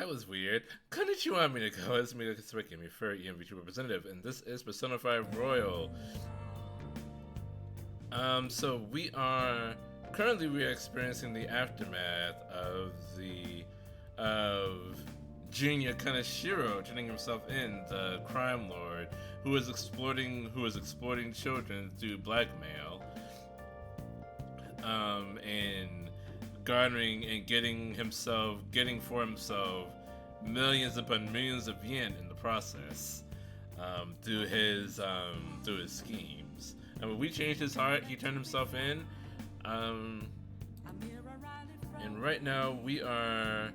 That was weird. Konnichiwa, Minako. It's Minako Katsuki, I'm your furry Vtuber representative, and this is Persona 5 Royal. So we are experiencing the aftermath of Junior Kaneshiro turning himself in, the crime lord who is exploiting children through blackmail, and garnering and getting for himself millions upon millions of yen in the process, through his schemes. And when we changed his heart, he turned himself in. And right now we are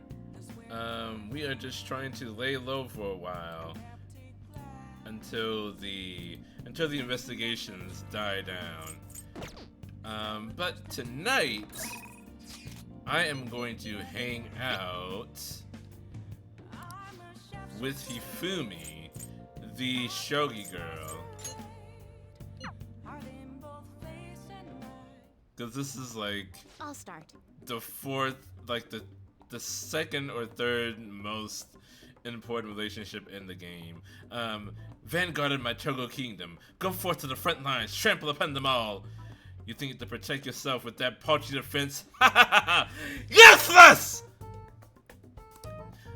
just trying to lay low for a while until the investigations die down. But tonight I am going to hang out with Hifumi, the shogi girl. Because this is like I'll start. The fourth, like the second or third most important relationship in the game. Vanguard of my Togo kingdom, go forth to the front lines, trample upon them all. You think to protect yourself with that paltry defense? Ha ha ha ha! Useless!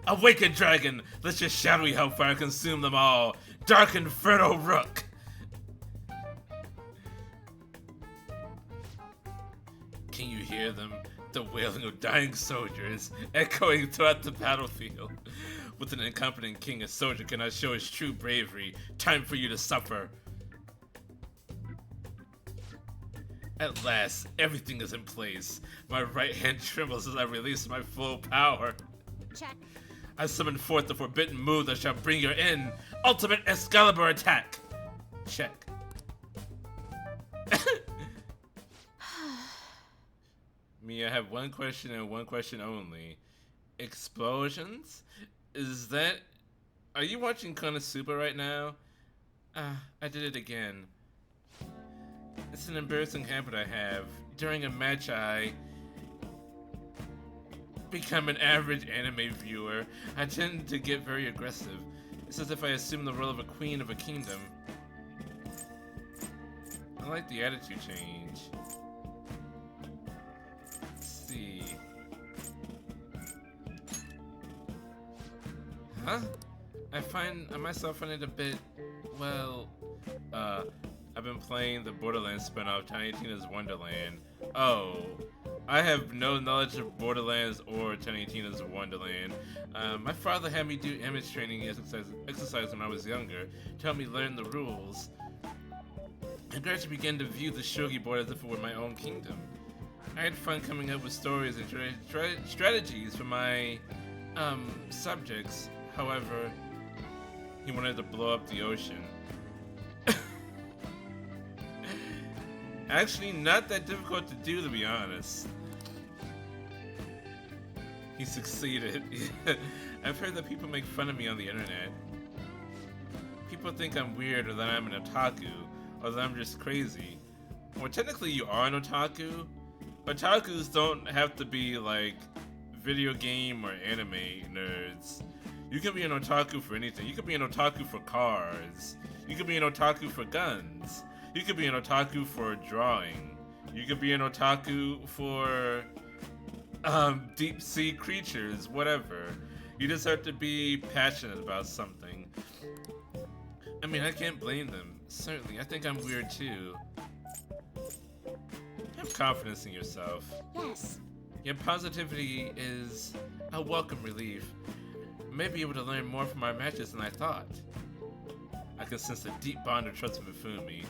Awaken, dragon! Let your shadowy hellfire consume them all. Dark Inferno Rook! Can you hear them? The wailing of dying soldiers echoing throughout the battlefield. With an incompetent king, a soldier cannot show his true bravery. Time for you to suffer. At last, everything is in place. My right hand trembles as I release my full power. Check. I summon forth the forbidden move that shall bring your end. Ultimate Excalibur attack. Check. Me, I have one question and one question only. Explosions? Are you watching Konosuba right now? I did it again. It's an embarrassing habit I have. During a match, I become an average anime viewer. I tend to get very aggressive. It's as if I assume the role of a queen of a kingdom. I like the attitude change. Let's see. Huh? I myself find it a bit, well, I've been playing the Borderlands spin-off, Tiny Tina's Wonderland. Oh, I have no knowledge of Borderlands or Tiny Tina's Wonderland. My father had me do image training exercise when I was younger to help me learn the rules. I gradually began to view the shogi board as if it were my own kingdom. I had fun coming up with stories and strategies for my subjects. However, he wanted to blow up the ocean. Actually, not that difficult to do, to be honest. He succeeded. I've heard that people make fun of me on the internet. People think I'm weird, or that I'm an otaku, or that I'm just crazy. Well, technically you are an otaku. Otakus don't have to be like video game or anime nerds. You can be an otaku for anything. You could be an otaku for cars. You could be an otaku for guns. You could be an otaku for drawing. You could be an otaku for deep sea creatures, whatever. You just have to be passionate about something. I mean, I can't blame them. Certainly, I think I'm weird too. Have confidence in yourself. Yes. Your positivity is a welcome relief. I may be able to learn more from our matches than I thought. I can sense a deep bond of trust with Mifumi.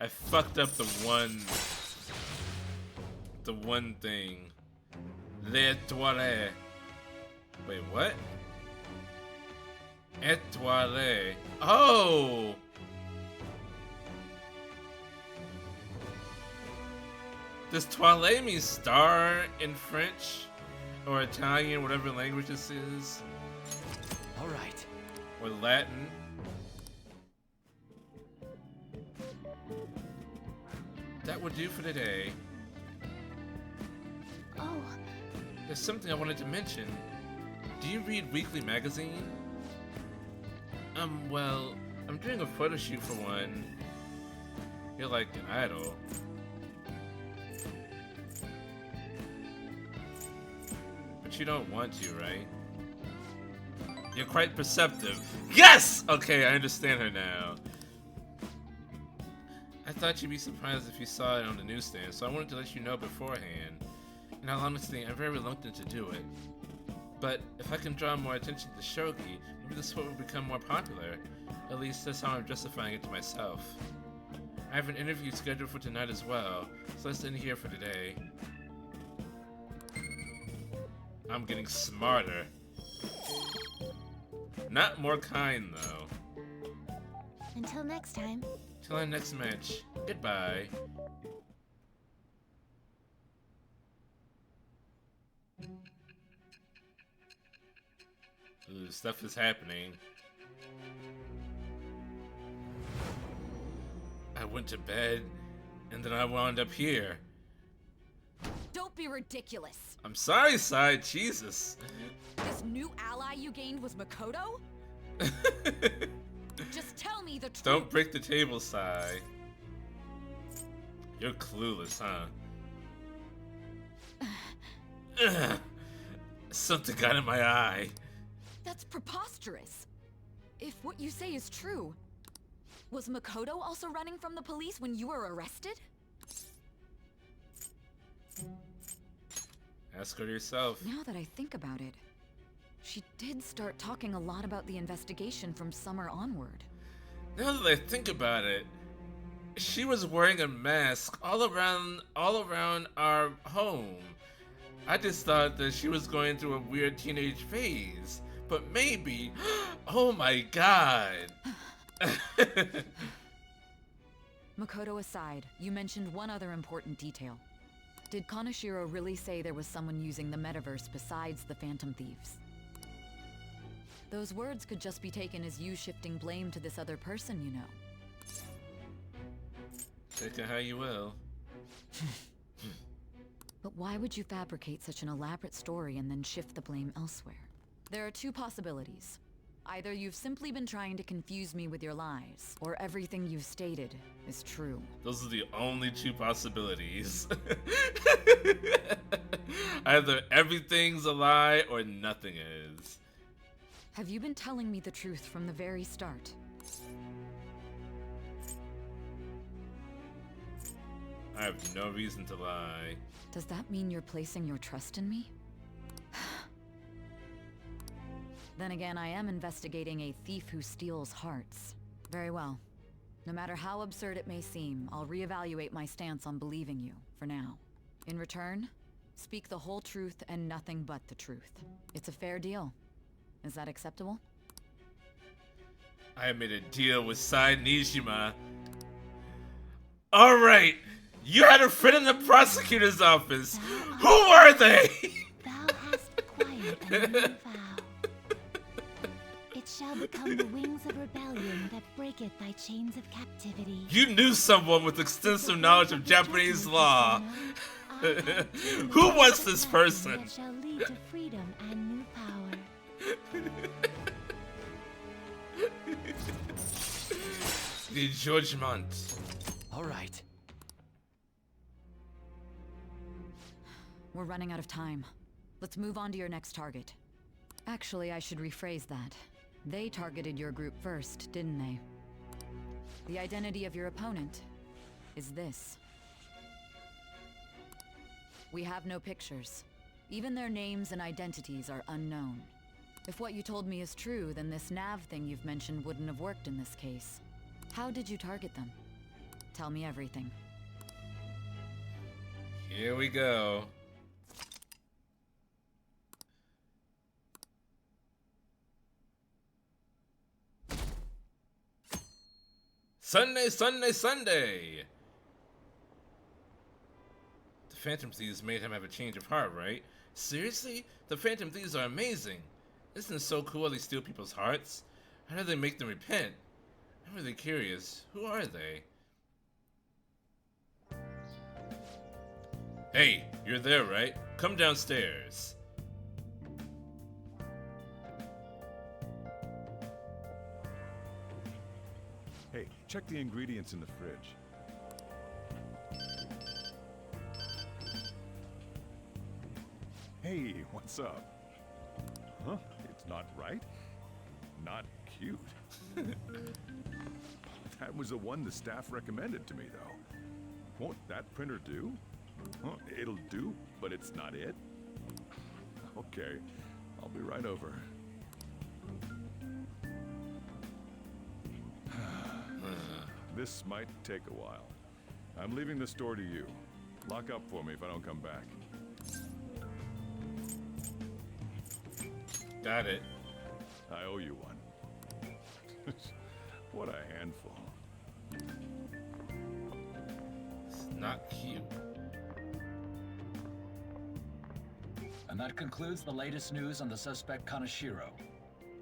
I fucked up the one thing. L'étoile. Wait, what? Étoile. Oh! Does toile mean star in French? Or Italian, whatever language this is? Alright. Or Latin? That will do for today. Oh. There's something I wanted to mention. Do you read Weekly Magazine? Well, I'm doing a photo shoot for one. You're like an idol. But you don't want to, right? You're quite perceptive. Yes! Okay, I understand her now. I thought you'd be surprised if you saw it on the newsstand, so I wanted to let you know beforehand. In all honesty, I'm very reluctant to do it. But if I can draw more attention to Shogi, maybe the sport will become more popular. At least that's how I'm justifying it to myself. I have an interview scheduled for tonight as well, so let's end here for today. I'm getting smarter. Not more kind, though. Until next time. Till our next match. Goodbye. Ooh, stuff is happening. I went to bed, and then I wound up here. Don't be ridiculous. I'm sorry, Sai. Jesus. This new ally you gained was Makoto? Just tell me the truth. Don't break the table, Sai. You're clueless, huh? Ugh. Something got in my eye. That's preposterous. If what you say is true, was Makoto also running from the police when you were arrested? Ask her yourself. Now that I think about it, she did start talking a lot about the investigation from summer onward. Now that I think about it, she was wearing a mask all around our home. I just thought that she was going through a weird teenage phase. But maybe... Oh my god! Makoto aside, you mentioned one other important detail. Did Kaneshiro really say there was someone using the metaverse besides the Phantom Thieves? Those words could just be taken as you shifting blame to this other person, you know. Take it how you will. But why would you fabricate such an elaborate story and then shift the blame elsewhere? There are two possibilities. Either you've simply been trying to confuse me with your lies, or everything you've stated is true. Those are the only two possibilities. Either everything's a lie or nothing is. Have you been telling me the truth from the very start? I have no reason to lie. Does that mean you're placing your trust in me? Then again, I am investigating a thief who steals hearts. Very well. No matter how absurd it may seem, I'll reevaluate my stance on believing you, for now. In return, speak the whole truth and nothing but the truth. It's a fair deal. Is that acceptable? I made a deal with Sai Nijima. Alright! You had a friend in the prosecutor's office! Who were they? Thou hast acquired a new vow. It shall become the wings of rebellion that breaketh thy chains of captivity. You knew someone with extensive knowledge of Japanese law. Who was this person? That shall lead to freedom and new power. The judgment. All right. We're running out of time. Let's move on to your next target. Actually, I should rephrase that. They targeted your group first, didn't they? The identity of your opponent is this. We have no pictures. Even their names and identities are unknown. If what you told me is true, then this nav thing you've mentioned wouldn't have worked in this case. How did you target them? Tell me everything. Here we go. Sunday, Sunday, Sunday! The Phantom Thieves made him have a change of heart, right? Seriously? The Phantom Thieves are amazing! Isn't it so cool how they steal people's hearts? How do they make them repent? I'm really curious. Who are they? Hey, you're there, right? Come downstairs. Hey, check the ingredients in the fridge. Hey, what's up? Huh? It's not right? Not cute. That was the one the staff recommended to me, though. Won't that printer do? Huh, it'll do, but it's not it. Okay, I'll be right over. This might take a while. I'm leaving the store to you. Lock up for me if I don't come back. Got it. I owe you one. What a handful. It's not cute. And that concludes the latest news on the suspect Kanashiro.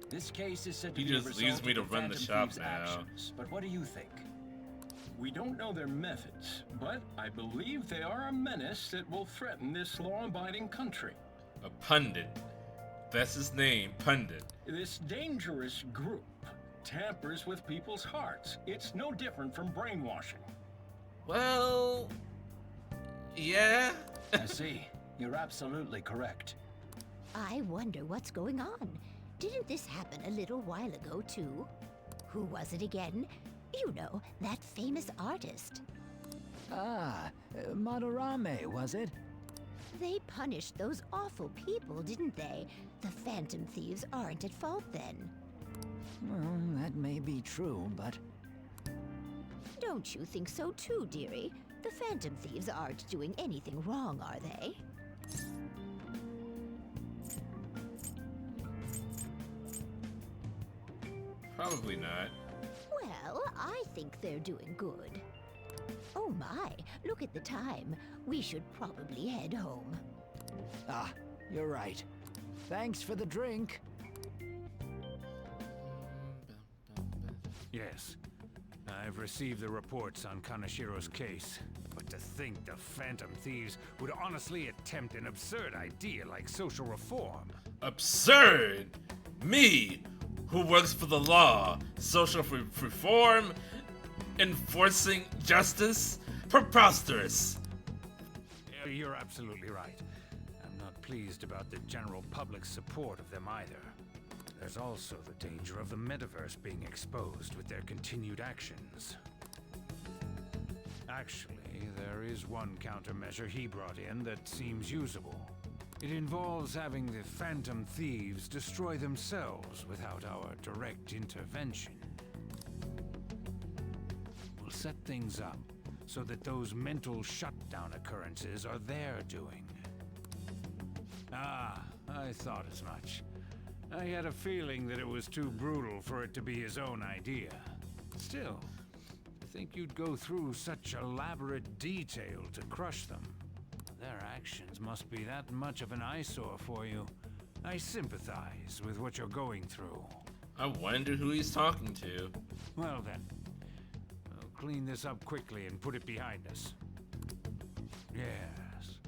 This case is said to He be a just result leaves me of to the run the Phantom shop Thieves' now. actions. But what do you think? We don't know their methods, but I believe they are a menace that will threaten this law-abiding country. A pundit. That's his name, pundit. This dangerous group tampers with people's hearts. It's no different from brainwashing. Well, yeah. I see. You're absolutely correct. I wonder what's going on. Didn't this happen a little while ago, too? Who was it again? You know, that famous artist. Ah, Madarame, was it? They punished those awful people, didn't they? The Phantom Thieves aren't at fault then. Well, that may be true, but... Don't you think so too, dearie? The Phantom Thieves aren't doing anything wrong, are they? Probably not. Well, I think they're doing good. Oh my, look at the time. We should probably head home. Ah, you're right. Thanks for the drink. Yes. I've received the reports on Kanashiro's case. But to think the Phantom Thieves would honestly attempt an absurd idea like social reform. Absurd! Me, who works for the law, social reform, enforcing justice? Preposterous! You're absolutely right. I'm not pleased about the general public's support of them either. There's also the danger of the metaverse being exposed with their continued actions. Actually, there is one countermeasure he brought in that seems usable. It involves having the Phantom Thieves destroy themselves without our direct intervention. We'll set things up so that those mental shutdown occurrences are their doing. Ah, I thought as much. I had a feeling that it was too brutal for it to be his own idea. Still, to think you'd go through such elaborate detail to crush them. Their actions must be that much of an eyesore for you. I sympathize with what you're going through. I wonder who he's talking to. Well then, I'll clean this up quickly and put it behind us. Yes,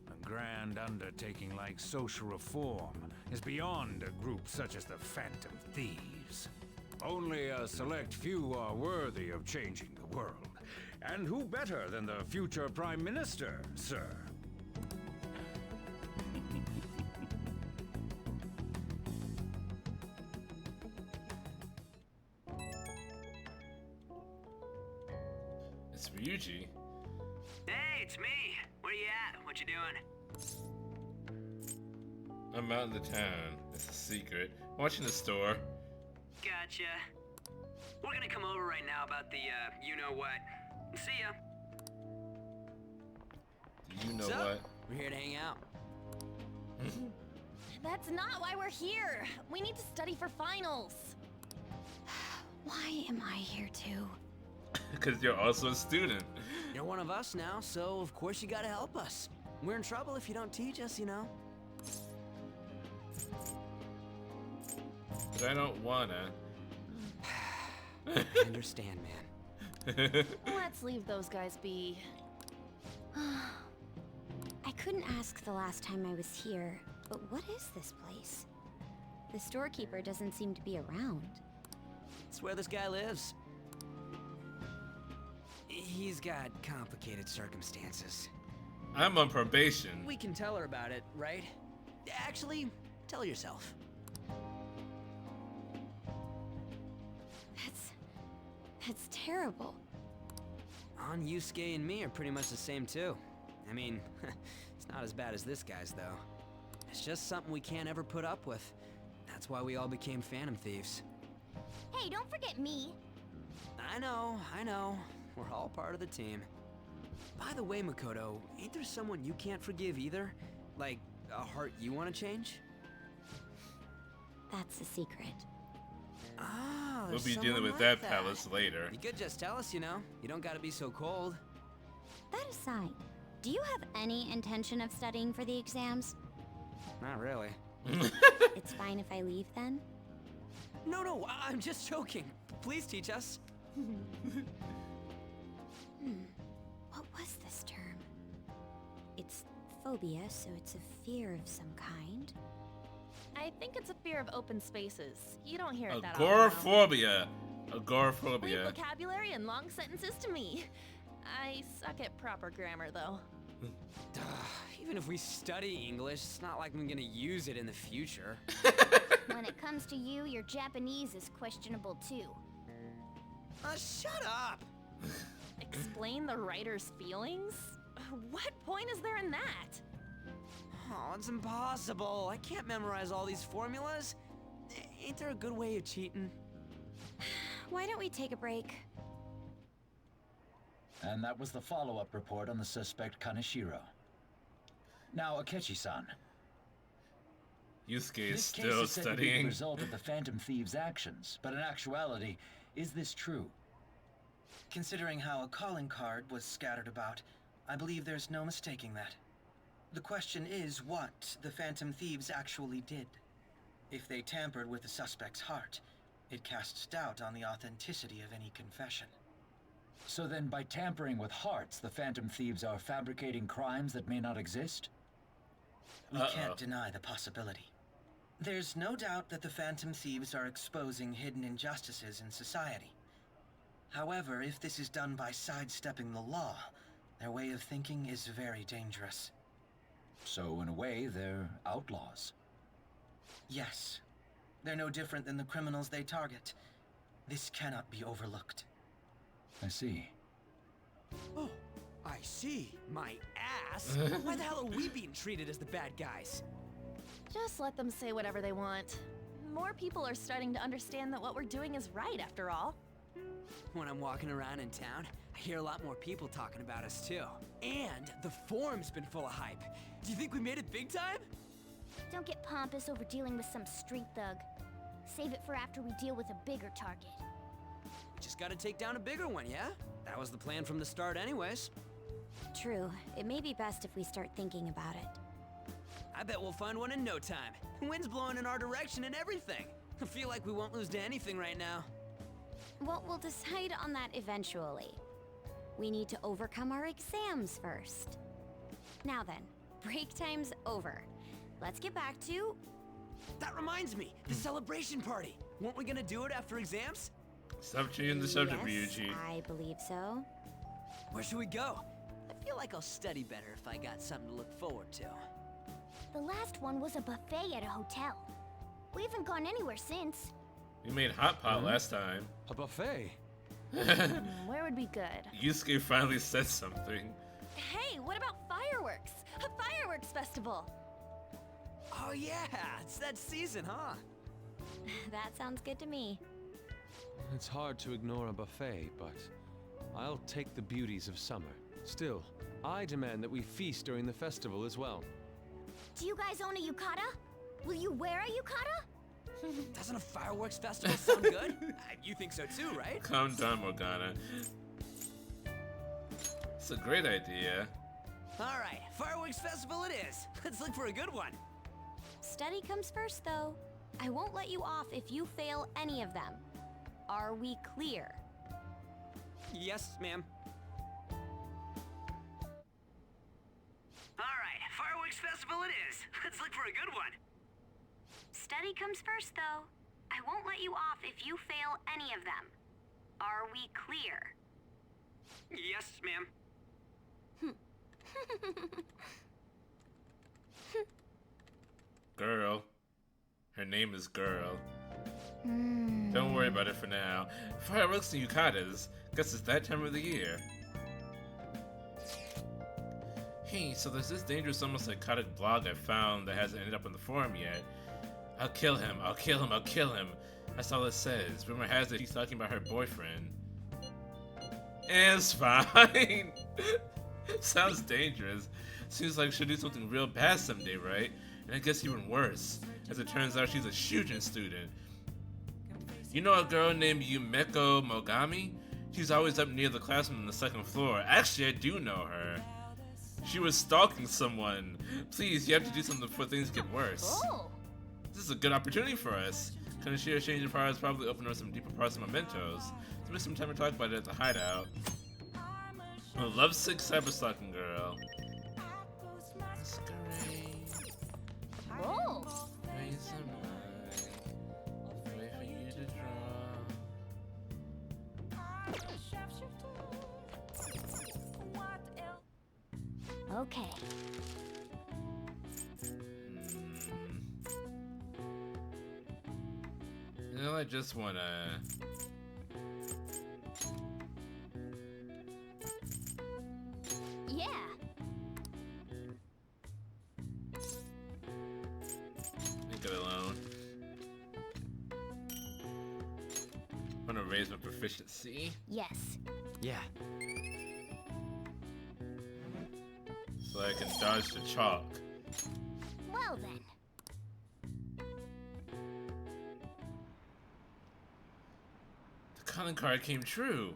a grand undertaking like social reform is beyond a group such as the Phantom Thieves. Only a select few are worthy of changing the world. And who better than the future Prime Minister, sir? It's Ryuji. Hey, it's me. Where you at? What you doing? I'm out in the town. It's a secret. Watching the store. Gotcha. We're gonna come over right now about the, you-know-what. See ya. You know So, what? we're here to hang out. That's not why we're here. We need to study for finals. Why am I here too? Because you're also a student. You're one of us now, so of course you gotta help us. We're in trouble if you don't teach us, you know. But I don't wanna. I understand, man. Let's leave those guys be. I couldn't ask the last time I was here, but what is this place? The storekeeper doesn't seem to be around. It's where this guy lives. He's got complicated circumstances. I'm on probation. We can tell her about it, right? Actually, tell yourself. That's terrible. On Yusuke and me are pretty much the same too. I mean, it's not as bad as this guy's though. It's just something we can't ever put up with. That's why we all became Phantom Thieves. Hey, don't forget me. I know. We're all part of the team. By the way, Makoto, ain't there someone you can't forgive either? Like, a heart you want to change? That's a secret. Ah, We'll there's be dealing someone with like that that palace later. You could just tell us, you know? You don't gotta be so cold. That aside, do you have any intention of studying for the exams? Not really. It's fine if I leave then? No, I'm just joking. Please teach us. What was this term? It's phobia, so it's a fear of some kind. I think it's a fear of open spaces. You don't hear it that often. Agoraphobia. Leave Agoraphobia. vocabulary and long sentences to me. I suck at proper grammar, though. Even if we study English, it's not like I'm gonna use it in the future. When it comes to you, your Japanese is questionable, too. Shut up! Explain the writer's feelings? What point is there in that? Oh, it's impossible. I can't memorize all these formulas. Ain't there a good way of cheating? Why don't we take a break? And that was the follow-up report on the suspect Kaneshiro. Now, Akechi-san. Yusuke is This case still is said to be the studying. result of the Phantom Thieves' actions, but in actuality, is this true? Considering how a calling card was scattered about, I believe there's no mistaking that. The question is what the Phantom Thieves actually did. If they tampered with the suspect's heart, it casts doubt on the authenticity of any confession. So then, by tampering with hearts, the Phantom Thieves are fabricating crimes that may not exist? We can't deny the possibility. There's no doubt that the Phantom Thieves are exposing hidden injustices in society. However, if this is done by sidestepping the law, their way of thinking is very dangerous. So, in a way, they're outlaws. Yes. They're no different than the criminals they target. This cannot be overlooked. I see. Oh, I see. My ass. Why the hell are we being treated as the bad guys? Just let them say whatever they want. More people are starting to understand that what we're doing is right, after all. When I'm walking around in town, I hear a lot more people talking about us too. And the forum's been full of hype. Do you think we made it big time? Don't get pompous over dealing with some street thug. Save it for after we deal with a bigger target. We just gotta take down a bigger one, yeah? That was the plan from the start anyways. True. It may be best if we start thinking about it. I bet we'll find one in no time. The wind's blowing in our direction and everything. I feel like we won't lose to anything right now. Well, we'll decide on that eventually. We need to overcome our exams first. Now then, break time's over. Let's get back to... That reminds me, the celebration party. Weren't we gonna do it after exams? Stop changing the subject, Yes, Ryuji. I believe so. Where should we go? I feel like I'll study better if I got something to look forward to. The last one was a buffet at a hotel. We haven't gone anywhere since. We made hot pot last time. A buffet? Where would be good? Yusuke finally said something. Hey, what about fireworks? A fireworks festival! Oh yeah, it's that season, huh? That sounds good to me. It's hard to ignore a buffet, but I'll take the beauties of summer. Still, I demand that we feast during the festival as well. Do you guys own a yukata? Will you wear a yukata? Doesn't a fireworks festival sound good? You think so too, right? Calm down, Morgana. It's a great idea. Alright, fireworks festival it is. Let's look for a good one. Study comes first, though. I won't let you off if you fail any of them. Are we clear? Yes, ma'am. Alright, fireworks festival it is. Let's look for a good one. Study comes first, though. I won't let you off if you fail any of them. Are we clear? Yes, ma'am. Girl. Her name is Girl. Don't worry about it for now. Fireworks and yucatas. Guess it's that time of the year. Hey, so there's this dangerous, almost psychotic blog I found that hasn't ended up on the forum yet. I'll kill him, I'll kill him, I'll kill him. That's all it says. Rumor has it she's talking about her boyfriend. It's fine. Sounds dangerous. Seems like she'll do something real bad someday, right? And I guess even worse. As it turns out, she's a Shujin student. You know a girl named Yumeko Mogami? She's always up near the classroom on the second floor. Actually, I do know her. She was stalking someone. Please, you have to do something before things get worse. Oh. This is a good opportunity for us. Kanashira's change of heart has probably opened up some deeper parts of mementos. So we some time to talk about it at the hideout. A lovesick cyberstalking girl. Oh. Wait for you to draw. Okay. You know, I just wanna... Yeah. Leave it alone. I wanna raise my proficiency. Yes. Yeah. So I can dodge the chalk. Well then. The calling card came true.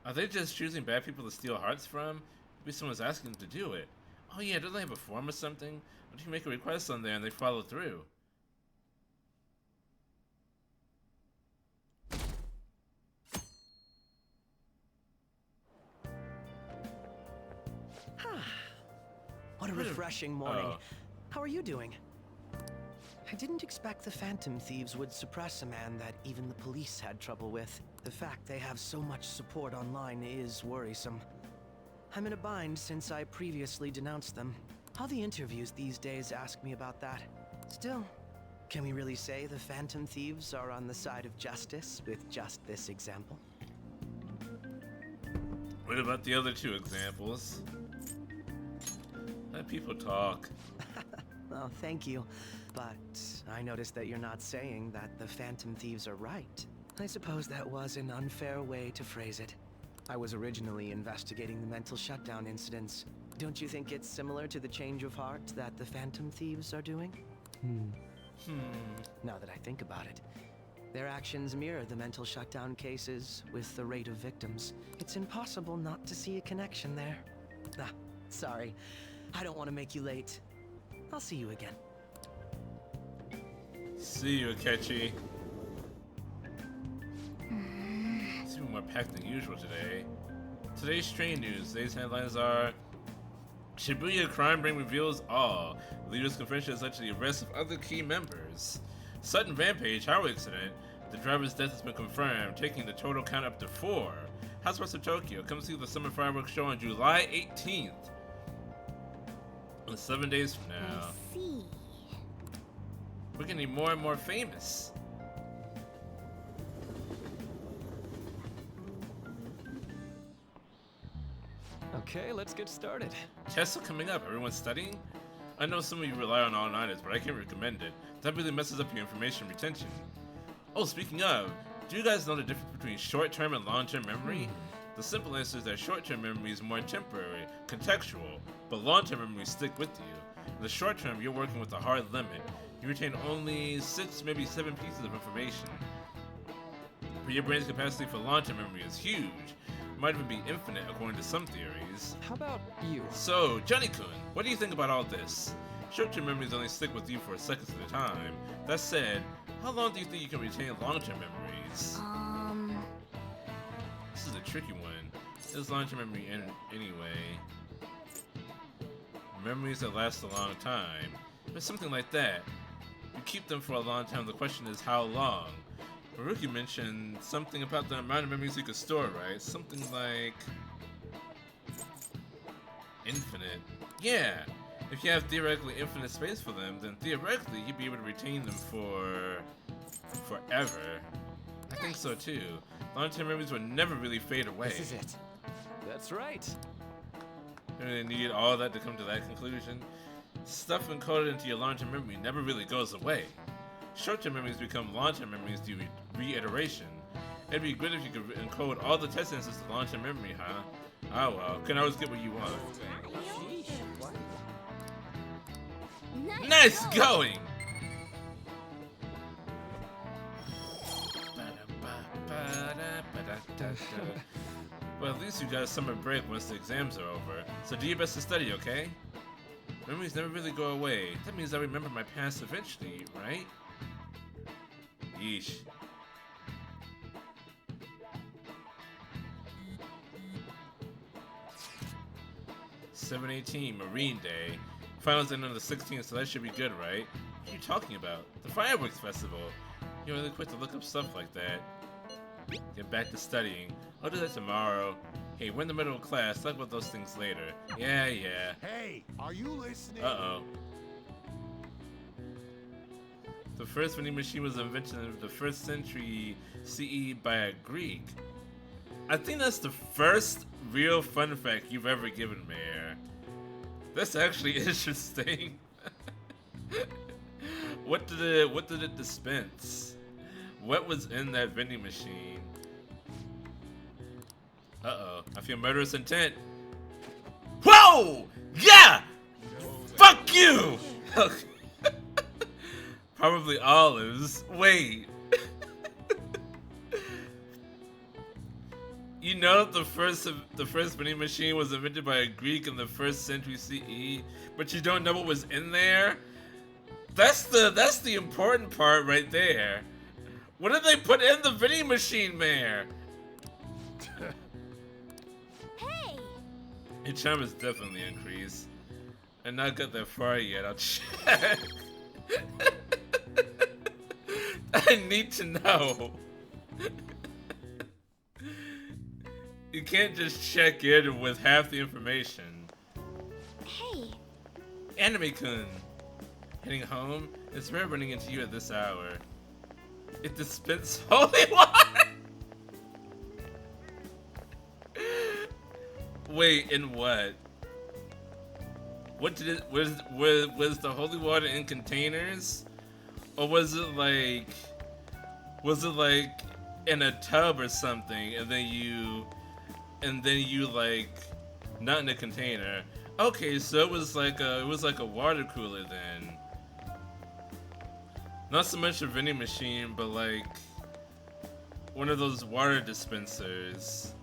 Are they just choosing bad people to steal hearts from? Maybe someone's asking them to do it. Oh yeah, don't they have a form or something? What if you make a request on there and they follow through? What a refreshing morning. Oh. How are you doing? I didn't expect the Phantom Thieves would suppress a man that even the police had trouble with. The fact they have so much support online is worrisome. I'm in a bind since I previously denounced them. All the interviews these days ask me about that. Still, can we really say the Phantom Thieves are on the side of justice with just this example? What about the other two examples? Let people talk. Well, thank you. But I noticed that you're not saying that the Phantom Thieves are right. I suppose that was an unfair way to phrase it. I was originally investigating the mental shutdown incidents. Don't you think it's similar to the change of heart that the Phantom Thieves are doing? Now that I think about it, their actions mirror the mental shutdown cases with the rate of victims. It's impossible not to see a connection there. Ah, sorry. I don't want to make you late. I'll see you again. See you, Akechi. It's even more packed than usual today. Today's train news. Today's headlines are: Shibuya crime ring reveals all. Leader's confession has led to the arrest of other key members. Sudden rampage highway accident. The driver's death has been confirmed, taking the total count up to 4. Houseparts of Tokyo. Come see the summer fireworks show on July 18th. 7 days from now. I see. We're getting more and more famous. Okay, let's get started. Tests are coming up. Everyone's studying? I know some of you rely on all-nighters, but I can't recommend it. That really messes up your information retention. Oh, speaking of, do you guys know the difference between short-term and long-term memory? The simple answer is that short-term memory is more temporary, contextual, but long-term memories stick with you. In the short term, you're working with a hard limit. You retain only 6, maybe 7 pieces of information. But your brain's capacity for long-term memory is huge. It might even be infinite according to some theories. How about you? So, Johnny-kun, what do you think about all this? Short-term memories only stick with you for seconds at a time. That said, how long do you think you can retain long-term memories? This is a tricky one. Is long-term memory anyway? Memories that last a long time. But something like that. You keep them for a long time, the question is how long? Haruki mentioned something about the amount of memories you could store, right? Something like... infinite. Yeah! If you have theoretically infinite space for them, then theoretically you'd be able to retain them for... forever. I think so too. Long-term memories would never really fade away. This is it. That's right. You really need all that to come to that conclusion. Stuff encoded into your long-term memory never really goes away. Short-term memories become long-term memories due to reiteration. It'd be good if you could encode all the test answers to long-term memory, huh? Oh well, can always get what you want. Nice going! Well, at least you got a summer break once the exams are over, so do your best to study, okay? Memories never really go away. That means I remember my past eventually, right? Yeesh. (7/18) Marine Day. Finals end on the 16th, so that should be good, right? What are you talking about? The fireworks festival. You're really quick to look up stuff like that. Get back to studying. I'll do that tomorrow. Hey, we're in the middle of class. Talk about those things later. Yeah. Hey, are you listening? Uh-oh. The first vending machine was invented in the 1st century CE by a Greek. I think that's the first real fun fact you've ever given me. That's actually interesting. What did it dispense? What was in that vending machine? Uh-oh. I feel murderous intent. Whoa! Yeah! Fuck you! Probably olives. Wait. You know the first vending machine was invented by a Greek in the 1st century CE, but you don't know what was in there? That's the important part right there. What did they put in the vending machine there? Hey! Your charm has definitely increased. I've not got that far yet. I'll check. I need to know. You can't just check in with half the information. Hey. Anime-kun. Heading home? It's rare running into you at this hour. It dispensed holy water! Wait, in what? What did it, was the holy water in containers? Or was it like in a tub or something, and then you like, not in a container. Okay, so it was like a water cooler then. Not so much a vending machine, but like one of those water dispensers.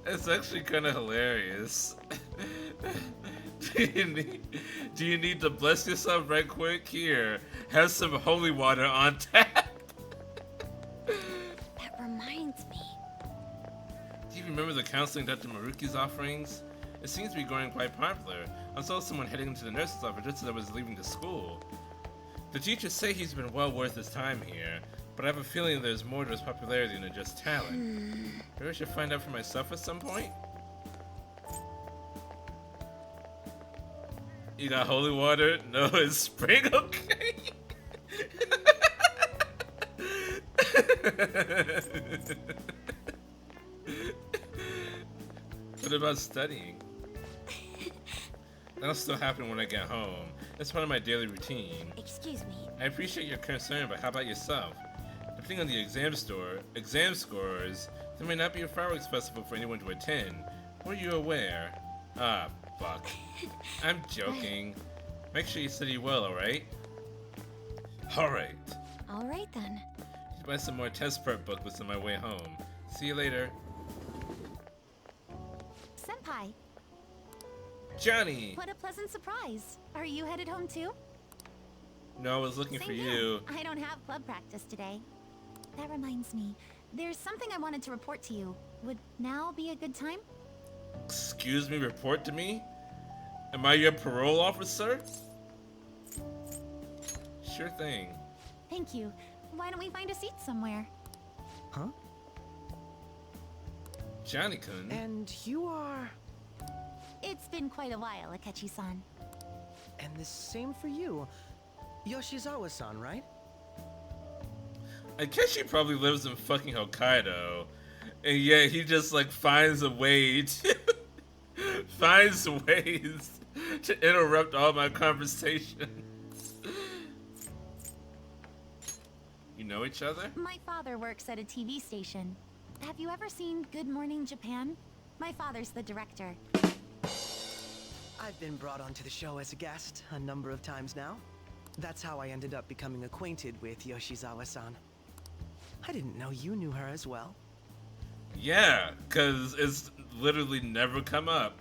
It's actually kind of hilarious. Do you need to bless yourself right quick? Here, have some holy water on tap. That reminds me. Do you remember the counseling Dr. Maruki's offerings? It seems to be growing quite popular. I saw someone heading into the nurse's office just as I was leaving the school. The teachers say he's been well worth his time here, but I have a feeling there's more to his popularity than just talent. Maybe I should find out for myself at some point? You got holy water? No, it's spring, okay? What about studying? That'll still happen when I get home. It's part of my daily routine. Excuse me. I appreciate your concern, but how about yourself? Depending on the exam scores, there may not be a fireworks festival for anyone to attend. Were you aware? Ah, fuck. I'm joking. Make sure you study well, alright? Alright. Alright then. Should buy some more test prep booklets on my way home. See you later. Senpai, Johnny! what a pleasant surprise. Are you headed home too? No, I was looking for Same you. here. I don't have club practice today. That reminds me. There's something I wanted to report to you. Would now be a good time? Excuse me, report to me? Am I your parole officer? Sure thing. Thank you. Why don't we find a seat somewhere? Huh? Johnny-kun. And you are... It's been quite a while, Akechi-san. And the same for you. Yoshizawa-san, right? Akechi probably lives in fucking Hokkaido. And yet he just like finds a way to finds ways to interrupt all my conversations. You know each other? My father works at a TV station. Have you ever seen Good Morning Japan? My father's the director. I've been brought onto the show as a guest a number of times now. That's how I ended up becoming acquainted with Yoshizawa-san. I didn't know you knew her as well. Yeah, cause it's literally never come up.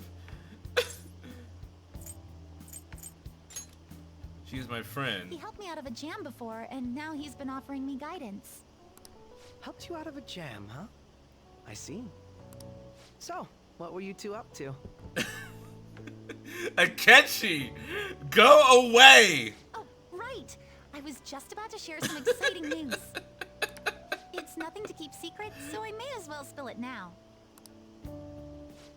She's my friend. He helped me out of a jam before, and now he's been offering me guidance. Helped you out of a jam, huh? I see. So, what were you two up to? Akechi, go away! Oh, right! I was just about to share some exciting news. It's nothing to keep secret, so I may as well spill it now.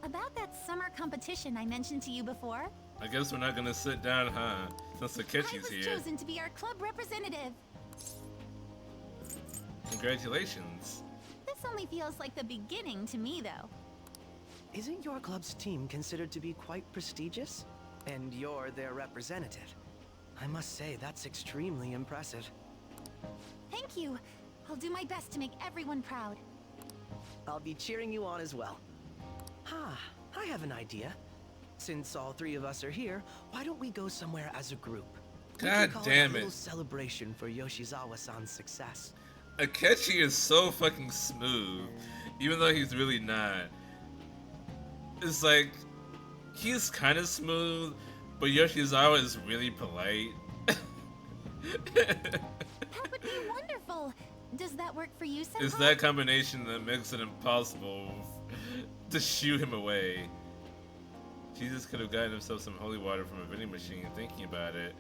About that summer competition I mentioned to you before. I guess we're not gonna sit down, huh? Since Akechi's here. I was chosen to be our club representative. Congratulations. This only feels like the beginning to me, though. Isn't your club's team considered to be quite prestigious? And you're their representative. I must say, that's extremely impressive. Thank you. I'll do my best to make everyone proud. I'll be cheering you on as well. I have an idea. Since all three of us are here, why don't we go somewhere as a group? God damn A it. little celebration for Yoshizawa-san's success. Akechi is so fucking smooth, even though he's really not. It's like, he's kind of smooth, but Yoshizawa is really polite. That would be wonderful. Does that work for you, Senpai? It's that combination that makes it impossible to shoo him away. Jesus could have gotten himself some holy water from a vending machine, thinking about it.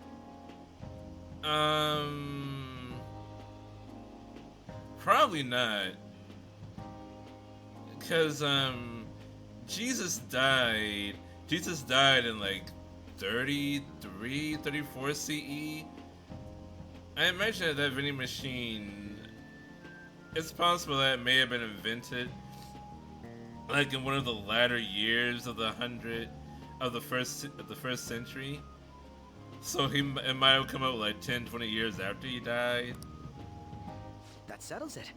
Probably not. Because, Jesus died in like 33, 34 CE. I imagine that vending machine, it's possible that it may have been invented like in one of the latter years of the first century. So it might have come out like 10, 20 years after he died. That settles it.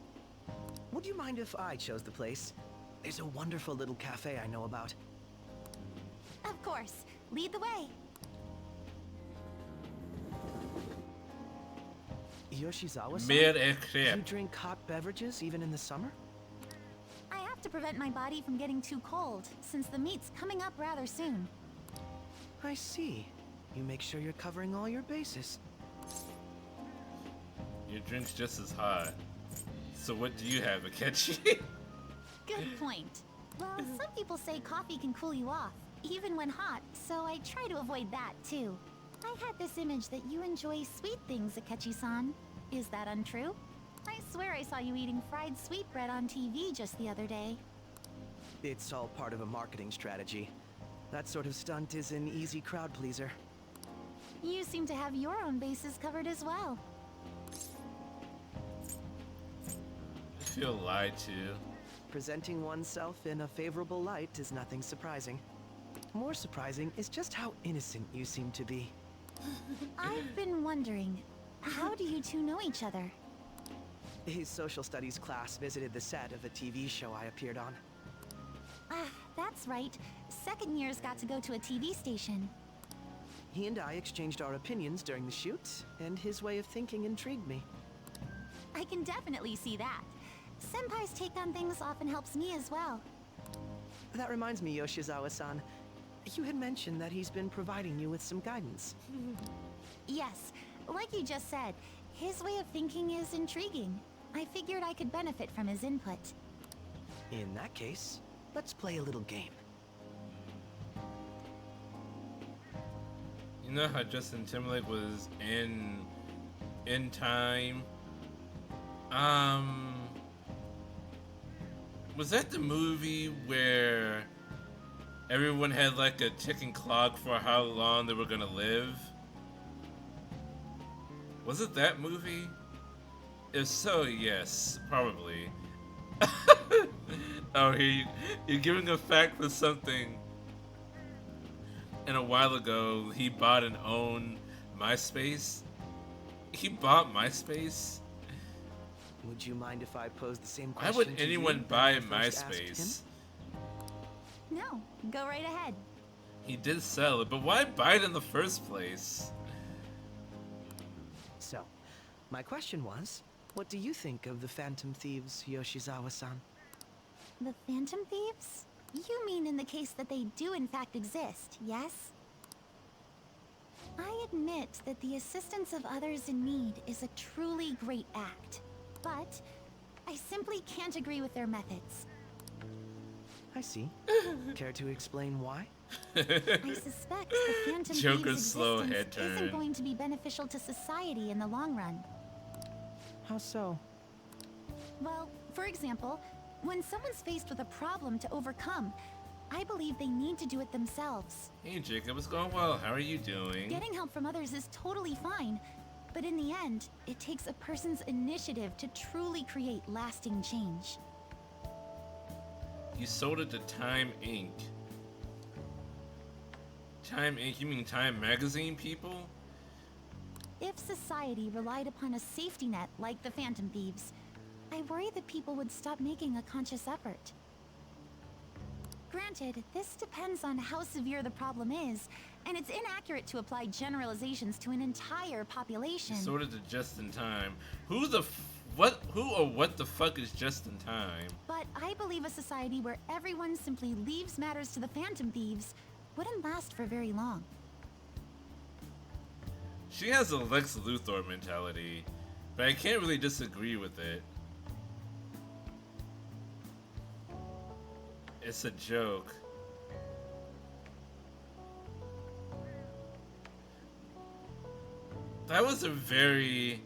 Would you mind if I chose the place? There's a wonderful little cafe I know about. Of course. Lead the way. Yoshizawa-san? Mer You drink hot beverages even in the summer? I have to prevent my body from getting too cold, since the meet's coming up rather soon. I see. You make sure you're covering all your bases. Your drink's just as hot. So what do you have, Akechi? Good point. Well, some people say coffee can cool you off, even when hot, so I try to avoid that, too. I had this image that you enjoy sweet things, Akechi-san. Is that untrue? I swear I saw you eating fried sweetbread on TV just the other day. It's all part of a marketing strategy. That sort of stunt is an easy crowd pleaser. You seem to have your own bases covered as well. I feel lied to. Presenting oneself in a favorable light is nothing surprising. More surprising is just how innocent you seem to be. I've been wondering, how do you two know each other? His social studies class visited the set of a TV show I appeared on. Ah, that's right. Second years got to go to a TV station. He and I exchanged our opinions during the shoot, and his way of thinking intrigued me. I can definitely see that. Senpai's take on things often helps me as well. That reminds me, Yoshizawa-san. You had mentioned that he's been providing you with some guidance. Yes, like you just said, his way of thinking is intriguing. I figured I could benefit from his input. In that case, let's play a little game. You know how Justin Timberlake was in in time. Was that the movie where everyone had like a ticking clock for how long they were gonna live? Was it that movie? If so, yes, probably. Oh, you're giving a fact for something. And a while ago, he bought and owned MySpace. He bought MySpace? Would you mind if I pose the same Why question would to anyone you buy that I first asked him? MySpace? No, go right ahead. He did sell it, but why buy it in the first place? So, my question was, what do you think of the Phantom Thieves, Yoshizawa-san? The Phantom Thieves? You mean in the case that they do in fact exist, yes? I admit that the assistance of others in need is a truly great act, but I simply can't agree with their methods. I see. Care to explain why? I suspect the Phantom Joker's Thieves' slow head existence turn. isn't going to be beneficial to society in the long run. How so? Well, for example, when someone's faced with a problem to overcome, I believe they need to do it themselves. Hey Jacob, it's going well. How are you doing? Getting help from others is totally fine, but in the end, it takes a person's initiative to truly create lasting change. You sold it to Time Inc. Time Inc. You mean Time Magazine people? If society relied upon a safety net like the Phantom Thieves, I worry that people would stop making a conscious effort. Granted, this depends on how severe the problem is, and it's inaccurate to apply generalizations to an entire population. You sold it to Just in Time. Who or what the fuck is Just in Time? But I believe a society where everyone simply leaves matters to the Phantom Thieves wouldn't last for very long. She has a Lex Luthor mentality, but I can't really disagree with it. It's a joke. That was a very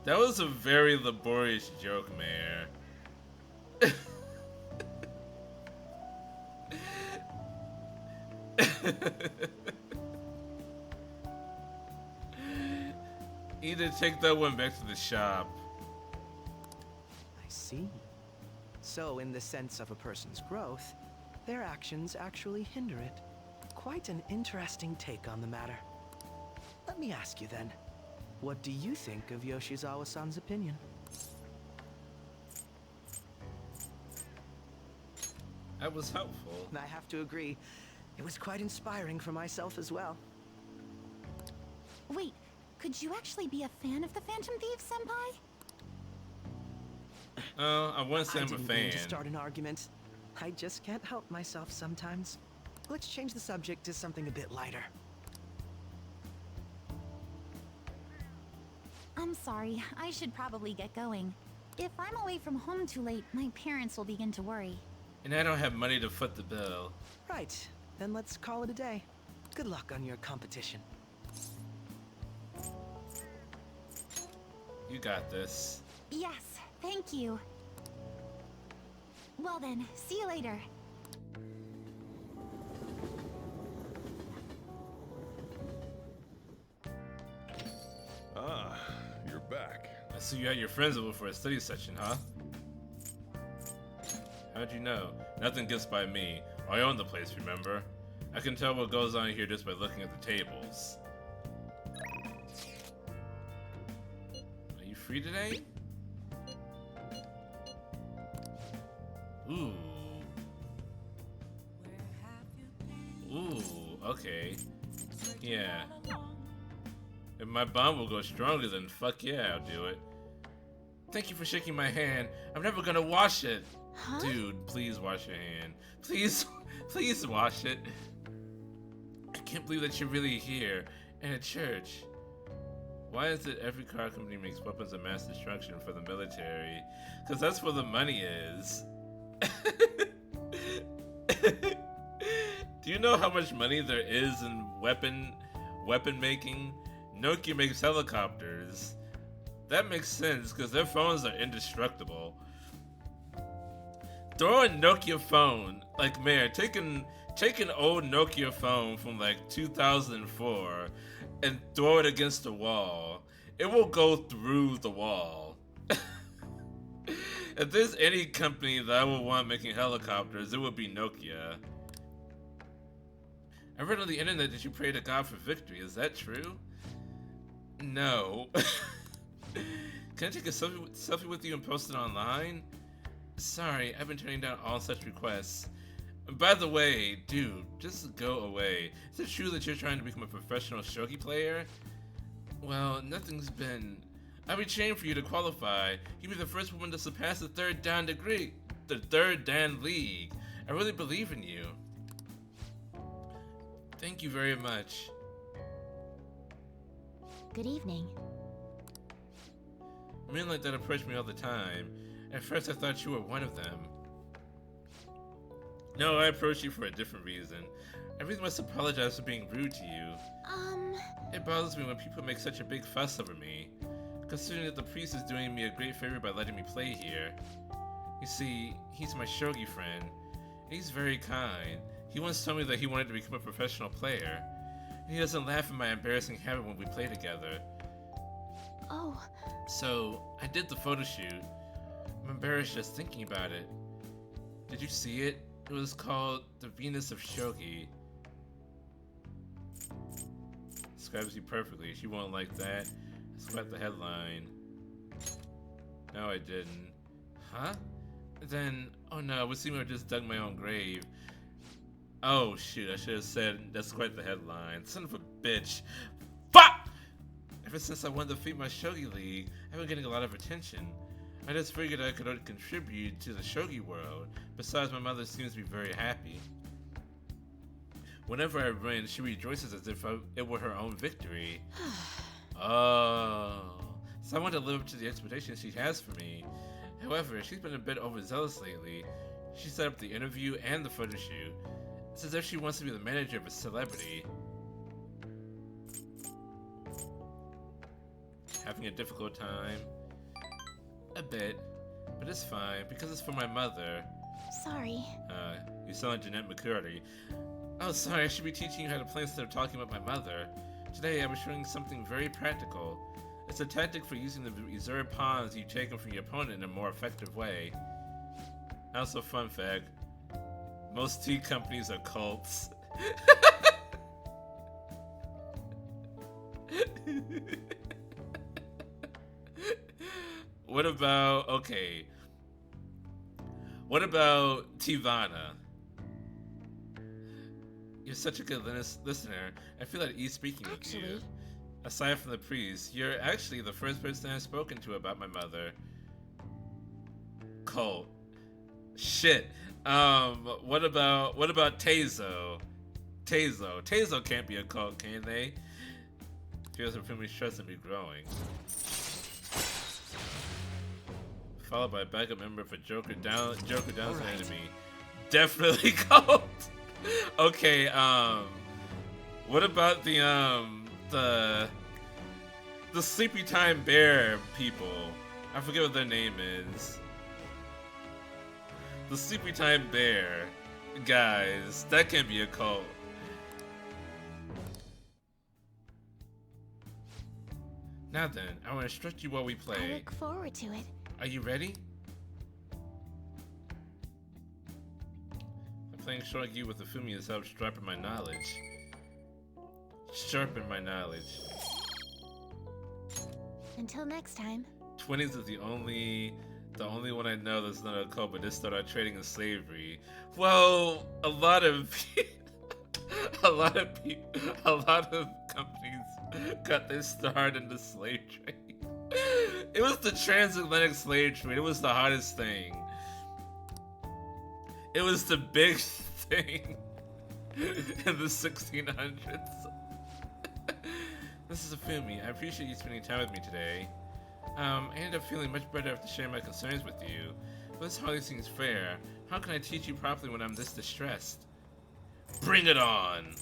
laborious joke, Mayor. Need to take that one back to the shop. I see. So, in the sense of a person's growth, their actions actually hinder it. Quite an interesting take on the matter. Let me ask you then, what do you think of Yoshizawa-san's opinion? That was helpful. I have to agree, it was quite inspiring for myself as well. Wait, could you actually be a fan of the Phantom Thieves, Senpai? I wouldn't say I'm a didn't mean to fan. start an argument. I just can't help myself sometimes. Let's change the subject to something a bit lighter. I'm sorry, I should probably get going. If I'm away from home too late, my parents will begin to worry. And I don't have money to foot the bill. Right, then let's call it a day. Good luck on your competition. You got this. Yes, thank you. Well then, see you later. Ah, you're back. I see you had your friends over for a study session, huh? How'd you know? Nothing gets by me. I own the place, remember? I can tell what goes on here just by looking at the tables. Are you free today? Ooh. Ooh, okay. Yeah. If my bond will go stronger, then fuck yeah, I'll do it. Thank you for shaking my hand. I'm never gonna wash it. Huh? Dude, please wash your hand. Please, please wash it. I can't believe that you're really here, in a church. Why is it every car company makes weapons of mass destruction for the military? Because that's where the money is. Do you know how much money there is in weapon making? Nokia makes helicopters. That makes sense, because their phones are indestructible. Throw a Nokia phone, like, man, take an old Nokia phone from, like, 2004 and throw it against the wall. It will go through the wall. If there's any company that I would want making helicopters, it would be Nokia. I read on the internet that you pray to God for victory. Is that true? No. Can I take a selfie with you and post it online? Sorry, I've been turning down all such requests. By the way, dude, just go away. Is it true that you're trying to become a professional shogi player? Well, nothing's been... I'll be cheering for you to qualify. You'll be the first woman to surpass the third Dan degree. The third Dan League. I really believe in you. Thank you very much. Good evening. Men like that approach me all the time. At first I thought you were one of them. No, I approached you for a different reason. I really must apologize for being rude to you. It bothers me when people make such a big fuss over me, considering that the priest is doing me a great favor by letting me play here. You see, he's my shogi friend. He's very kind. He once told me that he wanted to become a professional player. And he doesn't laugh at my embarrassing habit when we play together. Oh. So, I did the photo shoot. I'm embarrassed just thinking about it. Did you see it? It was called The Venus of Shogi. Describes you perfectly. She won't like that. That's quite the headline. No, I didn't. Huh? Then, oh no, it would seem I just dug my own grave. Oh shoot, I should have said, that's quite the headline. Son of a bitch. Fuck! Ever since I won the Defeat My Shogi League, I've been getting a lot of attention. I just figured I could contribute to the shogi world. Besides, my mother seems to be very happy. Whenever I win, she rejoices as if it were her own victory. Oh, so I want to live up to the expectations she has for me. However, she's been a bit overzealous lately. She set up the interview and the photo shoot. It's as if she wants to be the manager of a celebrity. Having a difficult time? A bit, but it's fine, because it's for my mother. Sorry. You sound like Jeanette McCurdy. Oh, sorry, I should be teaching you how to play instead of talking about my mother. Today, I was showing something very practical. It's a tactic for using the reserved pawns you've taken from your opponent in a more effective way. Also, fun fact, most tea companies are cults. What about, okay. What about Tivana? You're such a good listener. I feel at ease speaking with you. Aside from the priest, you're actually the first person I've spoken to about my mother. Cult. Shit. What about Tazo? Tazo can't be a cult, can they? Feels like me stress and be growing. Followed by a backup member for Joker down an enemy. Definitely cult. Okay, what about the Sleepy Time Bear people? I forget what their name is. The Sleepy Time Bear guys, that can't be a cult. Now then, I will instruct you while we play. I look forward to it. Are you ready? I'm playing shogi with the Fumi has helped sharpen my knowledge. Sharpen my knowledge. Until next time. 20s is the only one I know that's not a cult, but they started trading in slavery. Well, a lot of companies got their start in the slave trade. It was the transatlantic slave trade. It was the hottest thing. It was the big thing in the 1600s. This is Afumi. I appreciate you spending time with me today. I ended up feeling much better after sharing my concerns with you. But this hardly seems fair. How can I teach you properly when I'm this distressed? Bring it on!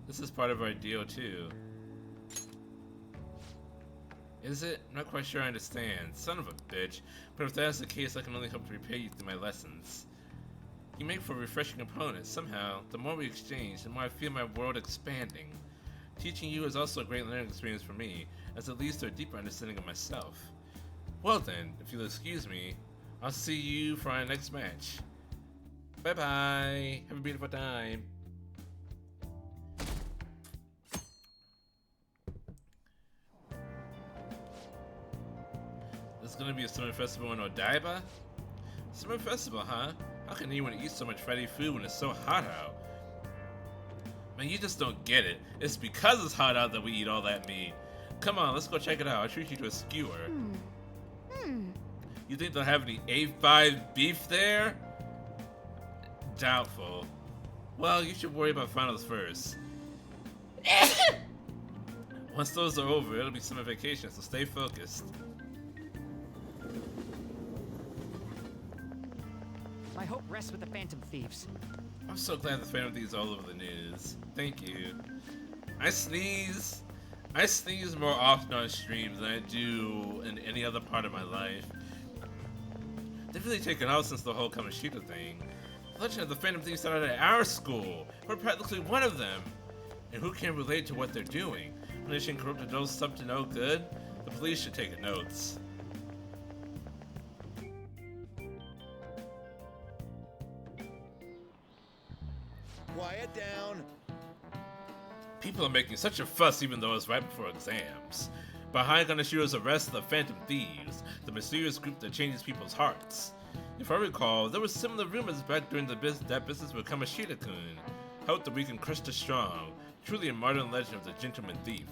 This is part of our deal too. Is it? I'm not quite sure I understand. Son of a bitch. But if that's the case, I can only hope to repay you through my lessons. You make for a refreshing opponent. Somehow, the more we exchange, the more I feel my world expanding. Teaching you is also a great learning experience for me, as it leads to a deeper understanding of myself. Well then, if you'll excuse me, I'll see you for our next match. Bye bye. Have a beautiful time. There's gonna be a summer festival in Odaiba? Summer festival, huh? How can anyone eat so much fatty food when it's so hot out? Man, you just don't get it. It's because it's hot out that we eat all that meat. Come on, let's go check it out. I'll treat you to a skewer. You think they'll have any A5 beef there? Doubtful. Well, you should worry about finals first. Once those are over, it'll be summer vacation, so stay focused. My hope rests with the Phantom Thieves. I'm so glad the Phantom Thieves are all over the news. Thank you. I sneeze more often on streams than I do in any other part of my life. They've really taken off since the whole Kamoshida thing. The legend of the Phantom Thieves started at our school. We're practically one of them. And who can relate to what they're doing? Punishing corrupt adults up to no good? The police should take notes. Quiet down. People are making such a fuss even though it's right before exams. Behind Kanashiro's arrest of the Phantom Thieves, the mysterious group that changes people's hearts. If I recall, there were similar rumors back during that business with Kamoshida-kun. Help the weak and crush the strong. Truly a modern legend of the Gentleman Thief.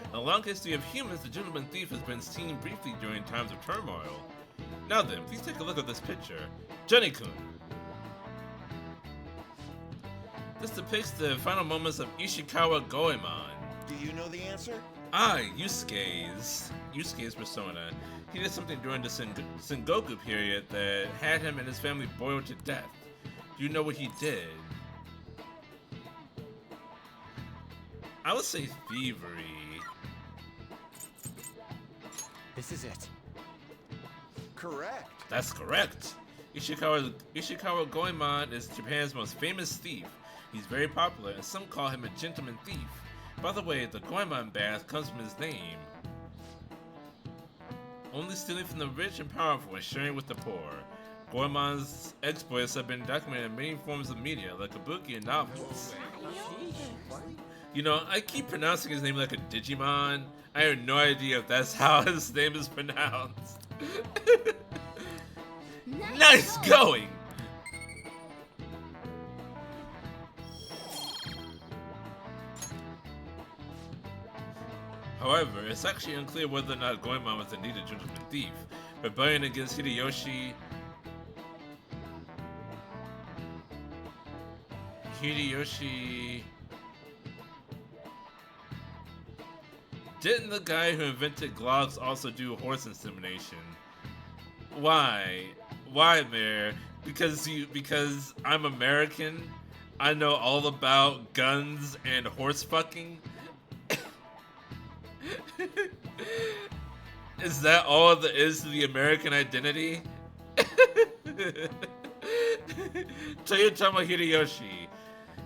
In a long history of humans, the Gentleman Thief has been seen briefly during times of turmoil. Now then, please take a look at this picture. Johnny-kun. This depicts the final moments of Ishikawa Goemon. Do you know the answer? Yusuke's persona. He did something during the Sengoku period that had him and his family boiled to death. Do you know what he did? I would say thievery. This is it. Correct. That's correct. Ishikawa Goemon is Japan's most famous thief. He's very popular, and some call him a gentleman thief. By the way, the Goemon bath comes from his name. Only stealing from the rich and powerful and sharing with the poor. Goemon's exploits have been documented in many forms of media, like kabuki and novels. You know, I keep pronouncing his name like a Digimon. I have no idea if that's how his name is pronounced. Nice going! However, it's actually unclear whether or not Goemon was indeed a gentleman thief. Rebellion against Hideyoshi Didn't the guy who invented Glogs also do horse insemination? Why? Why, Mayor? Because I'm American? I know all about guns and horse fucking? Is that all there is to the American identity? Toyotomi Hideyoshi.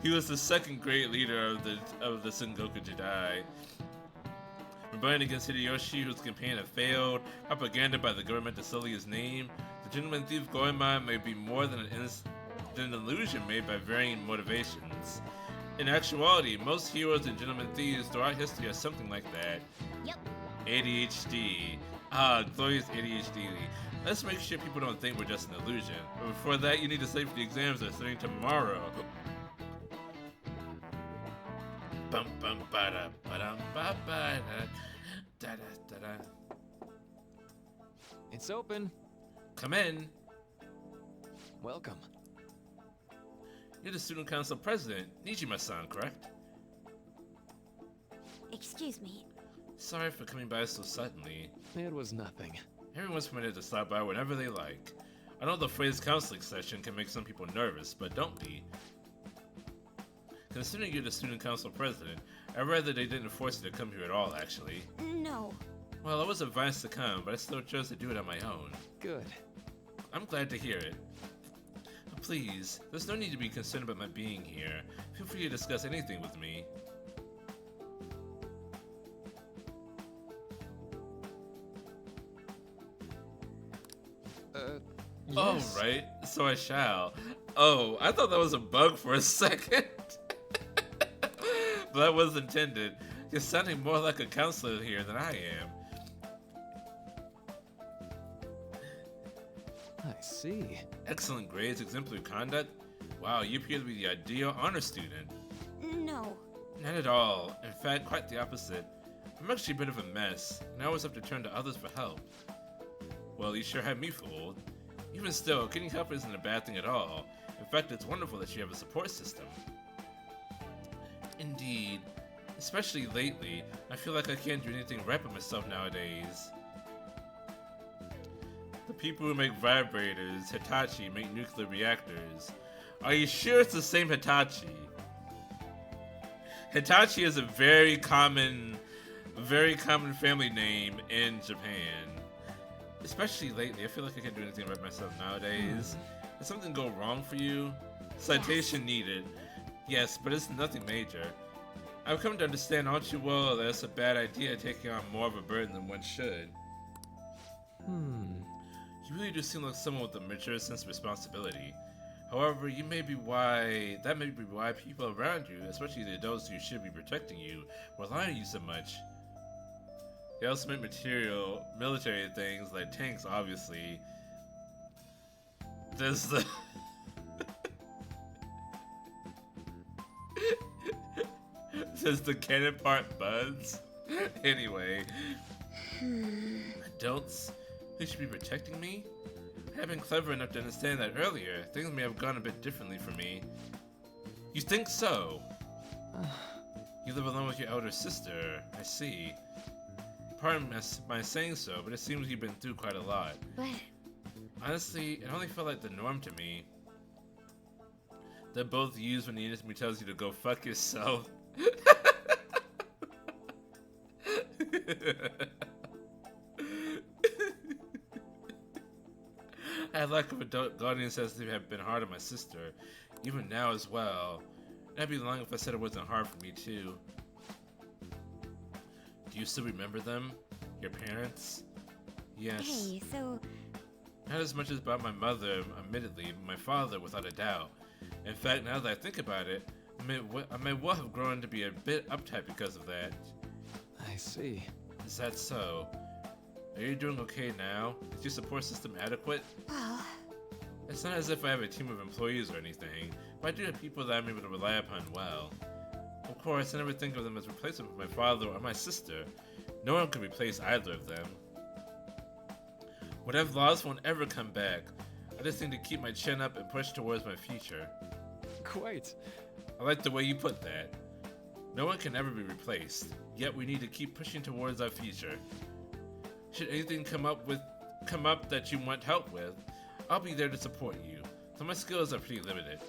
He was the second great leader of the Sengoku Jidai. Rebellion against Hideyoshi, whose campaign had failed, propaganda by the government to sully his name. The gentleman thief Goemon may be more than an illusion made by varying motivations. In actuality, most heroes and gentleman thieves throughout history are something like that. Yep. ADHD. Ah, glorious ADHD. Let's make sure people don't think we're just an illusion. But before that, you need to study for the exams that are starting tomorrow. Bum bum ba da ba dum ba ba da da da da. It's open. Come in. Welcome. You're the student council president, Nijima-san, correct? Excuse me. Sorry for coming by so suddenly. It was nothing. Everyone's permitted to stop by whenever they like. I know the phrase counseling session can make some people nervous, but don't be. Considering you're the student council president, I'd rather they didn't force you to come here at all, actually. No. Well, I was advised to come, but I still chose to do it on my own. Good. I'm glad to hear it. Please, there's no need to be concerned about my being here. Feel free to discuss anything with me. Yes. Oh, right. So I shall. Oh, I thought that was a bug for a second. But that was intended. You're sounding more like a counselor here than I am. I see. Excellent grades, exemplary conduct. Wow, you appear to be the ideal honor student. No. Not at all. In fact, quite the opposite. I'm actually a bit of a mess, and I always have to turn to others for help. Well, you sure had me fooled. Even still, getting help isn't a bad thing at all. In fact, it's wonderful that you have a support system. Indeed. Especially lately, I feel like I can't do anything right by myself nowadays. The people who make vibrators, Hitachi, make nuclear reactors. Are you sure it's the same Hitachi? Hitachi is a very common family name in Japan. Especially lately, I feel like I can't do anything right myself nowadays. Did something go wrong for you? Citation needed. Yes, but it's nothing major. I've come to understand all too well that it's a bad idea taking on more of a burden than one should. You really do seem like someone with a mature sense of responsibility. However, that may be why people around you, especially the adults who should be protecting you, rely on you so much. They also make military things like tanks, obviously. There's the Does the cannon part buzz? Anyway. Adults who should be protecting me? I have been clever enough to understand that earlier. Things may have gone a bit differently for me. You think so? You live alone with your elder sister, I see. Pardon my saying so, but it seems you've been through quite a lot. But... honestly, it only felt like the norm to me. That both use when the enemy tells you to go fuck yourself. I had lack of adult guardian sense to have been hard on my sister, even now as well. And I'd be lying if I said it wasn't hard for me too. Do you still remember them? Your parents? Yes. Hey, so... not as much as about my mother, admittedly, but my father, without a doubt. In fact, now that I think about it, I may well have grown to be a bit uptight because of that. I see. Is that so? Are you doing okay now? Is your support system adequate? Well... it's not as if I have a team of employees or anything, but I do have people that I'm able to rely upon well. Of course, I never think of them as replacement for my father or my sister. No one can replace either of them. What I've lost won't ever come back. I just need to keep my chin up and push towards my future. Quite. I like the way you put that. No one can ever be replaced, yet we need to keep pushing towards our future. Should anything come up that you want help with, I'll be there to support you, so my skills are pretty limited.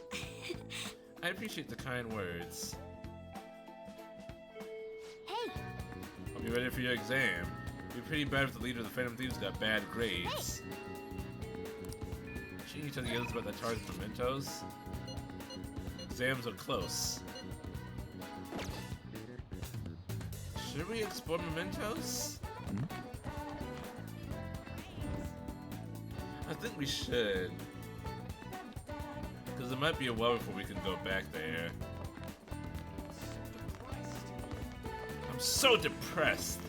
I appreciate the kind words. Hey! I'll be ready for your exam. It'd be pretty bad if the leader of the Phantom Thieves got bad grades. Shouldn't you tell the others about that charge of mementos? Exams are close. Should we explore mementos? I think we should. Because it might be a while before we can go back there. I'm so depressed.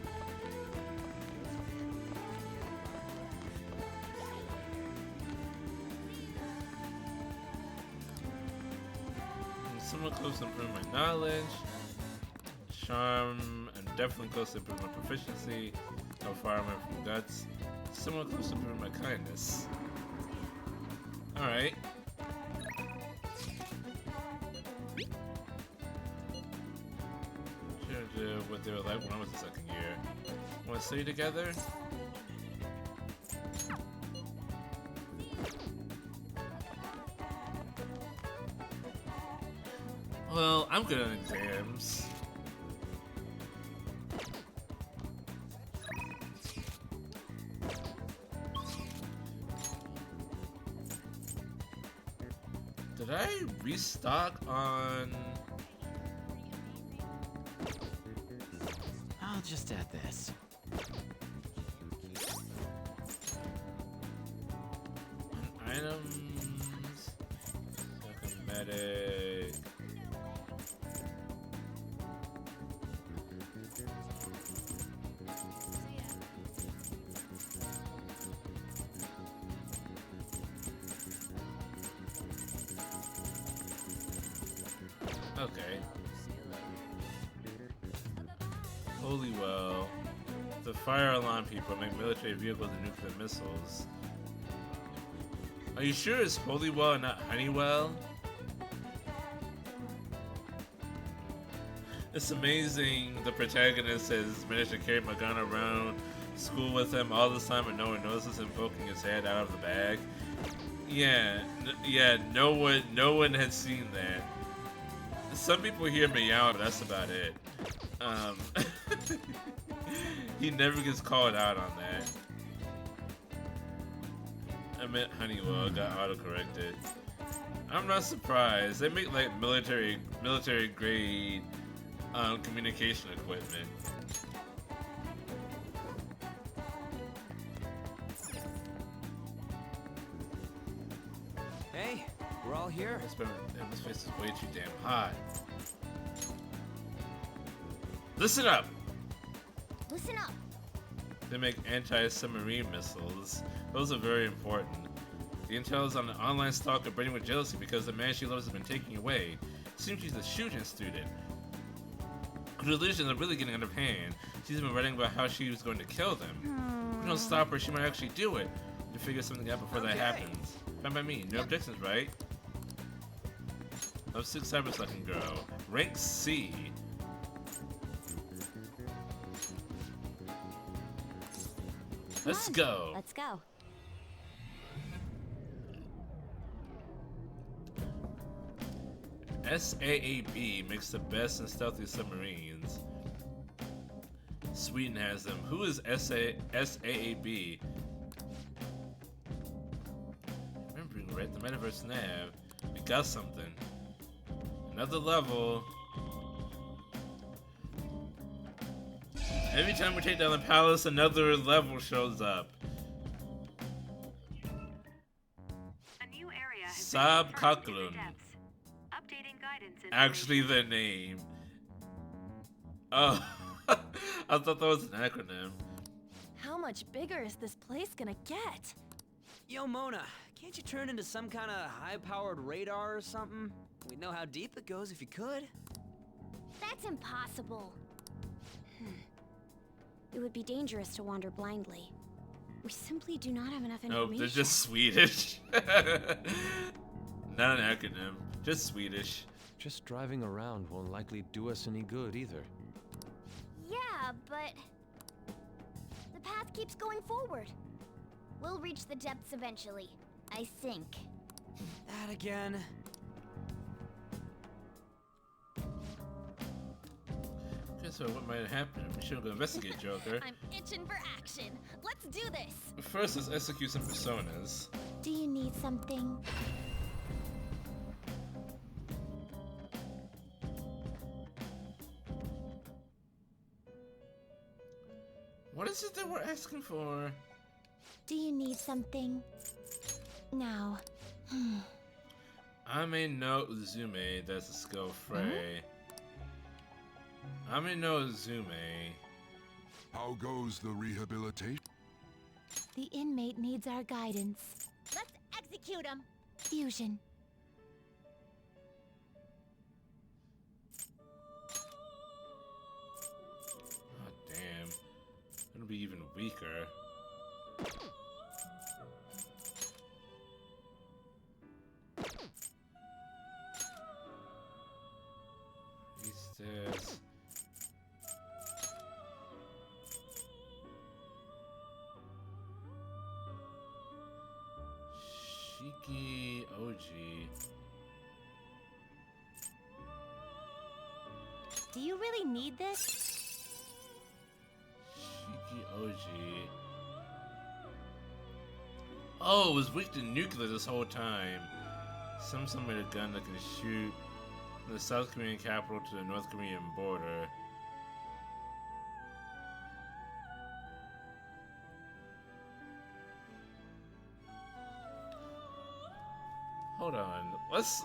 I'm somewhat close to improving my knowledge. Charm, I'm definitely close to improving my proficiency. How far am I from guts? Somewhat close to improving my kindness. Alright. Should do what they were like when I was in second year. Want to study together? Well, I'm good at exams. Did I restock on... I'll just add this. Items... Like a medic... Okay. Holy well. The fire alarm people make military vehicles and nuclear missiles. Are you sure it's Holywell and not Honeywell? It's amazing the protagonist has managed to carry my gun around school with him all this time and no one notices him poking his head out of the bag. Yeah, no one has seen that. Some people hear meow, but that's about it. He never gets called out on that. I meant Honeywell, got auto-corrected. I'm not surprised. They make like military grade communication equipment. Hey, we're all here. This place is way too damn hot. Listen up! Listen up. They make anti-submarine missiles. Those are very important. The intel is on an online stalker burning with jealousy because the man she loves has been taken away. Seems she's a shooting student. Her delusions are really getting out of hand. She's been writing about how she was going to kill them. If we don't stop her, she might actually do it. To figure something out before that happens. Fine by me. No objections, right? Level 6 cybersucking girl. Rank C. Let's go. Let's go. SAAB makes the best and stealthiest submarines. Sweden has them. Who is SAAB? Remembering right, the Metaverse Nav. We got something. Another level. Every time we take down the palace, another level shows up. A new area has Saab been confirmed in the Kaklun. depths. Updating guidance Actually, the name. Oh, I thought that was an acronym. How much bigger is this place gonna get? Yo, Mona, can't you turn into some kind of high-powered radar or something? We'd know how deep it goes if you could. That's impossible. It would be dangerous to wander blindly. We simply do not have enough information. Nope, they're just Swedish. Not an acronym, just Swedish. Just driving around won't likely do us any good either. Yeah, but the path keeps going forward. We'll reach the depths eventually, I think. That again. Okay, so what might happen? We should go investigate, Joker. I'm itching for action. Let's do this. First, let's execute some personas. Do you need something? What is it that we're asking for? Do you need something? Now. Ame no Uzume, that's a skill Frey. Ame no Uzume. How goes the rehabilitation? The inmate needs our guidance. Let's execute him. Fusion. Oh damn. It'll be even weaker. Priestess. Shiki Oji. Do you really need this? Shiki Oji. Oh, it was weak to nuclear this whole time. Some made a gun that can shoot from the South Korean capital to the North Korean border. Hold on, let's...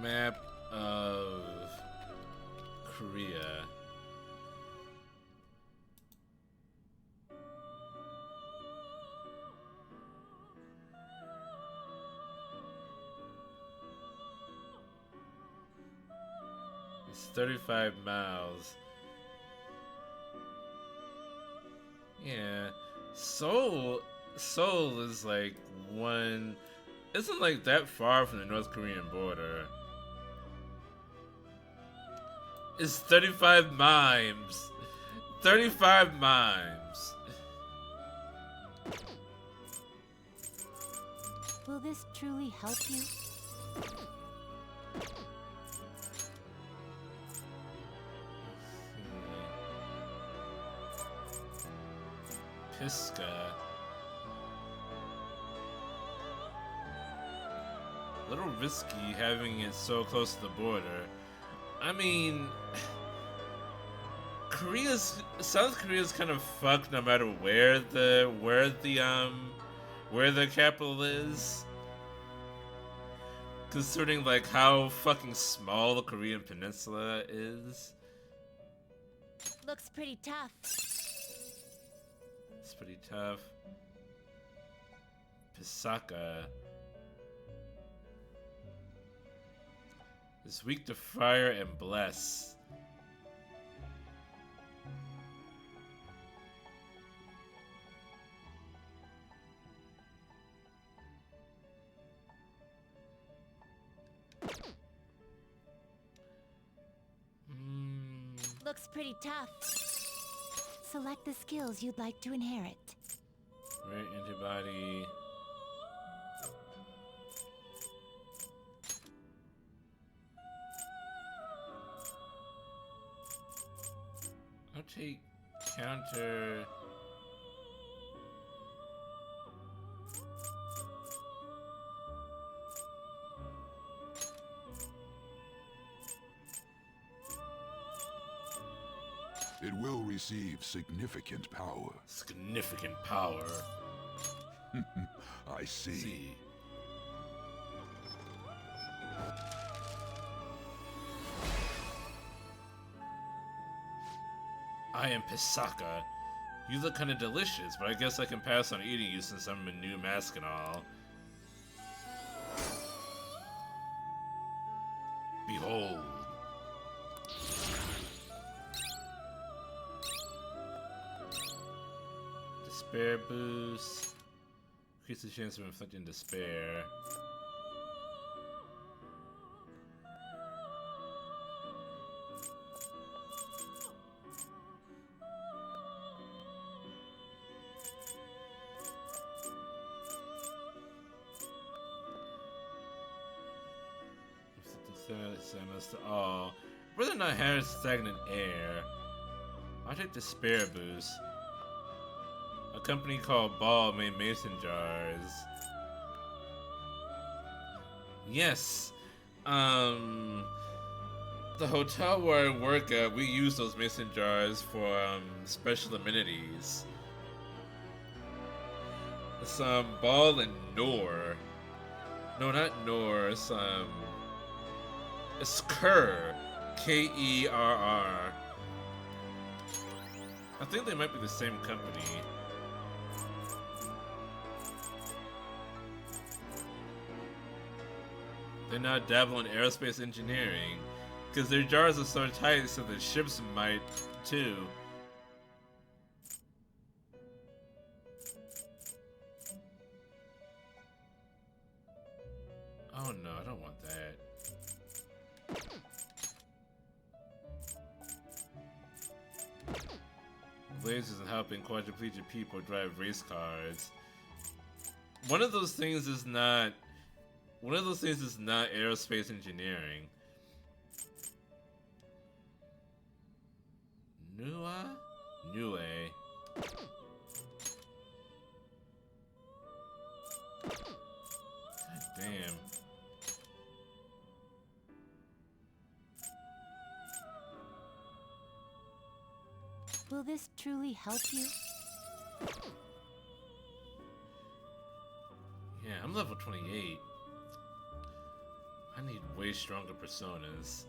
Map of Korea. It's 35 miles. Yeah. Seoul is like one... Isn't like that far from the North Korean border. It's 35 mimes. 35 mimes. Will this truly help you? Pisca. A little risky having it so close to the border. I mean, South Korea's kind of fucked no matter where the capital is. Considering like how fucking small the Korean peninsula is. Looks pretty tough. It's pretty tough. Pisaka. It's weak to fire and bless. Looks pretty tough. Select the skills you'd like to inherit. Right, antibody. I'll take counter. It will receive significant power. Significant power. I see. I am Pisaka. You look kinda delicious, but I guess I can pass on eating you since I'm a new mask and all. Behold. Despair boost. Increase the chance of inflicting despair. Oh, rather not have stagnant air. I'll take despair boost. A company called Ball made mason jars. Yes. The hotel where I work at, we use those mason jars for special amenities. It's Ball and Nor. No, not Nor. It's Kerr. Kerr. I think they might be the same company. They now dabble in aerospace engineering, because their jars are so tight so the ships might too. Oh no, I don't want that. Lasers and helping quadriplegic people drive race cars. One of those things is not one of those things is not aerospace engineering. Nue. Damn. Will this truly help you? Yeah, I'm level 28. I need way stronger personas.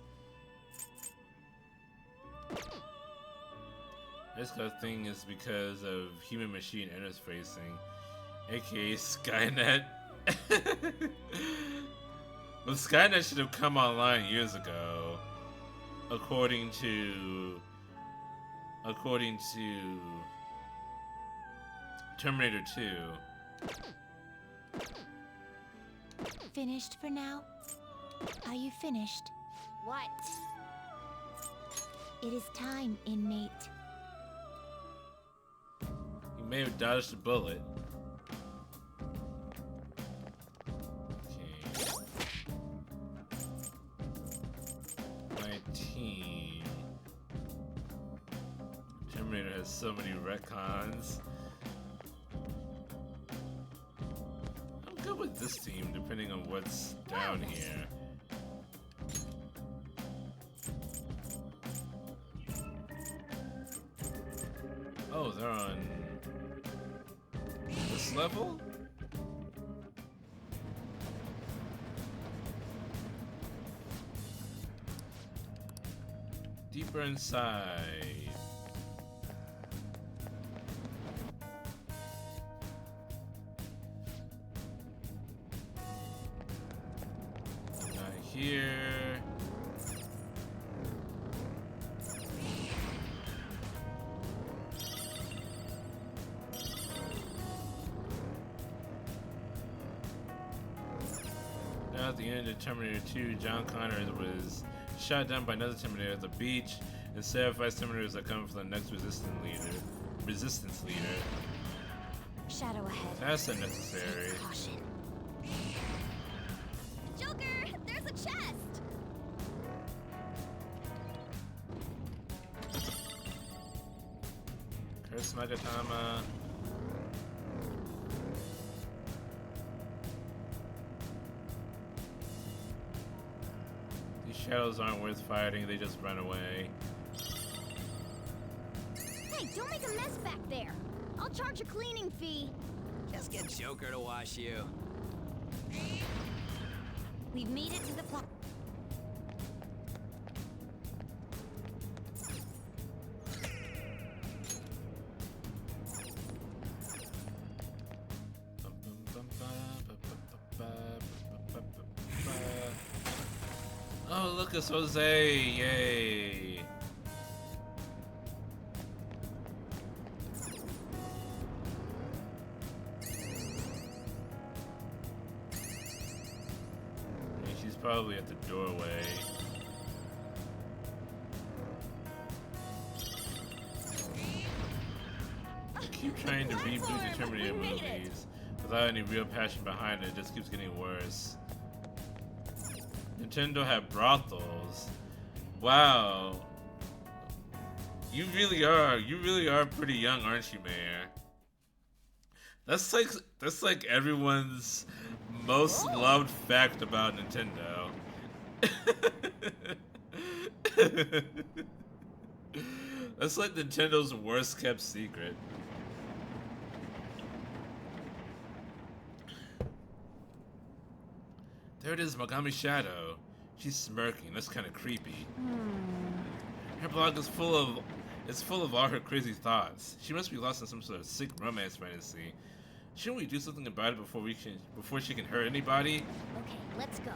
This kind of thing is because of human-machine interfacing, aka Skynet. Well, Skynet should have come online years ago, according to Terminator 2. Finished for now? Are you finished? What? It is time, inmate. You may have dodged a bullet. Okay. My team. Terminator has so many retcons. I'm good with this team, depending on what's down here. Oh, they're on this level? Deeper inside. Not here. Now at the end of Terminator 2, John Connor was shot down by another Terminator at the beach and sacrificed Terminators that come from the next resistance leader. Shadow ahead. That's unnecessary. Caution. Joker, there's a chest. Curse Magatama. These shadows aren't worth fighting, they just run away. Hey, don't make a mess back there. I'll charge a cleaning fee. Just get Joker to wash you. We've made it to the plot. Oh, look, it's Jose! Yay! She's probably at the doorway. I keep trying to reboot the Terminator movies without any real passion behind it. It just keeps getting worse. Nintendo had brothels. Wow. You really are pretty young, aren't you, Mayor? That's like everyone's most loved fact about Nintendo. That's like Nintendo's worst kept secret. There it is, Mogami Shadow. She's smirking. That's kind of creepy. Her blog is full of all her crazy thoughts. She must be lost in some sort of sick romance fantasy. Shouldn't we do something about it before she can hurt anybody? Okay, let's go.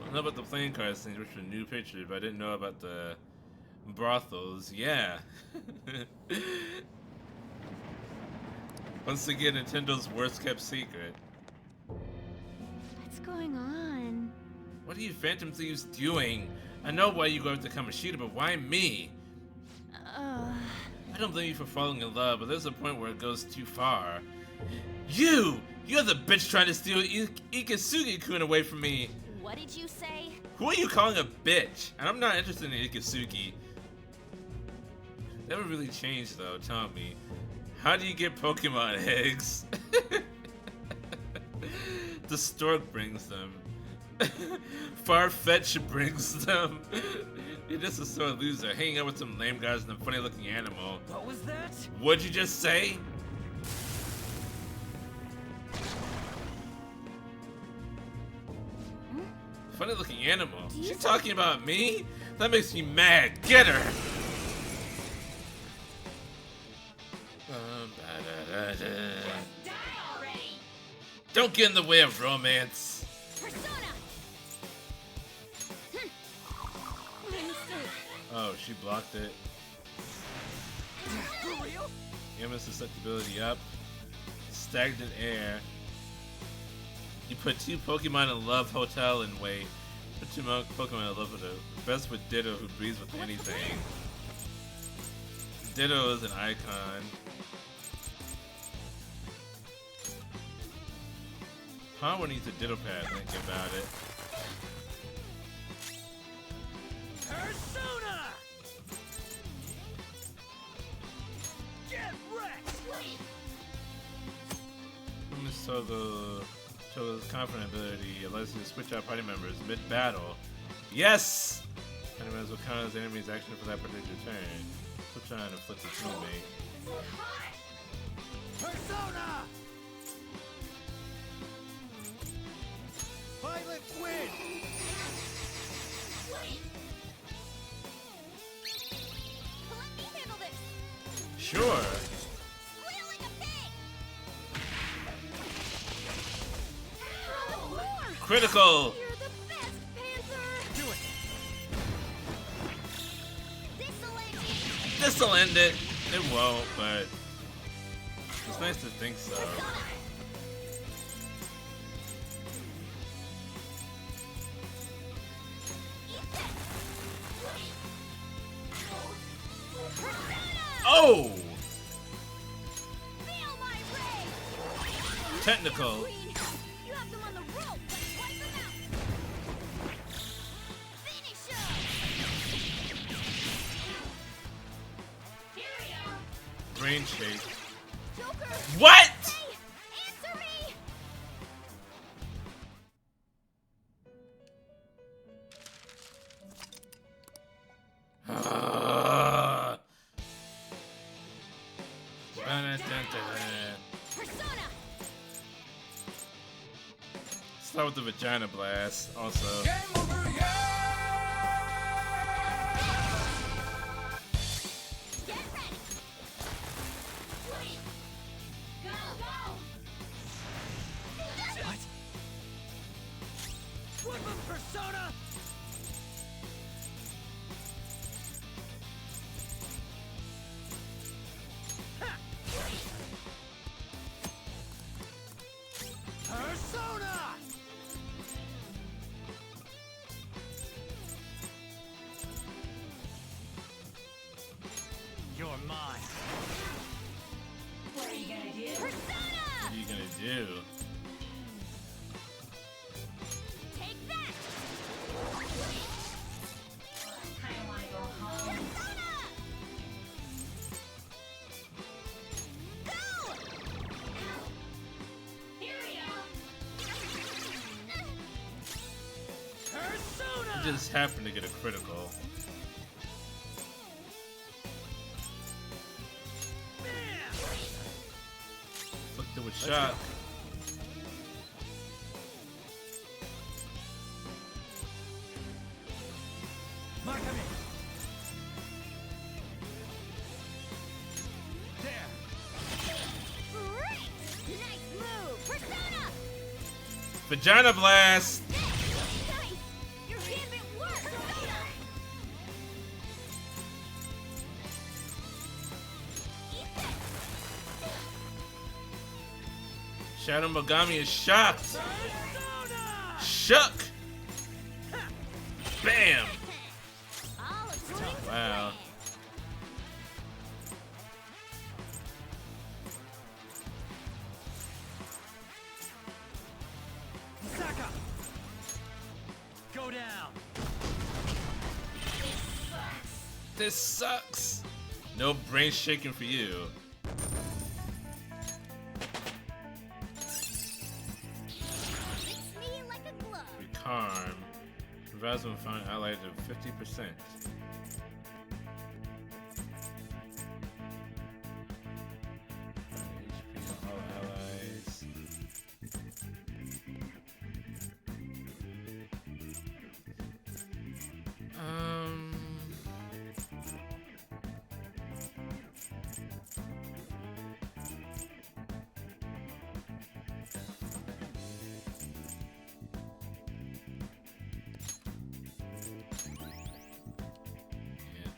I know about the playing card things, which were new pictures, but I didn't know about the brothels. Yeah. Once again, Nintendo's worst kept secret. What's going on? What are you Phantom Thieves doing? I know why you go after Kamoshida, but why me? I don't blame you for falling in love, but there's a point where it goes too far. You You're the bitch trying to steal Ikisugi-kun away from me. What did you say? Who are you calling a bitch? And I'm not interested in Ikisugi. Never really changed though, tell me. How do you get Pokemon eggs? The stork brings them. Farfetch brings them. You're just a sore loser, hanging out with some lame guys and a funny looking animal. What was that? What'd you just say? Funny looking animal? She talking about me? That makes me mad. Get her! Don't get in the way of romance. Oh, she blocked it. Yama's susceptibility up. Stagnant air. You put 2 Pokemon in Love Hotel and wait. Put 2 Pokemon in Love Hotel. Best with Ditto, who breathes with anything. Ditto is an icon. Power needs a Ditto pad, think about it. Persona! Get wrecked! Togo's confident ability allows you to switch out party members mid-battle. Yes! Party members will count as enemy's action for that particular turn. Switch on and flip the teammate. Persona! Pilot win! Let me handle this. Sure. Critical! You're the best, Panther! Do it! This'll end it. It won't, but it's nice to think so. Oh! Technical. You have them on the rope. Let's wipe them out. Finish him. Brain shake. Joker. What? Hey, answer me. Persona. Start with the vagina blast, also. Get ready. Go, go. What? Woodman Persona! Persona! You're mine. What are you gonna do? Persona! What are you gonna do? Take that. Kinda wanna go home. Persona! Go! Here we go. Persona! You just happened to get a critical. Flicked it with shock. Markame! There! Great! Nice move! Persona! Vagina blast! Nice! Your gambit worked! Persona! Eat that! Shadow Mogami is shocked! Persona! Shook! Bam! All according to Wow. plan. down. This sucks. No brain shaking for you. Calm. Revives when found allied to 50%. HP for all allies.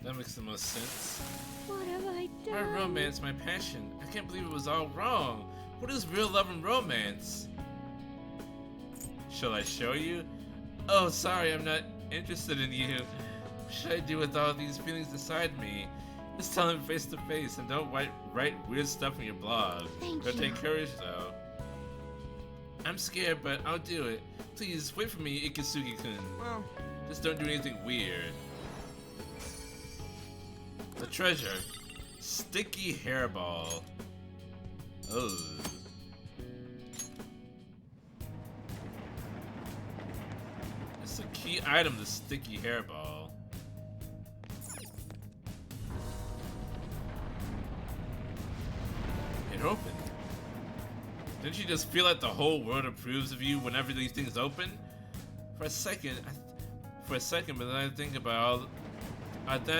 That makes the most sense. What have I done? My romance, my passion. I can't believe it was all wrong. What is real love and romance? Shall I show you? Oh, sorry, I'm not interested in you. What should I do with all these feelings inside me? Just tell him face to face and don't write weird stuff in your blog. Gotta take courage though. I'm scared, but I'll do it. Please, wait for me, Ikisugi-kun. Well, just don't do anything weird. The treasure. Sticky hairball. Oh. It's a key item, the sticky hairball. It opened. Didn't you just feel like the whole world approves of you whenever these things open? For a second, but then I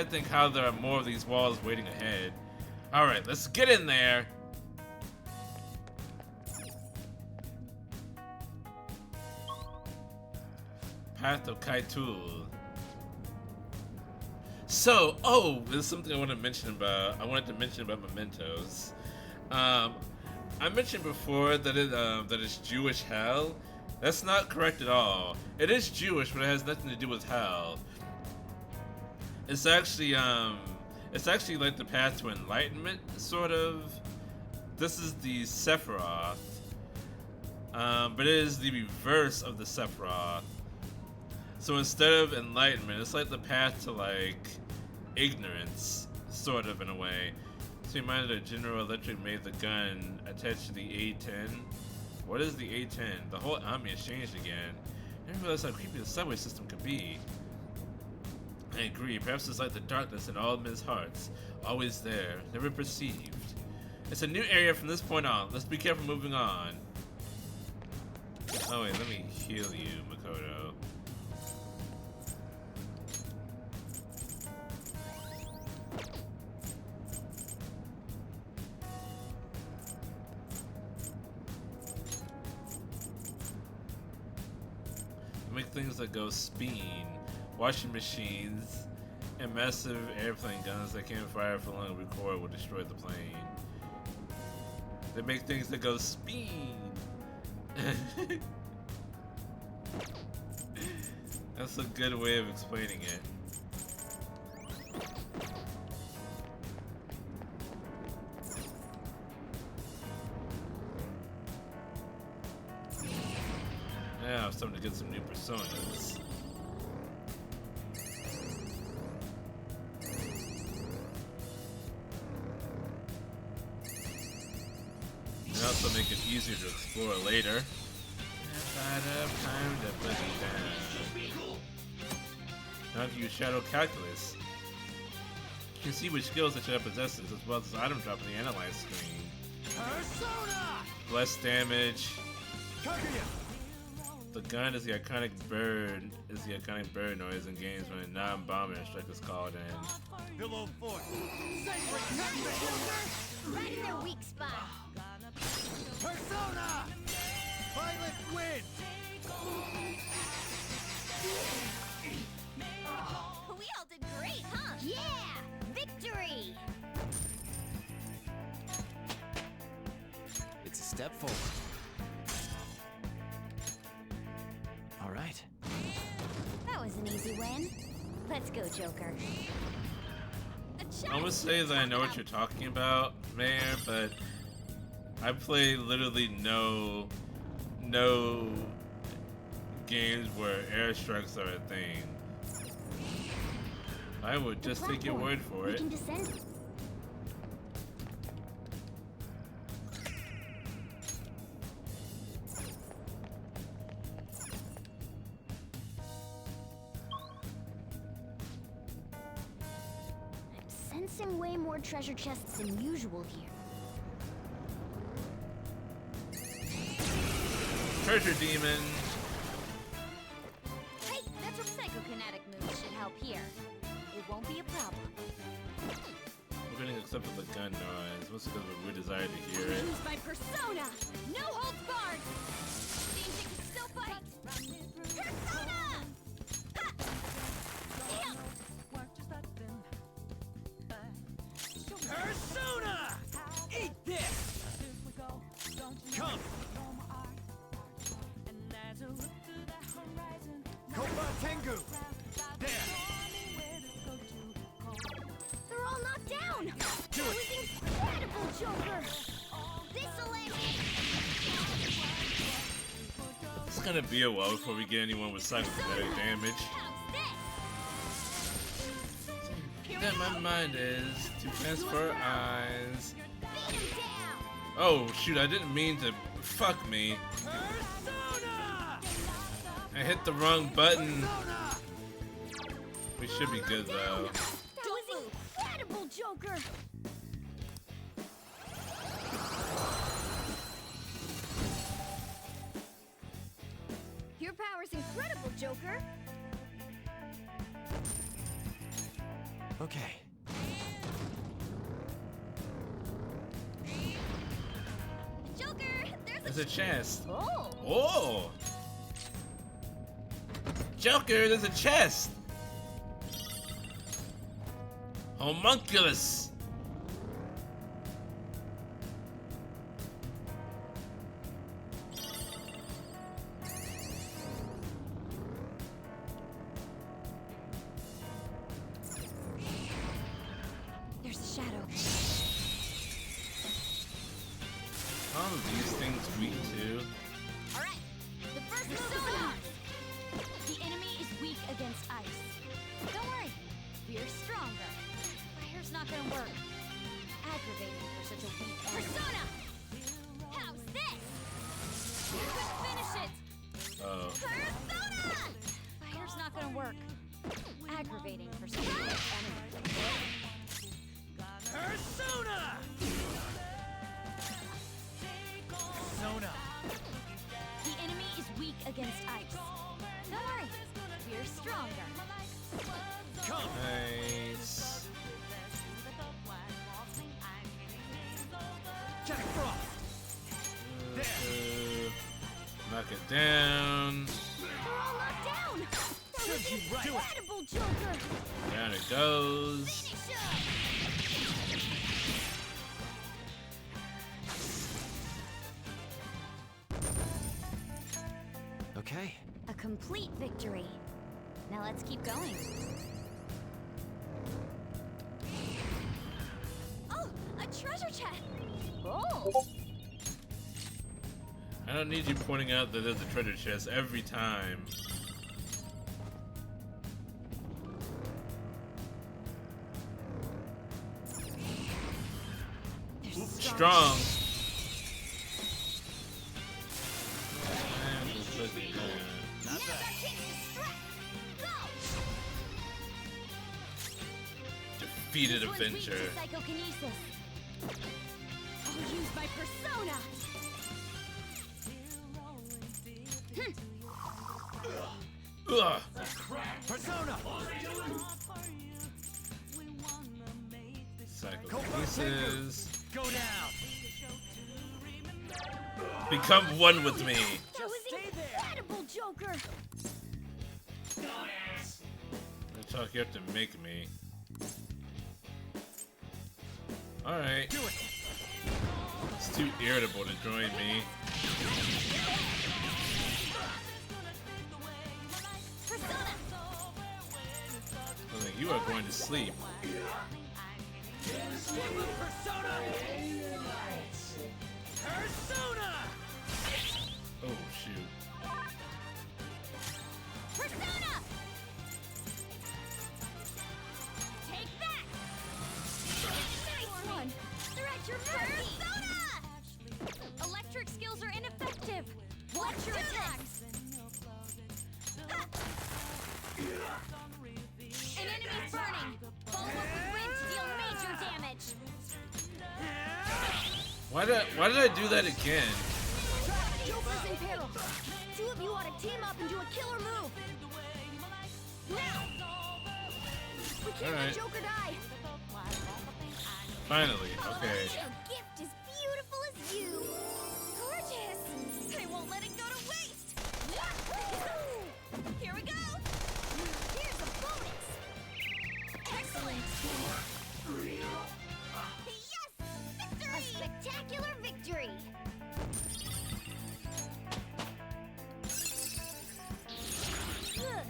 think how there are more of these walls waiting ahead. Alright, let's get in there! Path of Kaitul. So, there's something I want to mention about. I wanted to mention about mementos. I mentioned before that it's Jewish hell. That's not correct at all. It is Jewish, but it has nothing to do with hell. It's actually like the path to enlightenment, sort of. This is the Sephiroth, but it is the reverse of the Sephiroth. So instead of enlightenment, it's like the path to like ignorance, sort of in a way. So reminded that General Electric made the gun attached to the A-10. What is the A-10? The whole army has changed again. I didn't realize how creepy the subway system could be. I agree, perhaps it's like the darkness in all men's hearts. Always there, never perceived. It's a new area from this point on. Let's be careful moving on. Oh wait, let me heal you, Makoto. Make things that go spin. Washing machines and massive airplane guns that can't fire for long recoil will destroy the plane. They make things that go spin. That's a good way of explaining it. Now it's time to get some new personas. And also make it easier to explore later. Time to put it down. Now to use Shadow Calculus. You can see which skills the Shadow possesses, as well as the item drop in the Analyze screen. Persona! Less damage. The gun is the iconic bird noise in games when a non-bomber strike is called in. Pillow Fort. Right in their weak spot. Persona! Pilot win! We all did great, huh? Yeah! Victory! It's a step forward. All right. That was an easy win. Let's go, Joker. I would say that I know what you're talking about, Mayor, but I play literally no games where airstrikes are a thing. I would just take your word for We it. can descend. I'm sensing way more treasure chests than usual here. Treasure demon. Hey, that's a psychokinetic move. Should help here. It won't be a problem. We're getting accepted the gun noise. What's because of a weird desire to hear it? Use my persona! No holds barred! Seems you can still fight! Persona! Ha! Damn! Persona! Eat this! Come! Koba Tengu! There! They're all knocked down! Do That it. was incredible, Joker! This'll end it! It's gonna be a while before we get anyone with psychokinetic damage. That my mind is to transfer eyes. Oh shoot, I didn't mean to. Fuck me. I hit the wrong button. We should be good though. That was incredible, Joker! Your power's incredible, Joker! Okay. Joker, There's a chest. Oh! Oh! Joker, there's a chest! Homunculus! There's a shadow. All of these things weak too. Alright, the first move is ours! The enemy is weak against ice. Don't worry, we're stronger. Fire's not gonna work. Aggravating for such a weak enemy. Persona! How's this? You couldn't finish it! Oh. Persona! Fire's not gonna work. Aggravating for such a weak enemy. Persona! Persona! The enemy is weak against ice. Don't worry, we're stronger. Come! Nice. Jack Frost! Knock it down. They're all knocked down! That Serves was you right. incredible, Joker! Down it goes. Finish up! Okay. A complete victory. Now let's keep going. Oh, a treasure chest! Oh! I don't need you pointing out that there's a treasure chest every time. Strong. Defeated Avenger. Psychokinesis. I'll use my persona. Ugh. Persona! Psychokinesis. Go down! Become one with me. That was incredible, Joker. That's all you have to make me. Alright. It's too irritable to join me. I think you are going to sleep. Persona! Persona! Oh shoot. your attacks! An enemy's burning! Follow up with wind to deal major damage! Why did I do that again? Joker's in peril! Two of you ought to team up and do a killer move! Now! We can't let Joker die! Finally, okay. Your gift is beautiful as you! Gorgeous! I won't let it go to waste! Here we go! Here's a bonus! Excellent! Yes! Victory! A spectacular victory! Good.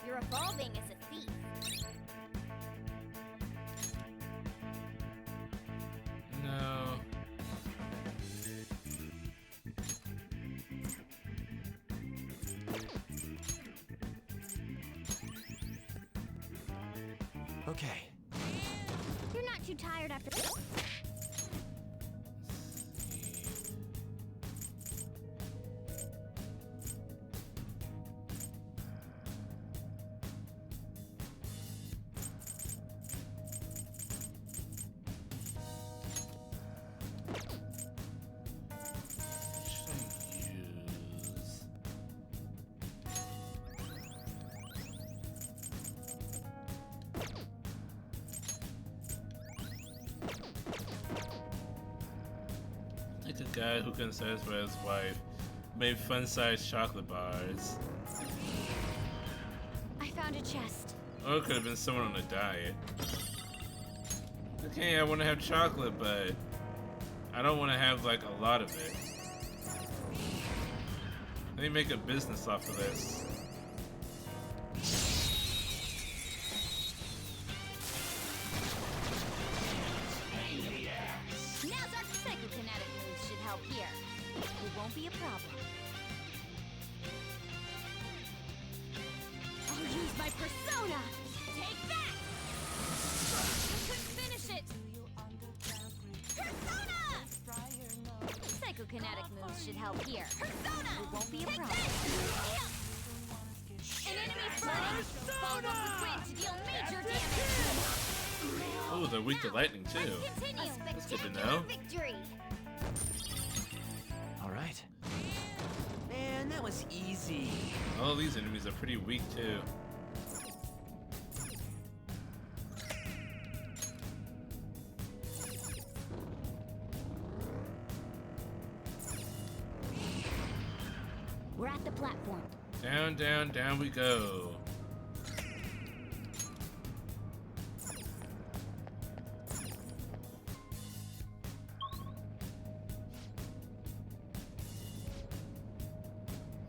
You're evolving as a thief. No. Okay. You're not too tired after. Like a guy who can satisfy his wife made fun-sized chocolate bars. I found a chest. Or it could have been someone on a diet. Okay, I want to have chocolate, but I don't want to have like a lot of it. Let me make a business off of this. Now's our psychokinetic moves should help here. It won't be a problem. I'll use my persona! Take that! I couldn't finish it! Persona! Psychokinetic moves should help here. Persona! It won't be a problem. An enemy's burning! Follow up with wind to deal major damage! Oh, they're weak to lightning too. Continue! That's good to know. Victory! All right. Man, that was easy. All of these enemies are pretty weak too. We're at the platform. Down, down, down we go.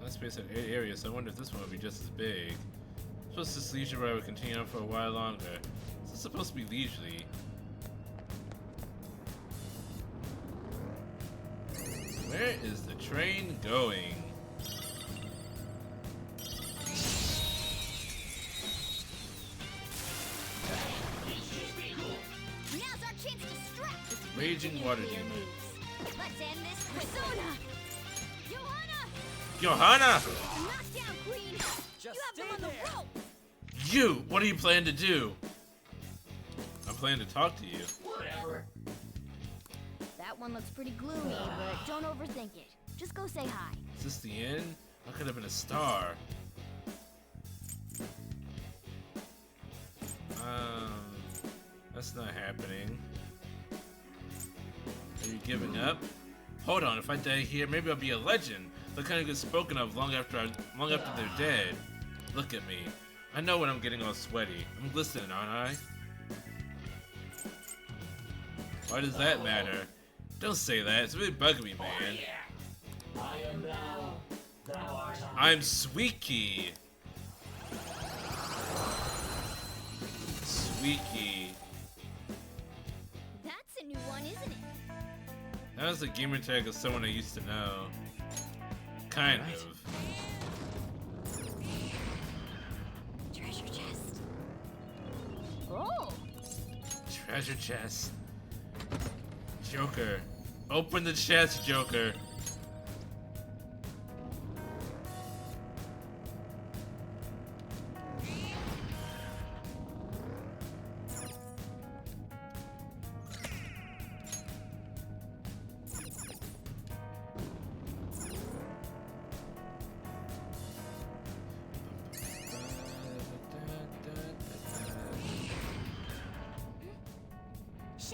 That space had 8 areas, so I wonder if this one would be just as big. I suppose this leisure ride would continue on for a while longer. Is this supposed to be leisurely? Where is the train going? Now's our chance to strike! Raging water demon. Let's end this persona! Johanna! Johanna! Knockdown queen! Just you have them on stay the rope! You! What are you planning to do? I'm planning to talk to you. Whatever. That one looks pretty gloomy, but don't overthink it. Just go say hi. Is this the end? I could have been a star. That's not happening. Are you giving up? Hold on, if I die here, maybe I'll be a legend. The kind of get spoken of long after they're dead. Look at me. I know when I'm getting all sweaty. I'm glistening, aren't I? Why does that matter? Don't say that. It's really bugging me, man. I am thou, thou art I'm Squeaky. Squeaky. That's a new one, isn't it? That was a gamer tag of someone I used to know. Kind of. Treasure chest. Oh! Treasure chest. Joker. Open the chest, Joker.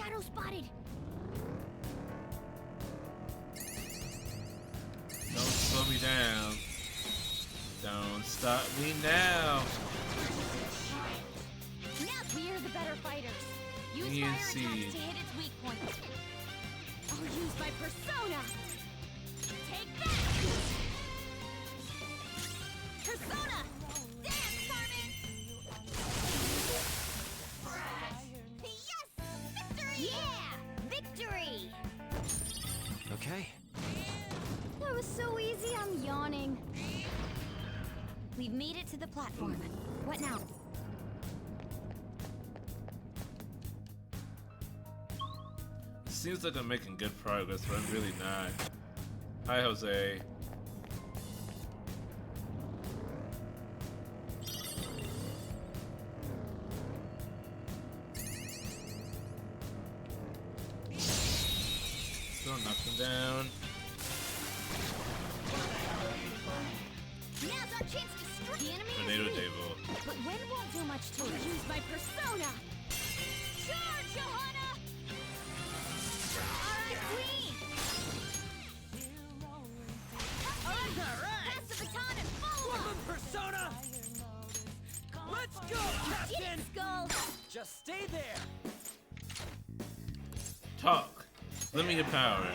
Shadow spotted. Don't slow me down. Don't stop me now. Now we're the better fighters. Use Me fire and attacks Seed. to hit its weak point. I'll use my persona. Take that. Persona. Dance, Carmen. Yes! Victory! Yeah! Victory! Okay. That was so easy, I'm yawning. We've made it to the platform. What now? Seems like I'm making good progress, but I'm really not. Hi, Jose. Still knock him down. Now's our chance to strike. The enemy Tornado is weak, Devil. but wind won't do much to it. Use my persona. Charge, Johanna! Alright, Queen! Alright, pass the baton and follow up! Persona! Let's go, Get Captain! it, Skull! Just stay there! Talk. Limited power.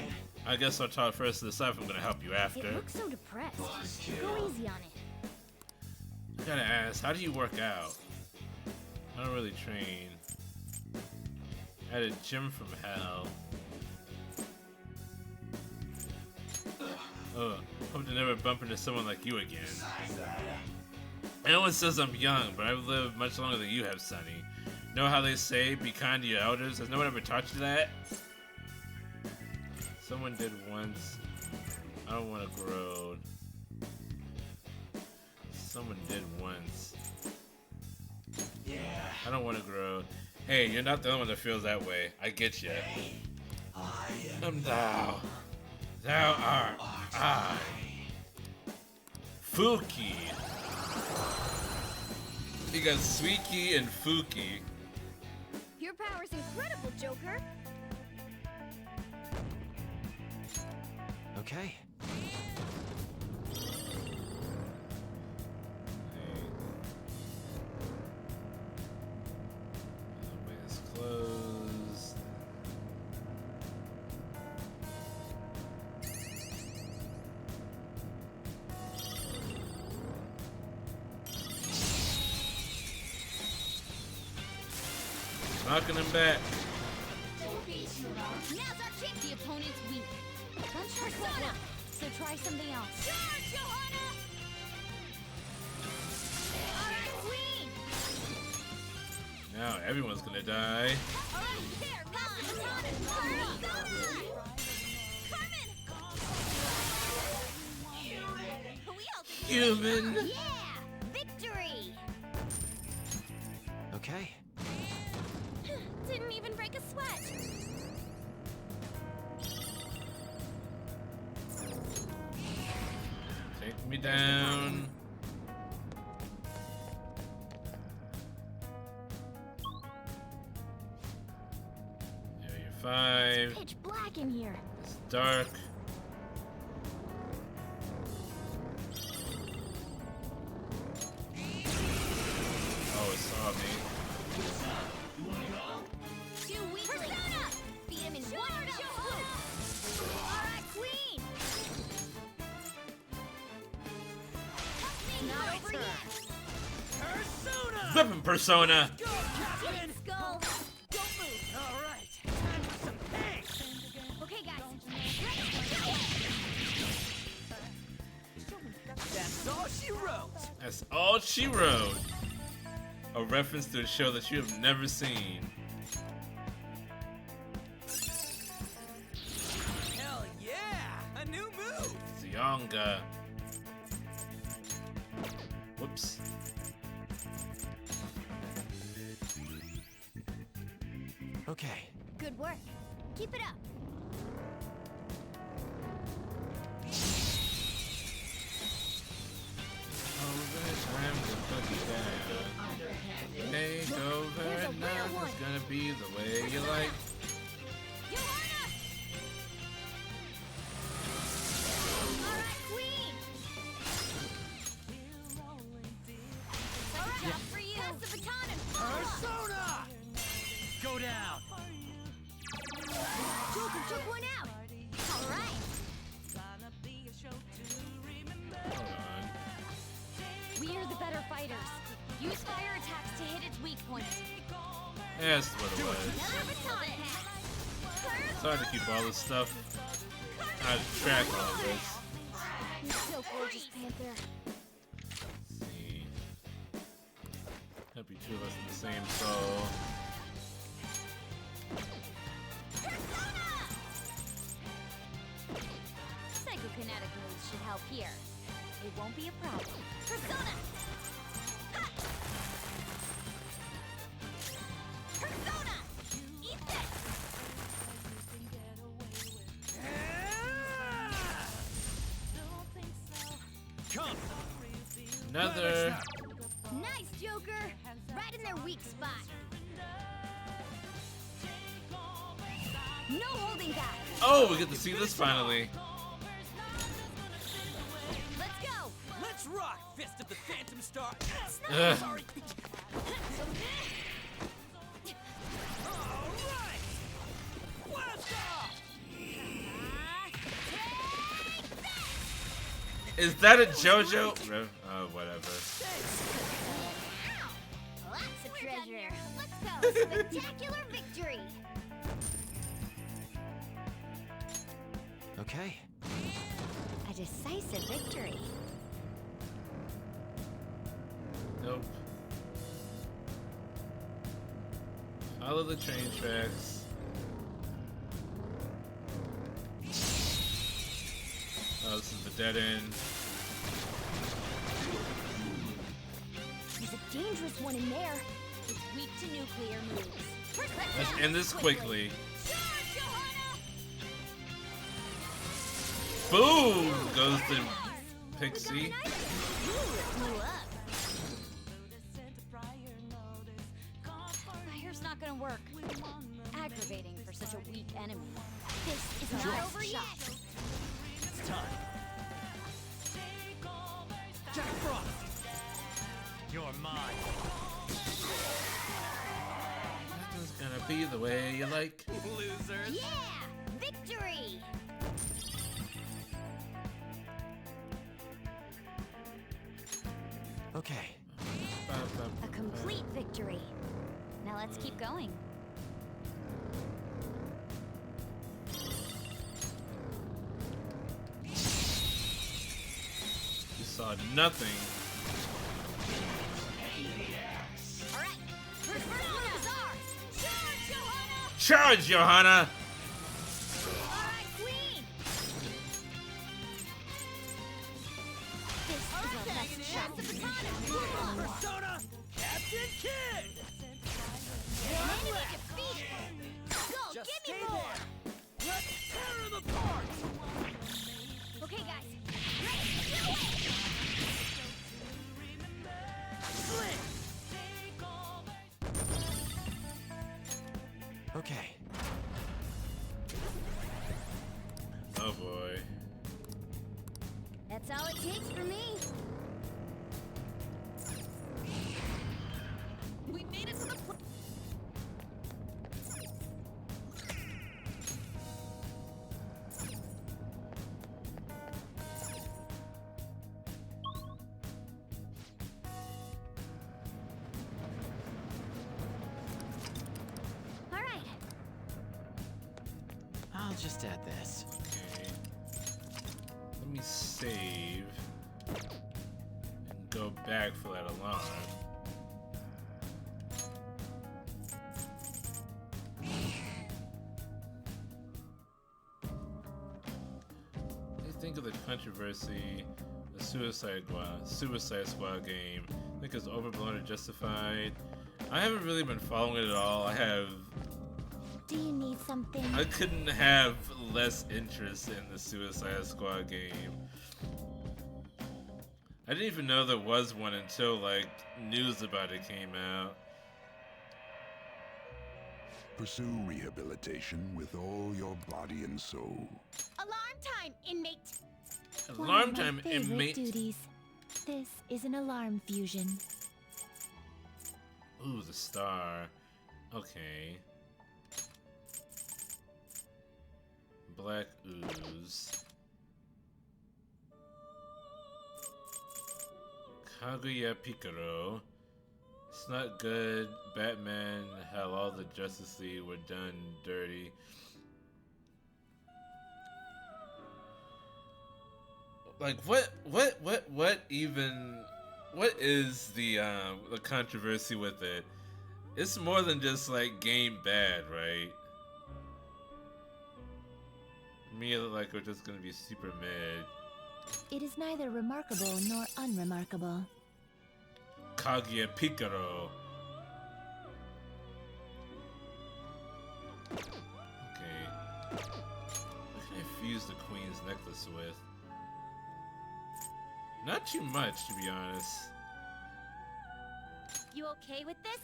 I guess I'll talk first to decide if I'm gonna help you after. It looks so depressed. Go easy on it. I gotta ask, how do you work out? I don't really train. At a gym from hell. Ugh, hope to never bump into someone like you again. Everyone says I'm young, but I've lived much longer than you have, Sonny. Know how they say, be kind to your elders? Has no one ever taught you that? Someone did once. I don't want to grow. Someone did once. Yeah. I don't want to grow. Hey, you're not the only one that feels that way. I get you. I am thou. Thou art I. Fuki. You got Suiki and Fuki. Your power's incredible, Joker! Okay. It's closed. Knocking him back. Now's our chance. The opponent's weak. Gunshot Persona! So try something else. Charge, Johanna! Alright, Queen! Now everyone's gonna die. Alright, there! Pass the baton and Persona! Carmen! We all think Human! Yeah! Victory! Okay. Didn't even break a sweat. Take me down. Area 5. Pitch black in here. It's dark. Oh, it saw me. Too weak. Persona! Beat him in one fell swoop. Alright, Queen! Not over yet. Persona! Weapon Persona! Get it, Skull! Don't move. Alright, time for some thanks! Okay, guys. That's all she wrote! That's all she wrote. A reference to a show that you have never seen. Hell yeah! A new move! Zionga. Whoops. Okay. Good work. Keep it up. Time to put you down. Take over, There's a and real one. nothing's gonna be the way you like. Use fire attacks to hit its weak point. Yeah, that's what it was. It's hard to keep all this stuff out of track, all of this. You're so gorgeous, Panther. Let's see. Can't be two of us in the same soul. Psychokinetic moves should help here. It won't be a problem. Persona! Ha! Persona! Eat this! Come! Another. Nice, Joker! Right in their weak spot. No holding back! Oh, we get to see this finally. Let's go! Let's rock, Fist of the Phantom Star! Ugh. Sorry! Alright! Blast off! Is that a JoJo? Oh, whatever. Lots of treasure. Let's go! Spectacular victory! Okay. A decisive victory. Nope. Follow the train tracks. Oh, this is the dead end. There's a dangerous one in there. It's weak to nuclear moves. Let's end this quickly. Boom! Goes the Pixie. Fire's not gonna work. Aggravating for such a weak enemy. This is not over yet. It's time. Jack Frost! You're mine. Nothing's gonna be the way you like. Losers. Yeah! Victory! Okay. A complete victory. Now let's keep going. You saw nothing. All right. Persona's ours. Charge, Johanna! Charge, Johanna! All right, Queen. This is our best shot. Persona! Captain Kid! Enemy defeated. Go, Just give stay me more. there. Let's tear them apart! Okay, guys. Let's do it. Sling! Okay. Oh boy. That's all it takes for me. We made it to the All right. I'll just add this. Okay. Let me save and go back for that alarm. What do you think of the controversy, the Suicide Squad game? I think it's overblown or justified. I haven't really been following it at all. Do you need something? I couldn't have less interest in the Suicide Squad game. I didn't even know there was one until, like, news about it came out. Pursue rehabilitation with all your body and soul. Alarm time, inmate. Alarm One time, of my favorite inmate. duties. This is an alarm fusion. Ooh, the star. Okay. Black ooze. Kaguya Picaro. It's not good. Batman, hell, all the Justice League were done dirty. Like what is the controversy with it? It's more than just like game bad, right? Me look like we're just gonna be super mad. It is neither remarkable nor unremarkable. Kaguya Picaro. Okay. What can I fuse the Queen's necklace with? Not too much, to be honest. You okay with this?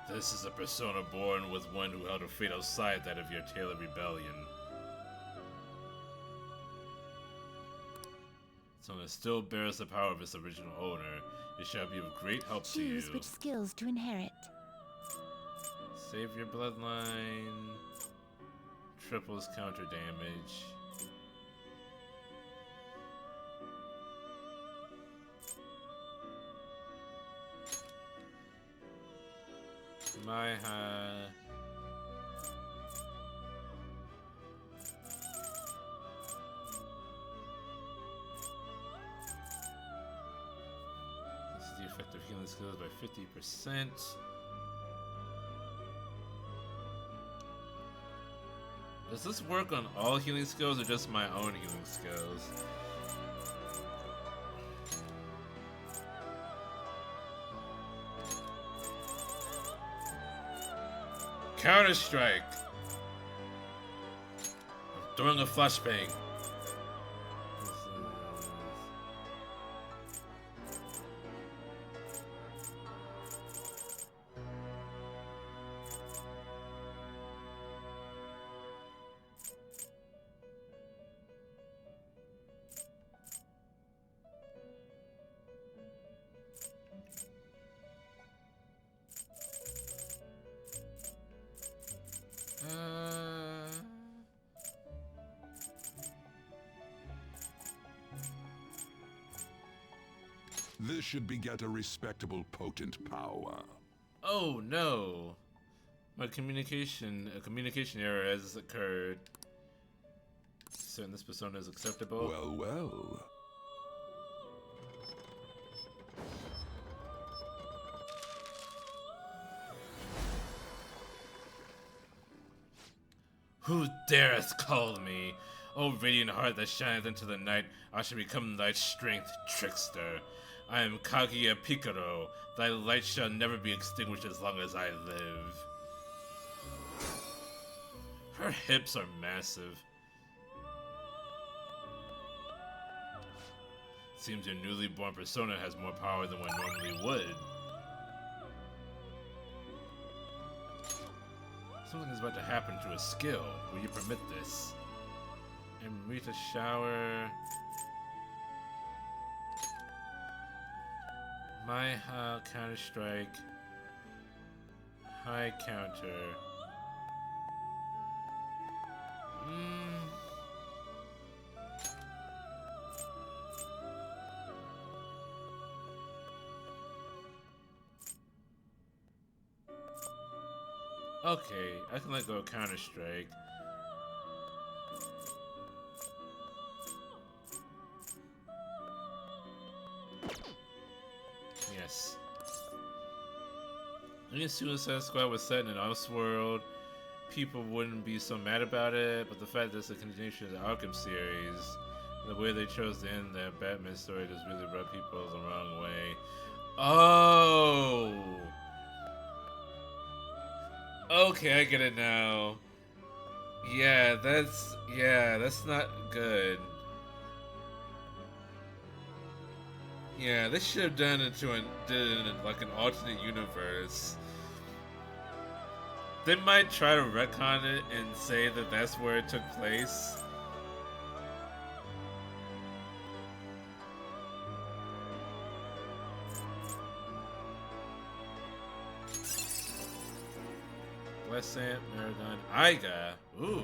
This is a persona born with one who held a fate outside that of your tale of rebellion. So it still bears the power of its original owner. It shall be of great help to you. Choose which skills to inherit. Save your bloodline. Triples counter damage. Maiha. This is the effect of healing skills by 50%. Does this work on all healing skills or just my own healing skills? Counter-Strike! Throwing a flashbang. This should beget a respectable, potent power. Oh no! A communication error has occurred. Certain this persona is acceptable. Well, well. Who dareth call me? O radiant heart that shineth into the night, I shall become thy strength, trickster. I am Kaguya Picaro. Thy light shall never be extinguished as long as I live. Her hips are massive. Seems your newly born persona has more power than one normally would. Something is about to happen to a skill. Will you permit this? Amrita shower. Maiha Counter-Strike. High counter. Okay, I can let go of Counter-Strike. Yes. I knew Suicide Squad was set in an Elseworld. People wouldn't be so mad about it, but the fact that it's a continuation of the Arkham series, the way they chose to end that Batman story just really rubbed people the wrong way. Oh! Okay, I get it now. Yeah, that's not good. Yeah, they should have done it like an alternate universe. They might try to retcon it and say that that's where it took place. Wesant, Maragon, Iga. Ooh.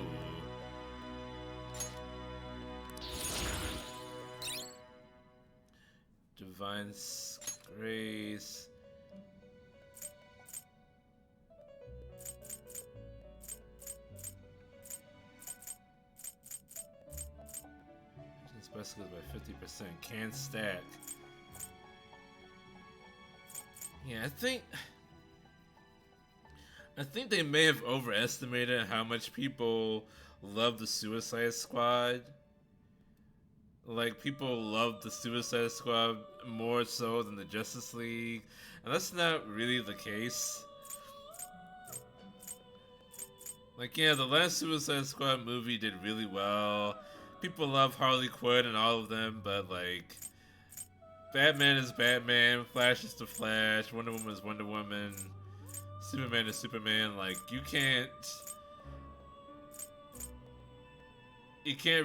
Divine Grace. Best goes by 50%. Can stack. Yeah, I think they may have overestimated how much people love the Suicide Squad. Like, people love the Suicide Squad more so than the Justice League, and that's not really the case. Like, yeah, the last Suicide Squad movie did really well. People love Harley Quinn and all of them, but like, Batman is Batman, Flash is the Flash, Wonder Woman is Wonder Woman, Superman is Superman. Like, you can't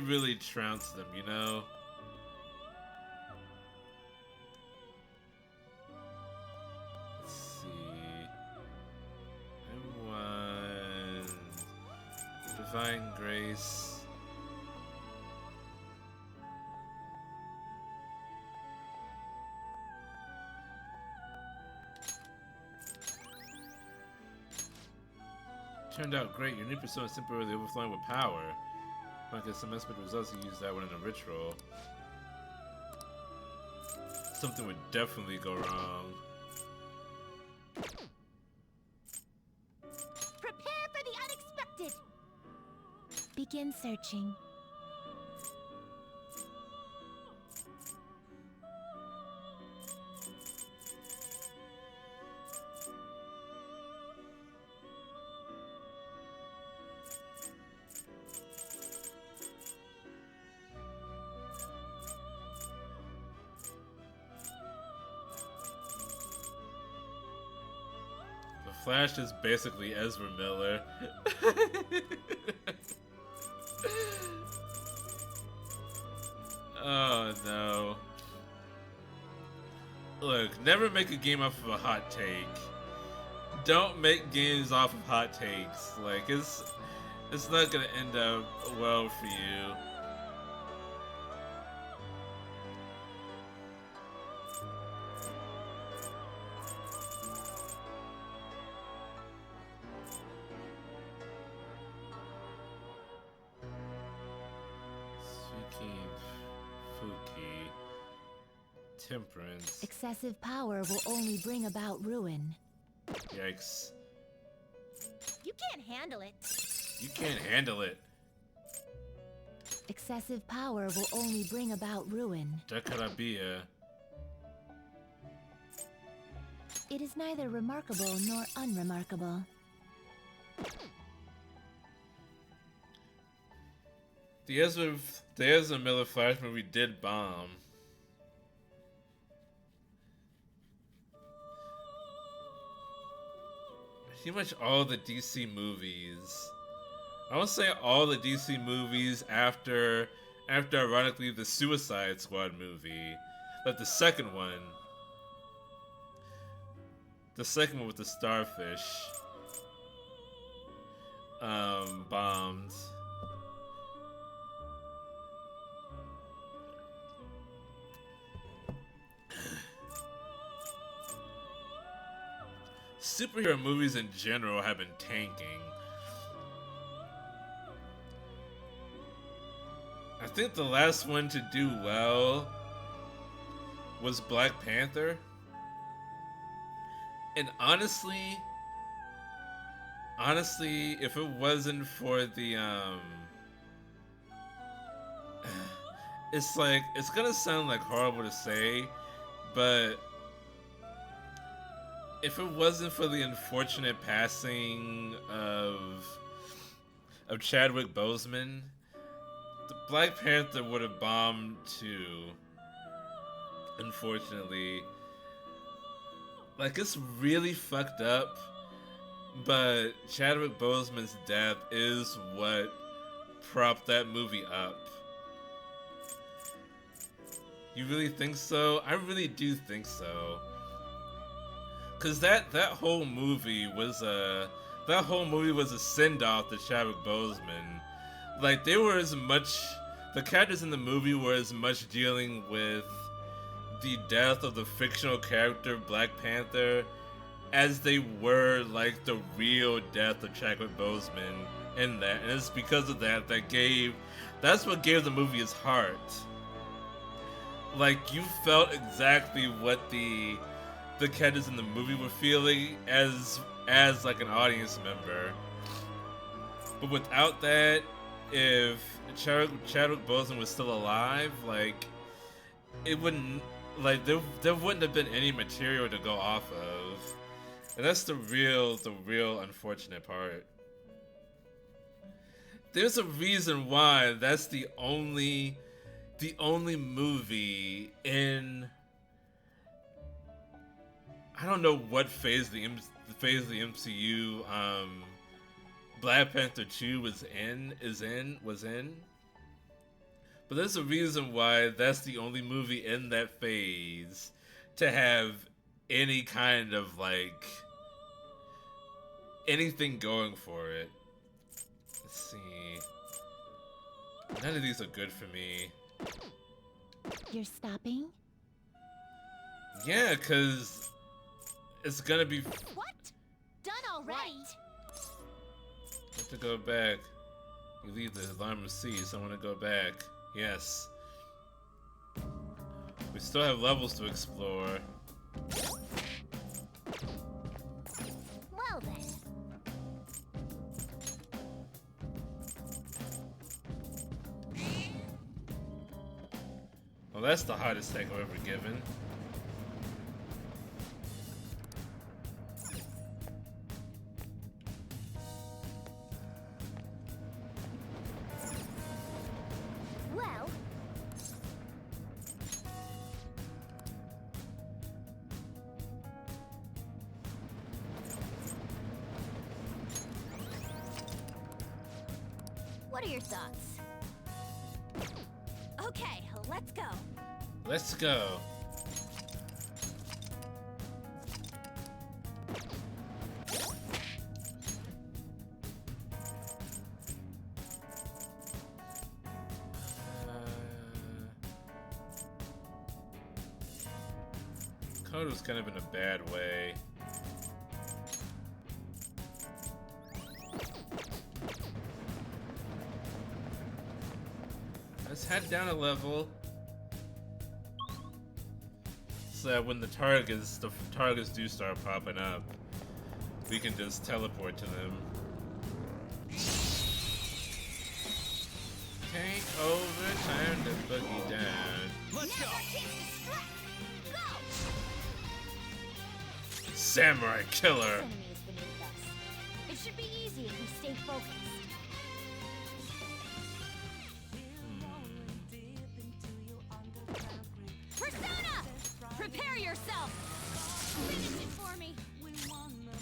really trounce them, you know? Let's see. M1 Divine Grace. Turned out great. Your new persona is temporarily overflowing with power. Might get some expert results to use that one in a ritual. Something would definitely go wrong. Prepare for the unexpected! Begin searching. Flash is basically Ezra Miller. Oh no. Look, never make a game off of a hot take. Don't make games off of hot takes. Like, it's not gonna end up well for you. Temperance. Excessive power will only bring about ruin. Yikes. You can't handle it. You can't handle it. Excessive power will only bring about ruin. Dakarabia. It is neither remarkable nor unremarkable. The Ezra Miller Flash movie did bomb. Pretty much all the DC movies. I would say all the DC movies after ironically the Suicide Squad movie. Like the second one. The second one with the starfish. Bombed. Superhero movies in general have been tanking. I think the last one to do well was Black Panther. And honestly, if it wasn't for the it's gonna sound like horrible to say, but if it wasn't for the unfortunate passing of Chadwick Boseman, the Black Panther would have bombed too. Unfortunately. Like, it's really fucked up, but Chadwick Boseman's death is what propped that movie up. You really think so? I really do think so. Cause that whole movie was a send-off to Chadwick Boseman. Like, the characters in the movie were as much dealing with the death of the fictional character Black Panther as they were like the real death of Chadwick Boseman in that, and it's because of that that's what gave the movie its heart. Like, you felt exactly what the characters in the movie were feeling as like an audience member. But without that, if Chadwick Boseman was still alive, like, it wouldn't, like, there wouldn't have been any material to go off of. And that's the real unfortunate part. There's a reason why that's the only movie in, I don't know what phase the MCU Black Panther 2 was in. But there's a reason why that's the only movie in that phase to have any kind of, like, anything going for it. Let's see. None of these are good for me. You're stopping? Yeah, because it's gonna be... What? Done already? Have to go back. You leave the alarm of C, so I want to go back. Yes. We still have levels to explore. Well then. Well, that's the hardest take I've ever given. Well. What are your thoughts? Okay, let's go. Let's go. Code was kind of in a bad way. Let's head down a level. So that when the targets do start popping up, we can just teleport to them. Take over, time to boogie down. Let's go. Samurai killer. This enemy is beneath us. It should be easy if we stay focused. Persona! Prepare yourself! Finish it for me!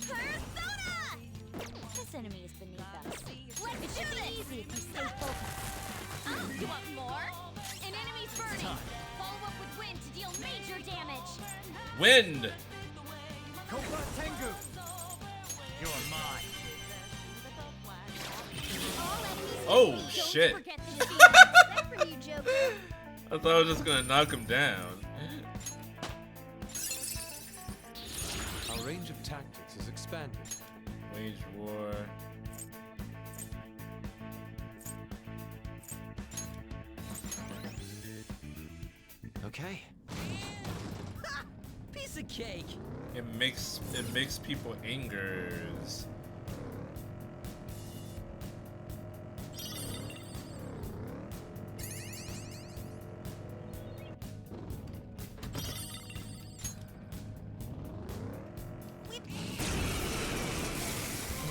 Persona! This enemy is beneath us. It should be easy if we stay focused. Oh, you want more? An enemy's burning! Follow up with wind to deal major damage! Wind! Cobra Tengu! You're mine. Oh shit! Forget the defeat. That for you, Joker. I thought I was just gonna knock him down. Our range of tactics is expanded. Wage war. Okay. Piece of cake. It makes people angers.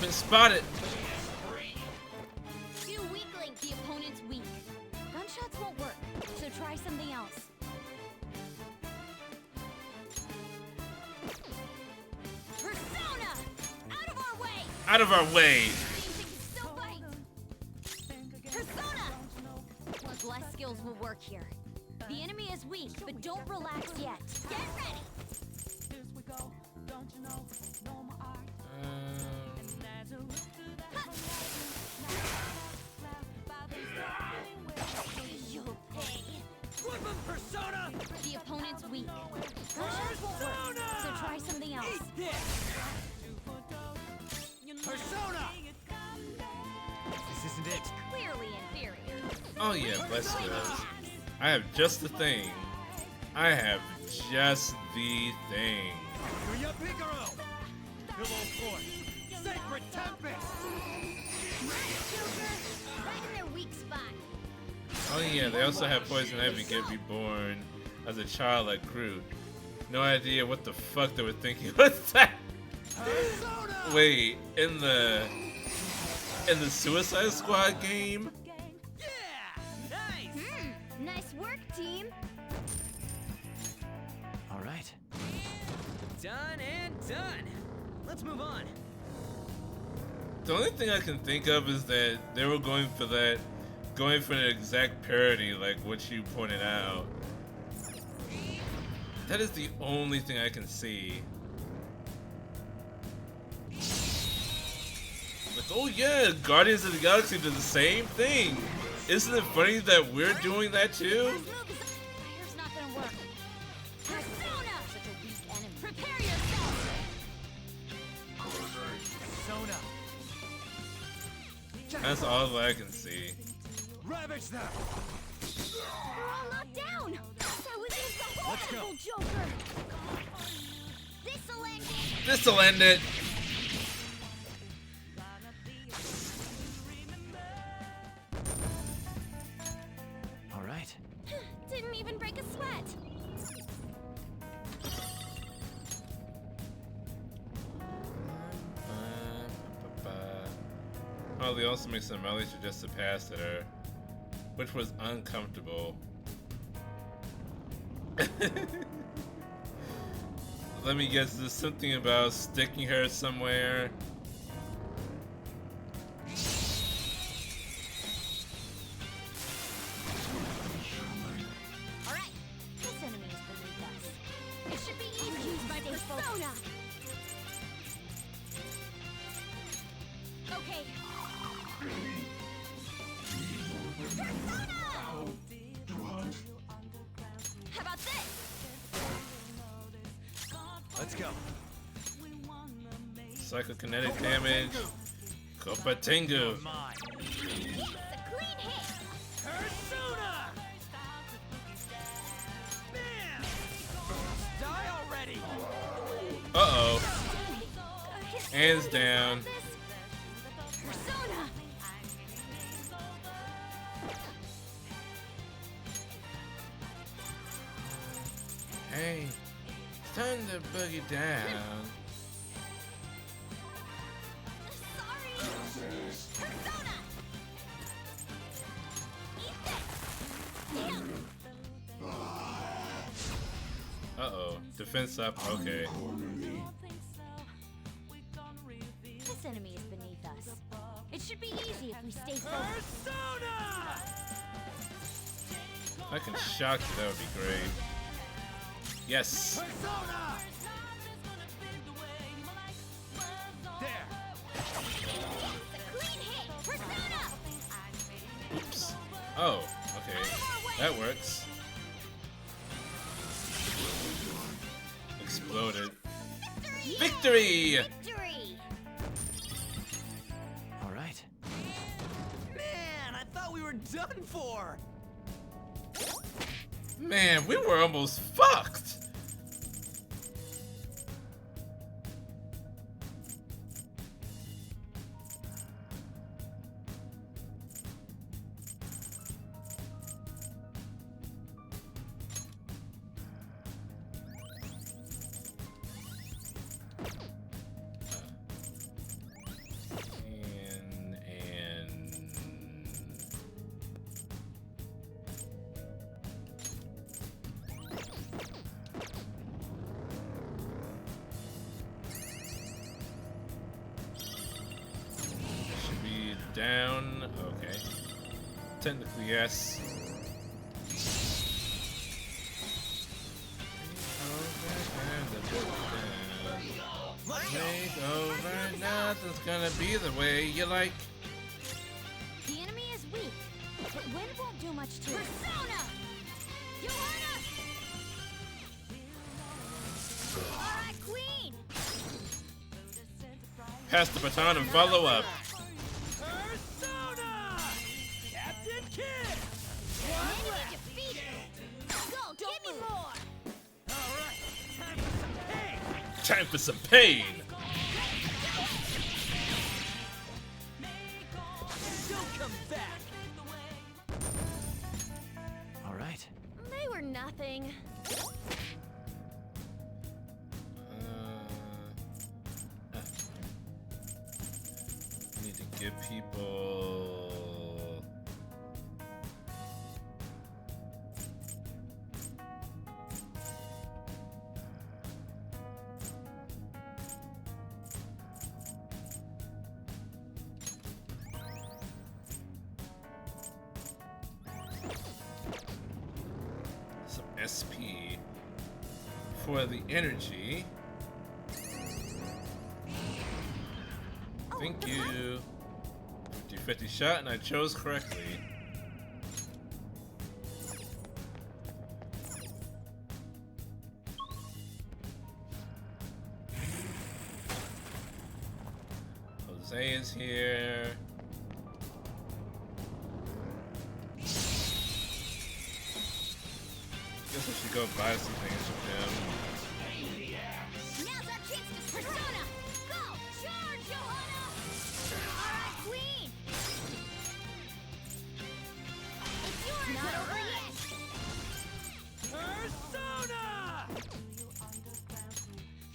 Been spotted. Too weak link, the opponent's weak. Gunshots won't work, so try something else. Persona! Out of our way! Out of our way! Still fight! Persona! Less skills will work here. The enemy is weak, but don't relax yet. Get ready! You'll pay. Flip him, Persona! The opponent's weak. Persona! This isn't it. Clearly inferior. Oh yeah, bless you. I have just the thing. I have just the thing. Yuya Picaro! Pillow Force! Sacred Tempest! Right in their weak spot. Oh yeah, they also have Poison Ivy get reborn as a child like Groot. No idea what the fuck they were thinking. What's that? Wait, in the Suicide Squad game? Nice work, team. All right. Done and done. Let's move on. The only thing I can think of is that they were going for an exact parody like what you pointed out. That is the only thing I can see. Like, oh yeah, Guardians of the Galaxy did the same thing. Isn't it funny that we're doing that too? Fire's not gonna work. Persona! Such a weak enemy. Prepare yourself! Persona! That's all I can see. Ravage them! They're all knocked down! That was Let's go. horrible, Joker! This'll end it! This'll end it. All right. Didn't even break a sweat! Oh, they also made some rallies just to pass at her, which was uncomfortable. Let me guess, there's something about sticking her somewhere. Alright, this enemy is beneath us. It should be easy to use my persona! Okay. How about this? Let's go. Psychokinetic damage. Kopatingu. Mine. It's a clean hit! Persona! Bam! Die already! Uh-oh. Hands down. Persona! Hey, it's time to boogie down. Persona! Eat this! Uh-oh. Defense up. Okay. This enemy is beneath us. It should be easy if we stay focused. Persona! If I can shock you, that would be great. Yes. Persona! There. Clean hit! Persona! Oops. Oh, okay. That works. Exploded. Victory! Victory! All right. Man, I thought we were done for. Man, we were almost fucked. Down. Okay. Technically, yes. Take over, nothing's gonna be the way you like. The enemy is weak, but wind won't do much to it. Persona! You heard us! Alright, Queen! pass the baton and follow up. Persona! Captain Kid! Enemy defeated! Go, give me more! Alright, time for some pain! Time for some pain! Don't come back! Alright. They were nothing. Need to give people... some SP for the energy. Thank you. 50-50 shot, and I chose correctly. Jose is here. Guess I should go buy some things from him. Now's our chance to Persona! Go! Charge, Johanna! Alright, Queen! It's yours! Not over yet! Persona!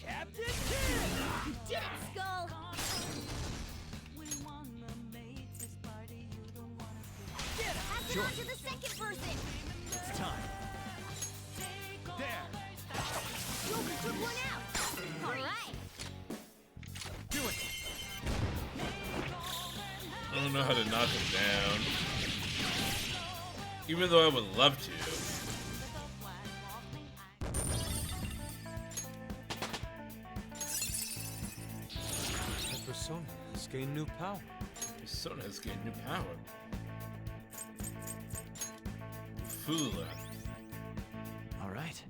Captain Kid! You did it, Skull! Pass it on to the second person! It's time. There! Joker took one out! Alright! Do it! I don't know how to knock him down. Even though I would love to. That persona has gained new power. Persona has gained new power. Fula. Alright.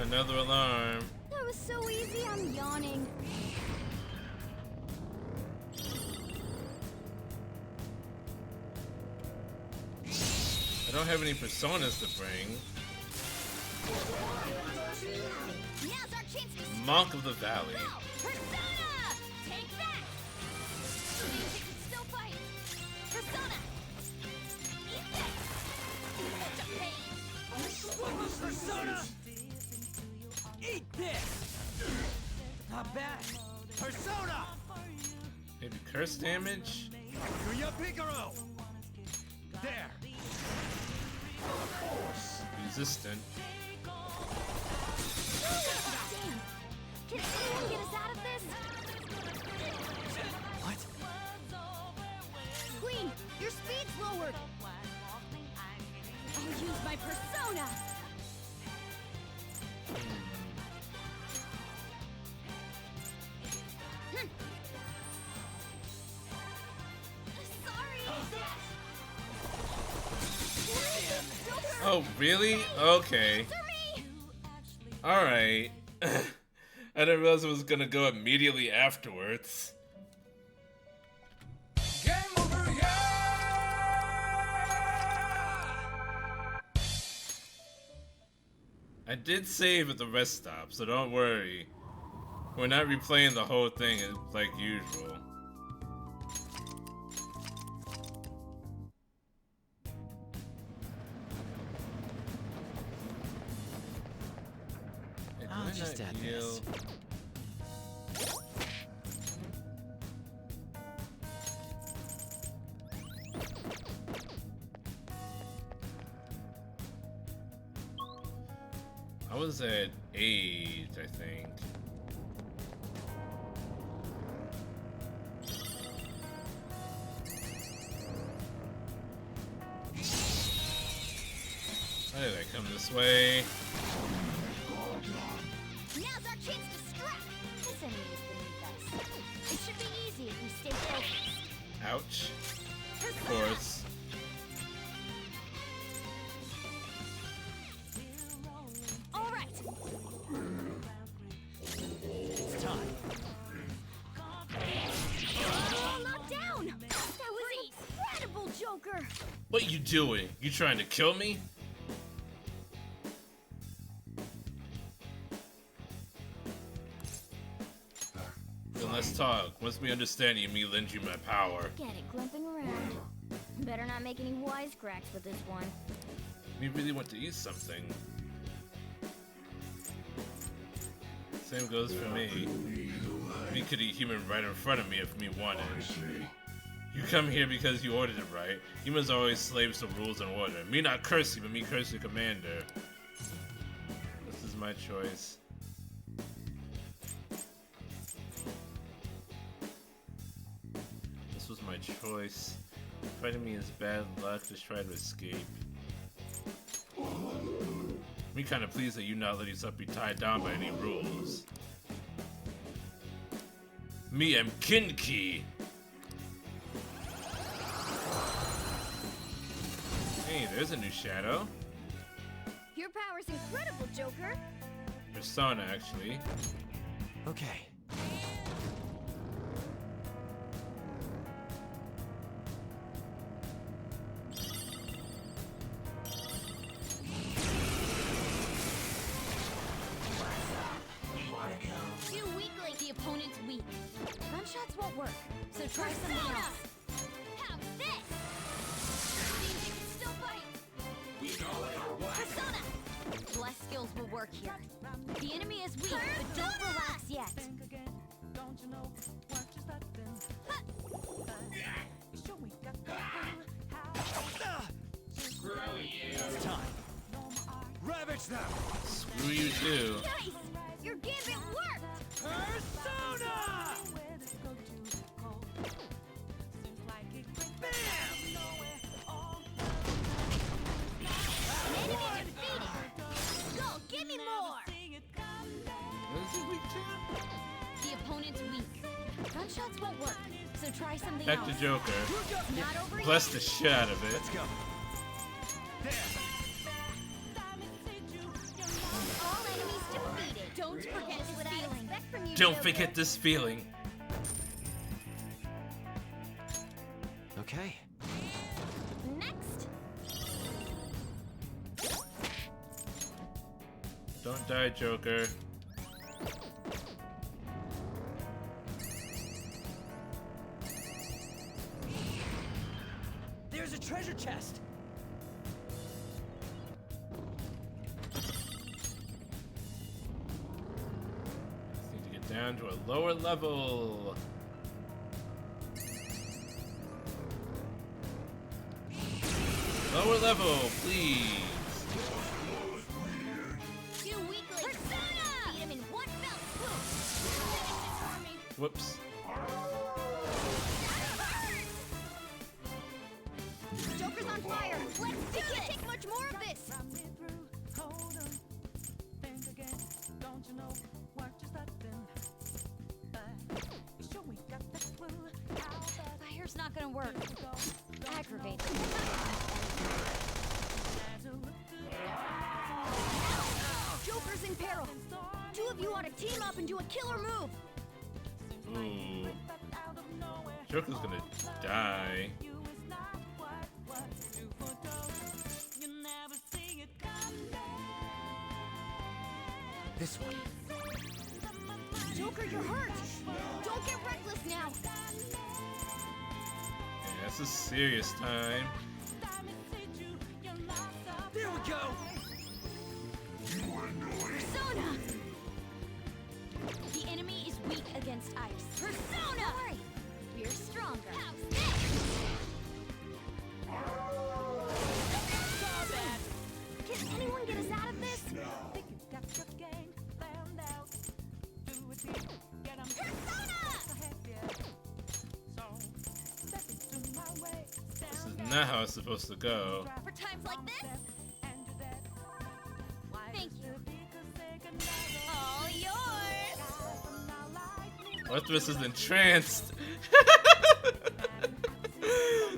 Another alarm. That was so easy, I'm yawning. I don't have any personas to bring. Now's our chance to Monk of the Valley. Persona! Take that! The music can still fight! Persona! Eat this! Such a pain! Persona! Eat this! Not bad. Persona! Maybe curse damage? Kuya Picaro! There! Resistant. Damn! Can anyone get us out of this? What? Queen, your speed's lowered! I'll use my persona! Hm. Sorry! Oh, really? Okay. Alright. I didn't realize it was gonna go immediately afterwards. I did save at the rest stop, so don't worry. We're not replaying the whole thing like usual. I'll just add this. I was at 8, I think. Why did I come this way? Now's our chance to strike! This enemy is beneath us. It should be easy if we stay focused. Ouch. Of course. All right. It's time. What you doing? You trying to kill me? Then let's talk. Once we understand you, me lend you my power. Get it, clumping around. Better not make any wisecracks with this one. Me really want to eat something. Same goes for me. Me could eat human right in front of me if me wanted. You come here because you ordered it, right? Humans are always slaves to rules and order. Me not curse you, but me curse your commander. This is my choice. This was my choice. Fighting me is bad luck, just try to escape. Me kinda pleased that you not letting yourself be tied down by any rules. Me am Kinki! Hey, there's a new shadow. Your power's incredible, Joker. Persona, actually. Okay. Too weak like the opponent's weak. Gunshots won't work, so try something else. How's this? Seems you can still fight. We call it our what? Persona! Less skills will work here. The enemy is weak, but don't relax yet. Screw you. It's time. Ravage them! Screw you too. Nice! Your gambit worked! Persona! Enemy defeated! Go, give me more! What is it weak to? The opponent's weak. Gunshots won't work, so try something Back else. to Joker. Not over Bless yet. the shit out of it. Let's go. All enemies defeated. Don't forget this feeling. From you, Don't Joker. forget this feeling. Okay. Next. Don't die, Joker. There's a treasure chest! Just need to get down to a lower level. Lower level, please. Too weak like Persona! Beat him in one fell swoop. Finish it for me. Whoops. Joker's on fire. Let's do it. Can't take much more of this. Fire's not gonna work. Aggravated. Joker's in peril. Two of you ought to team up and do a killer move. Ooh. Joker's gonna die. This one. Joker, you're hurt. Don't get reckless now. Yeah, it's a serious time. There we go! Persona! The enemy is weak against ice. Persona! Don't worry. We're stronger. How's this? Can anyone get us out of this? This is not how it's supposed to go. For times like this? Thank you. All yours! Arthurus is entranced.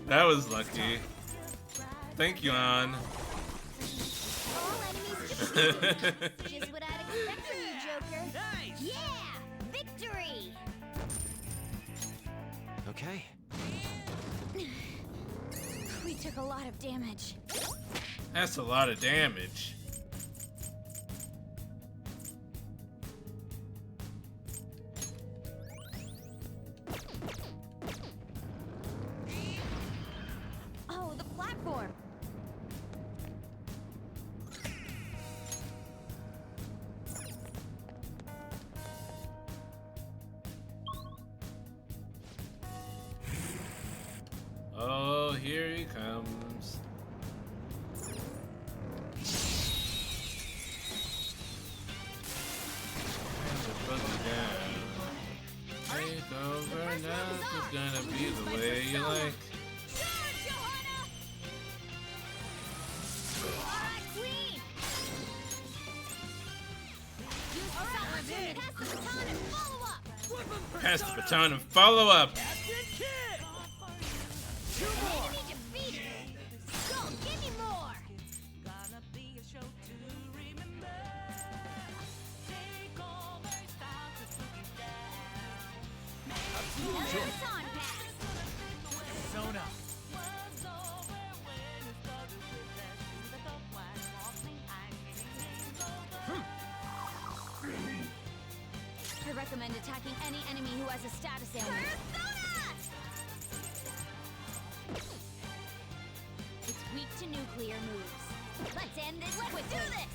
That was lucky. Thank you, An. All enemies defeated. Just what I'd expect from you, Joker. Nice! Yeah! Victory! Okay. We took a lot of damage. That's a lot of damage. Oh, the platform. Oh, here he comes. Take over now, it's gonna be the way you like. Alright, Queen! Use the baton and follow up! Pass the baton and follow up. Enemy defeated! Go, give me more! Baton pass! Persona. I recommend attacking any enemy who has a status ailment. It's weak to nuclear moves. Let's end this quickly. Let's do this!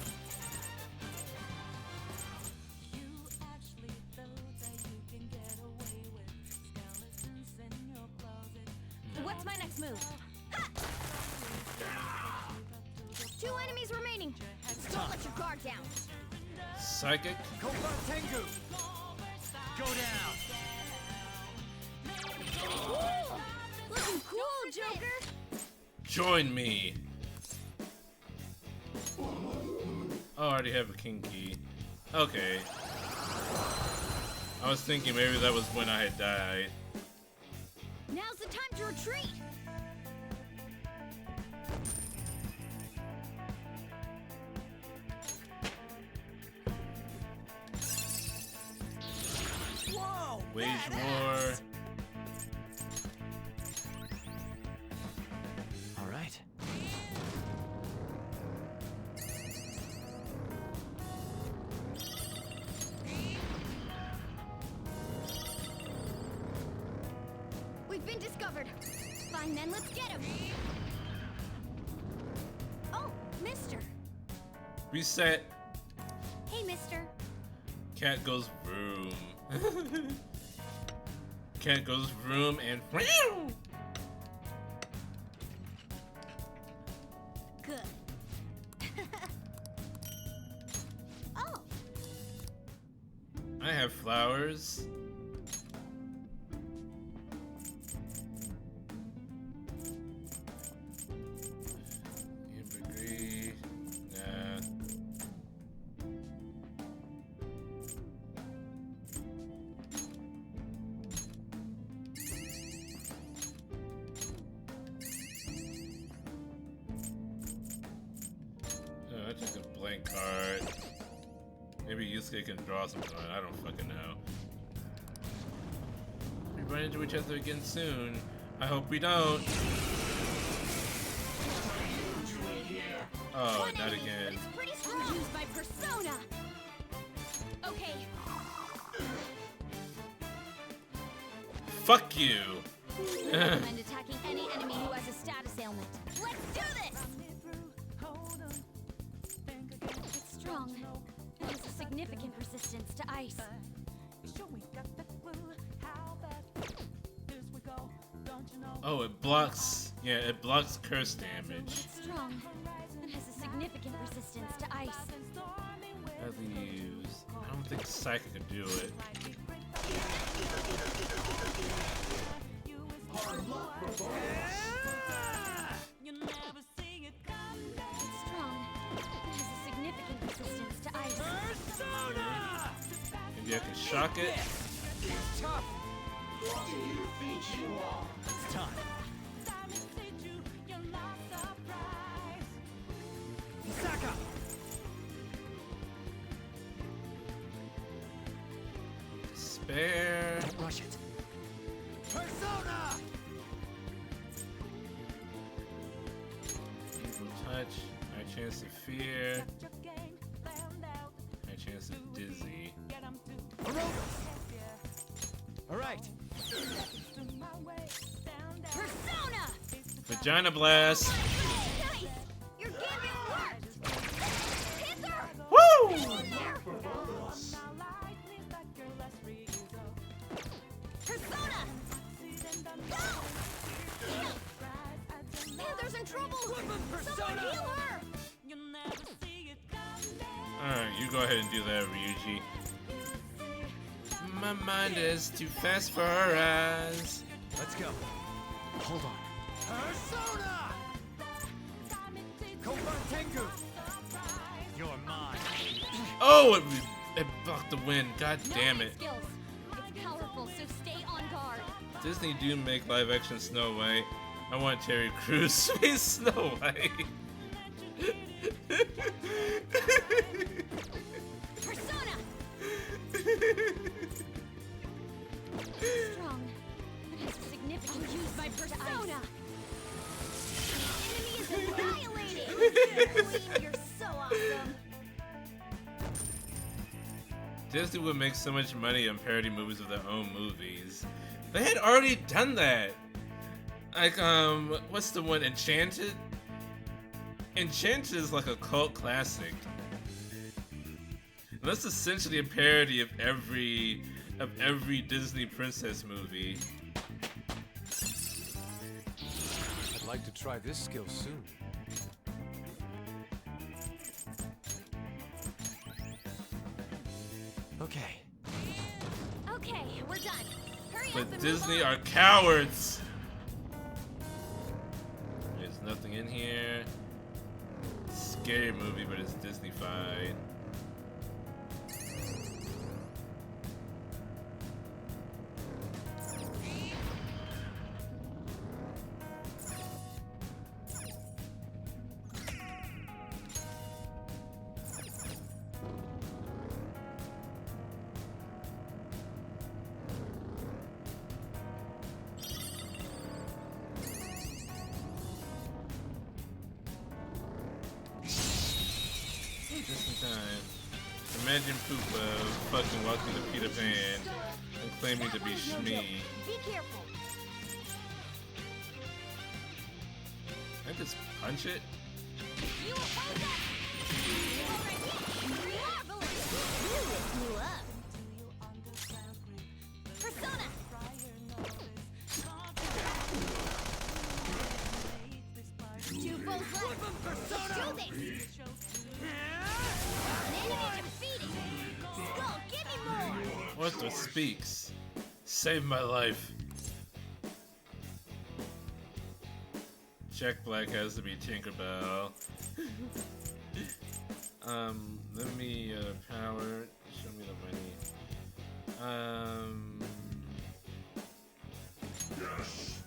What's my next move? Ha! 2 enemies remaining. Don't let your guard down. Psychic. Tengu. Go down. Ooh, looking cool, Joker. Join me. Oh, I already have a king key. Okay. I was thinking maybe that was when I had died. Now's the time to retreat. Whoa. Wage war. All right. We've been discovered. Fine then, let's get him. Oh, mister. Reset. Hey, mister. Cat goes vroom. Cat goes vroom and vroom. Good. Oh. I have flowers. Ambergris. Nah. Oh, I took a blank card. Maybe Yusuke can draw something on it. I don't fucking know. We run into each other again soon. I hope we don't. Oh, not again. It's pretty strong. Used by persona. Okay. Fuck you. Recommend attacking any enemy who has a status ailment. Let's do this. It's strong. It has a significant resistance to ice. Oh, it blocks. Yeah, it blocks curse damage. It's strong. It has a significant resistance to ice. Badly used. I don't think Psychic could do it. It's strong. It has a significant resistance to ice. Maybe I can shock it. It's tough. It's time. Saka. Spare. Don't rush it. Persona. much. High chance of fear. High chance of dizzy. Alright. Persona! Vagina blast! Nice! Your gambit worked! Panther! Woo! Persona! Go! Panther's in trouble! Someone heal her! Alright, you go ahead and do that, Ryuji. My mind is too fast for her eyes. Let's go. Hold on. Persona! Tengu! You're mine. Oh, it blocked the wind. God damn it. Skills. It's powerful, so stay on guard. Disney do make live action Snow White. I want Terry Crews to be Snow White. Persona! Strong. It has a significant use my persona. The enemy is annihilated. Queen, you're so awesome. Disney would make so much money on parody movies of their own movies. They had already done that. Like, what's the one? Enchanted? Enchanted is like a cult classic. And that's essentially a parody of every Disney princess movie. I'd like to try this skill soon. Okay. Okay, we're done. Hurry up But and Disney move on. are cowards! There's nothing in here. Scary movie, but it's Disney-fied. Just in time. Imagine Poopa fucking walking to Peter Pan and claiming to be Shmi. Be careful. I just punch it? You oppose us. Marvelous. You lift you up. Persona. Two foes left. Let's do this. An enemy defeated. Skull, give me more. What the speaks? Save my life. Jack Black has to be Tinkerbell. Let me power. Show me the money. Yes.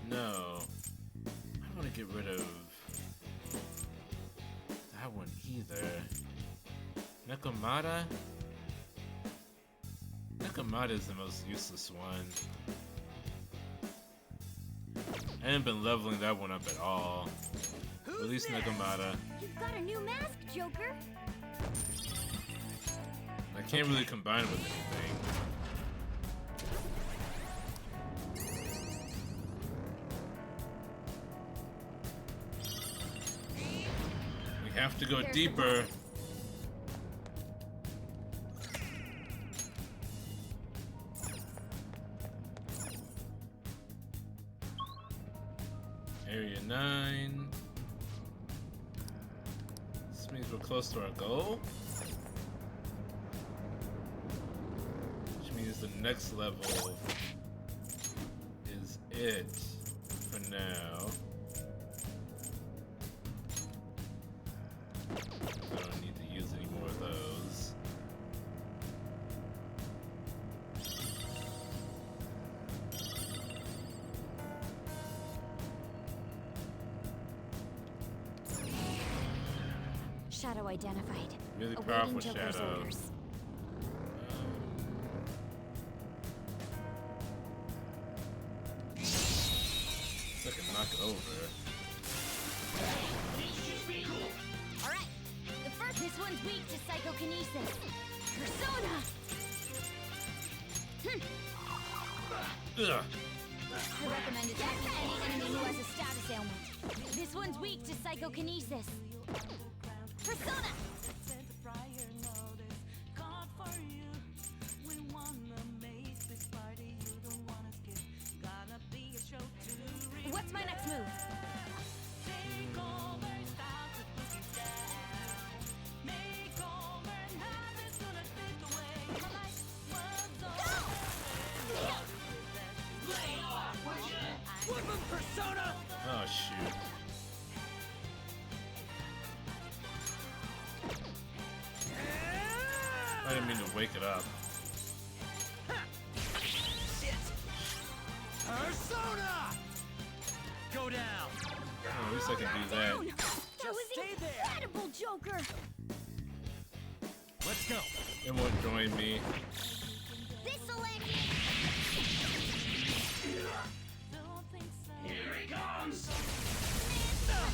No. I don't want to get rid of that one either. Nekomata? Nekomata is the most useless one. I haven't been leveling that one up at all. At least Nekomata. You've got a new mask, Joker. I can't really combine with anything. We have to go deeper. Area 9. This means we're close to our goal. Which means the next level is it for now. I don't need to use any more of those. Shadow identified. Really Awaiting powerful Joker's shadow. orders. So I can knock it over. Alright. The first this one's weak to psychokinesis. Persona! Ugh. I recommend attacking any enemy who has a status ailment. This one's weak to psychokinesis. Persona! What's my next move? Persona! Oh shoot. I didn't mean to wake it up. Shit! Persona! Go down! Oh, at least I can do that. That was incredible, Joker! Let's go! It won't join me. This'll end it! Here he comes!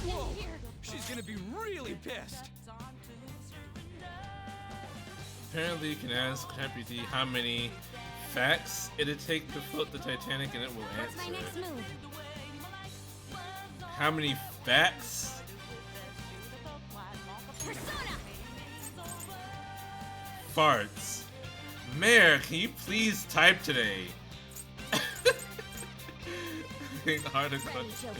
Whoa! She's gonna be really pissed! Apparently you can ask ChatGPT how many facts it'd take to float the Titanic and it will What's my answer. next move? How many facts? Persona! Farts. Mayor, can you please type today? Article. Ready, Joker.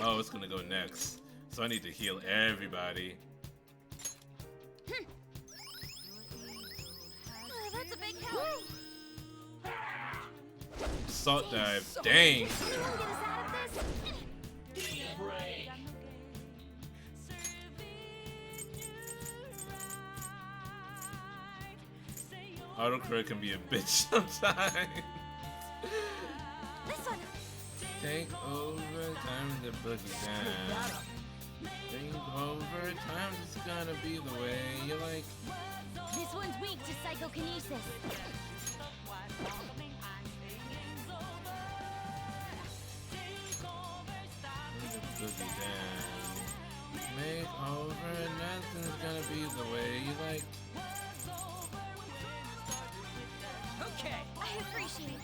Oh, it's gonna go next. So I need to heal everybody. That's a big help. Salt dive. Dang. You wanna get us out of this? Give me a break! Autocorrect can be a bitch sometimes. This one. Take over, time to boogie down. Take over, time is gonna be the way you like. This one's weak to psychokinesis. Boogie down. Make over, nothing's gonna be the way you like. Okay! I appreciate it.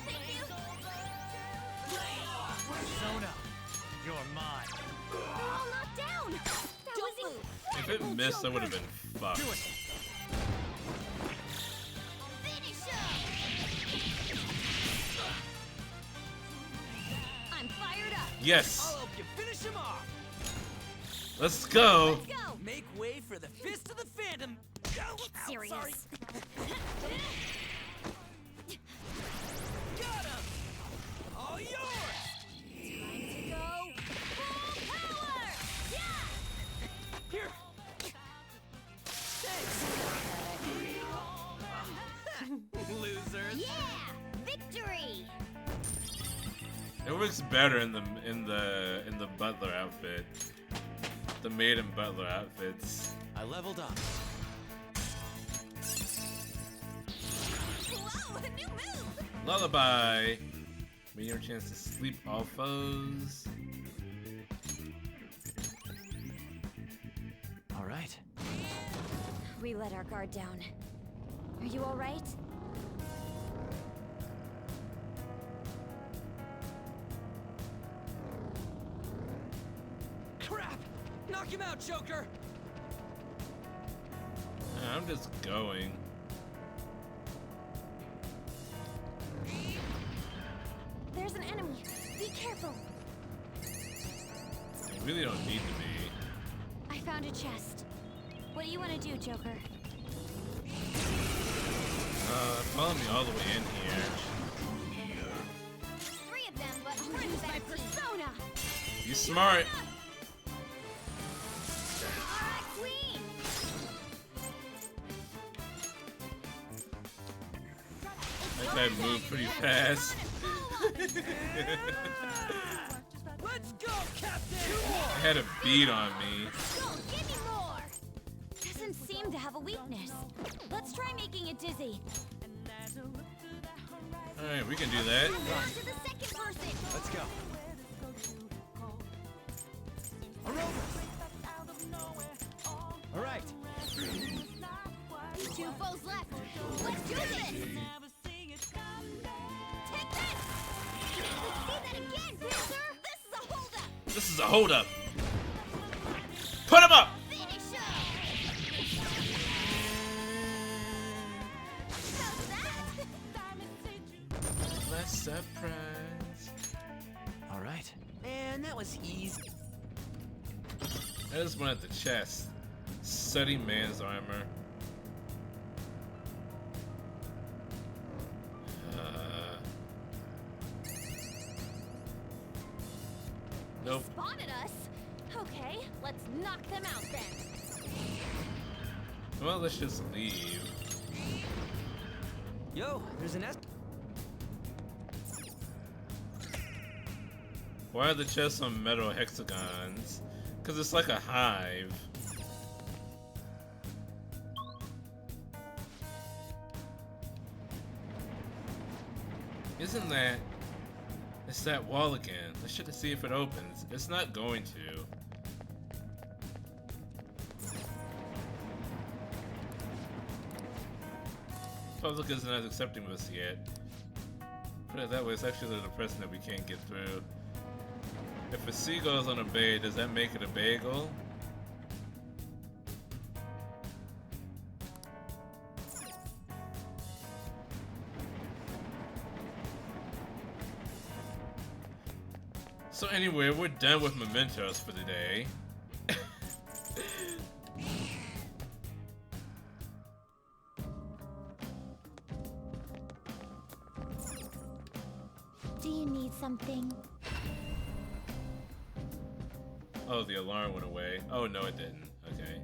Thank you. Persona! You're mine! We're all knocked down. That was If it missed, I would have been fucked. Do it! Finish him. I'm fired up. Yes. I'll help you finish him off! Let's go. Let's go. Make way for the Fist of the Phantom! Get serious. Sorry. Got him! All yours! Time to go full power. Yeah. Here! Thanks! Losers! Yeah. Victory. It works better in the butler outfit. The maid and butler outfits. I leveled up. Whoa, a new move. Lullaby. Medium chance to sleep all foes. All right. We let our guard down. Are you all right? Crap! Knock him out, Joker! I'm just going. There's an enemy. Be careful. I really don't need to be. I found a chest. What do you want to do, Joker? Follow me all the way in here. Three of them, but we're in my persona. Be smart. Queen. guy moved pretty fast. Let's go, Captain! I had a beat on me. Go, give me more! Doesn't seem to have a weakness. Let's try making it dizzy. Alright, we can do that. On to the second person. Let's go. All right. Two foes left. Let's do this. Take that. See that again, Piercer. This is a holdup. Put him up. Finish him. Less surprise. All right. Man, that was easy. I just went at the chest. Sooty man's armor. Nope. Spotted us. Okay, let's knock them out then. Well, let's just leave. Yo, there's an Why are the chests on metal hexagons? Because it's like a hive. Isn't that... It's that wall again. Let's check to see if it opens. It's not going to. Public is not accepting us yet. Put it that way, it's actually the person that we can't get through. If a seagull's on a bay, does that make it a bagel? So anyway, we're done with mementos for the day. Do you need something? Oh, the alarm went away. Oh, no, it didn't. Okay.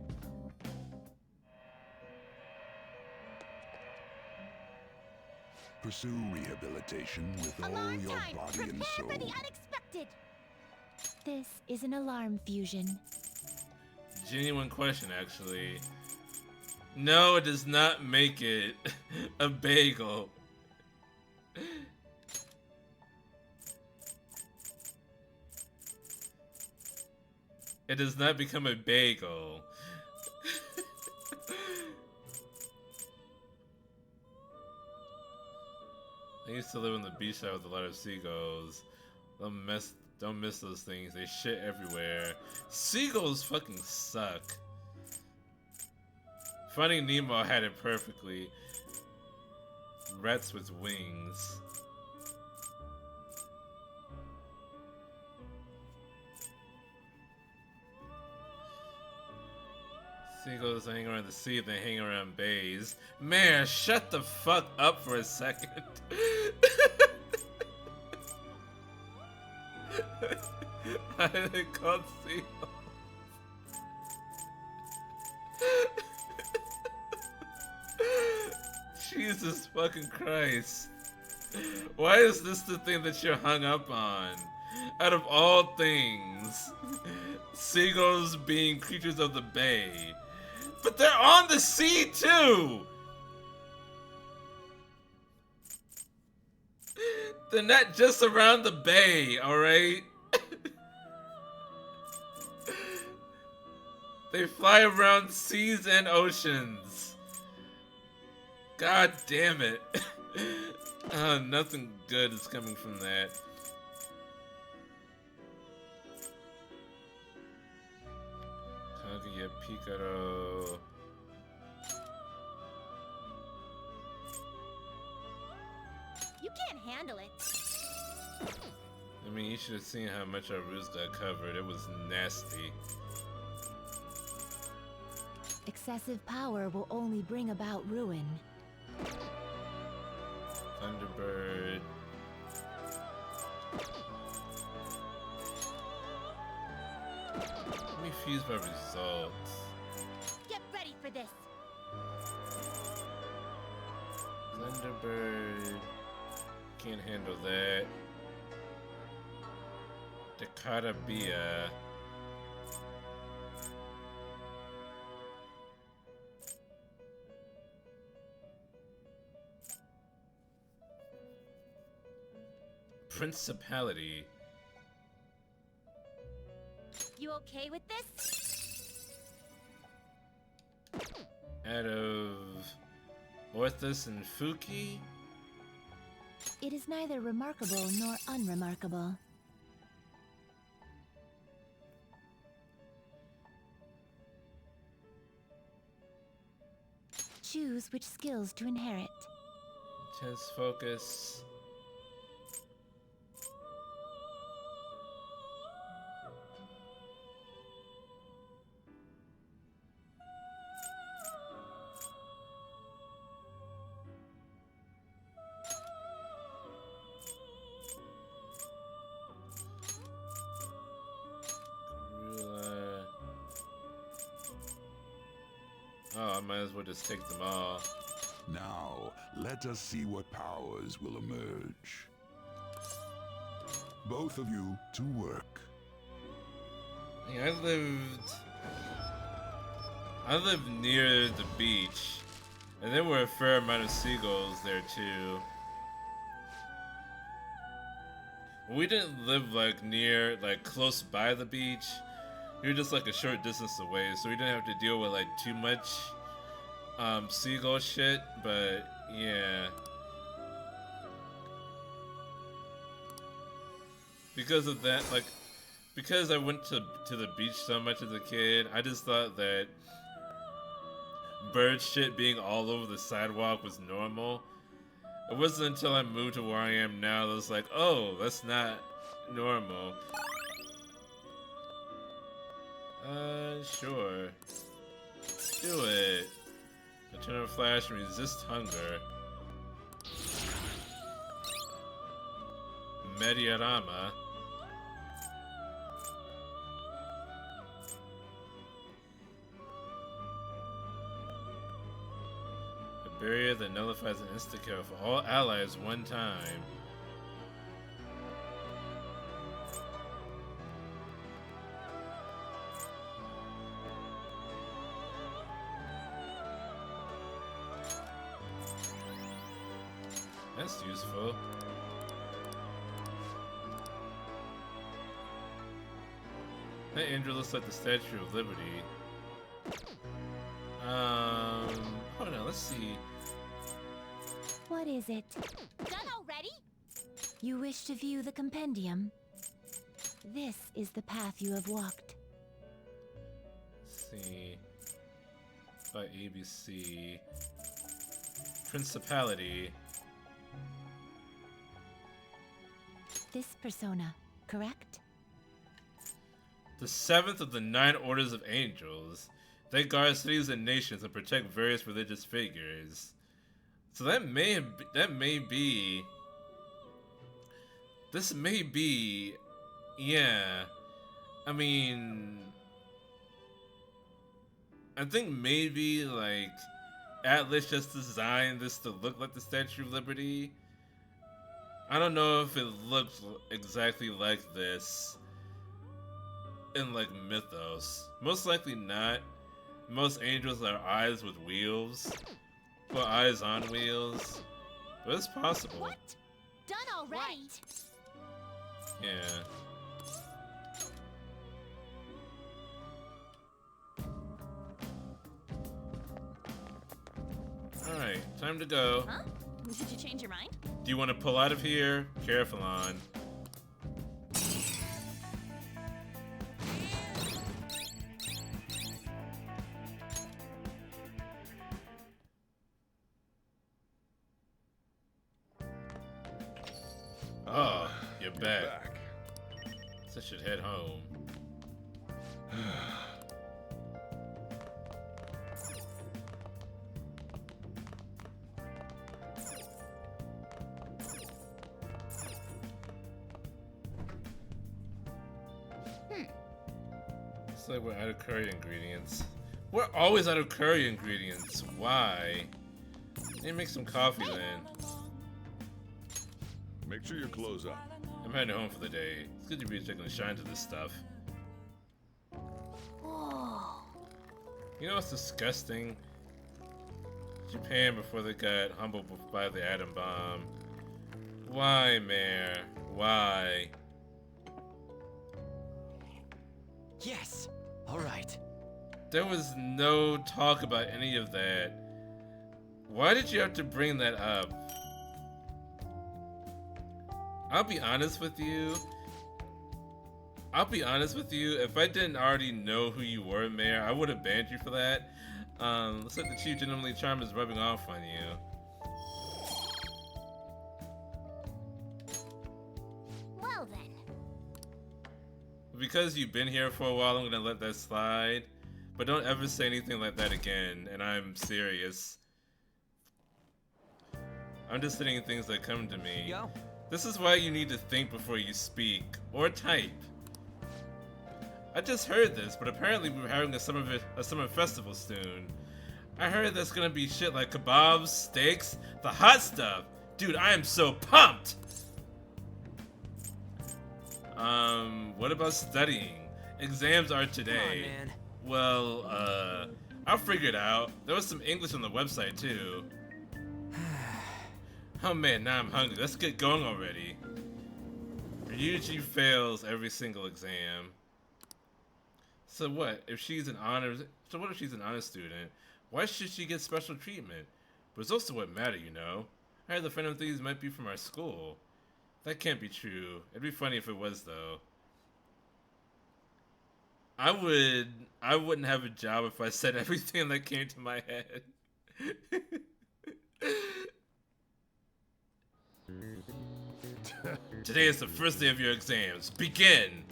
Pursue rehabilitation with all your body and soul. Prepare for the unexpected. This is an alarm fusion. Genuine question, actually. No, it does not make it a bagel. It does not become a bagel. I used to live on the beach side with a lot of seagulls. Don't miss those things. They shit everywhere. Seagulls fucking suck. Finding Nemo had it perfectly. Rats with wings. Seagulls hang around the sea, they hang around bays. Man, shut the fuck up for a second. Why are they called seagulls? Jesus fucking Christ. Why is this the thing that you're hung up on? Out of all things, seagulls being creatures of the bay. But they're on the sea too! They're not just around the bay, alright? They fly around seas and oceans. God damn it. Nothing good is coming from that. Kaguya Picaro. You can't handle it. I mean, you should have seen how much our roots got covered. It was nasty. Excessive power will only bring about ruin. Thunderbird. Let me fuse my results. Get ready for this. Thunderbird. Can't handle that. Dakota Bia. Principality. You okay with this? Out of Orthus and Fuki? It is neither remarkable nor unremarkable. Choose which skills to inherit. Intense focus. Oh, I might as well just take them all. Now, let us see what powers will emerge. Both of you to work. Yeah, I lived near the beach, and there were a fair amount of seagulls there too. We didn't live like close by the beach. We were just like a short distance away, so we didn't have to deal with like too much seagull shit, but yeah. Because of that, like, because I went to the beach so much as a kid, I just thought that bird shit being all over the sidewalk was normal. It wasn't until I moved to where I am now that I was like, oh, that's not normal. Sure. Do it. Eternal Flash and resist hunger. Mediarama. A barrier that nullifies an insta-kill for all allies one time. That's useful. That angel looks like the Statue of Liberty. Hold on, let's see. What is it? Done already? You wish to view the compendium? This is the path you have walked. Let's see. By ABC. Principality. This persona, correct? The seventh of the 9 orders of angels. They guard cities and nations and protect various religious figures. So this may be, yeah. I mean, I think maybe like Atlas just designed this to look like the Statue of Liberty. I don't know if it looks exactly like this in like Mythos. Most likely not. Most angels are eyes with wheels. Well, eyes on wheels. But it's possible. What? Done already? Yeah. Alright, time to go. Huh? Did you change your mind? Do you want to pull out of here? Careful on. Oh, you're back. So I should head home. Looks like we're out of curry ingredients. We're always out of curry ingredients. Why? Let me make some coffee then. Make sure your clothes up. I'm heading home for the day. It's good to be taking a shine to this stuff. Whoa. You know what's disgusting? Japan before they got humbled by the atom bomb. Why, Mayor? Why? Yes! Alright. There was no talk about any of that. Why did you have to bring that up? I'll be honest with you. If I didn't already know who you were, Mayor, I would have banned you for that. Looks like the Chief Gentlemanly Charm is rubbing off on you. Well then. Because you've been here for a while, I'm gonna let that slide. But don't ever say anything like that again, and I'm serious. I'm just saying things that come to me. Go. This is why you need to think before you speak, or type. I just heard this, but apparently we're having a summer festival soon. I heard there's gonna be shit like kebabs, steaks, the hot stuff. Dude, I am so pumped! What about studying? Exams are today. Come on, man. Well, I'll figure it out. There was some English on the website, too. Oh man, now I'm hungry. Let's get going already. Ryuji fails every single exam. So what if she's an honor student? Why should she get special treatment? Results are what matter, you know. I heard the Phantom Thieves might be from our school. That can't be true. It'd be funny if it was, though. I wouldn't have a job if I said everything that came to my head. Today is the first day of your exams. Begin!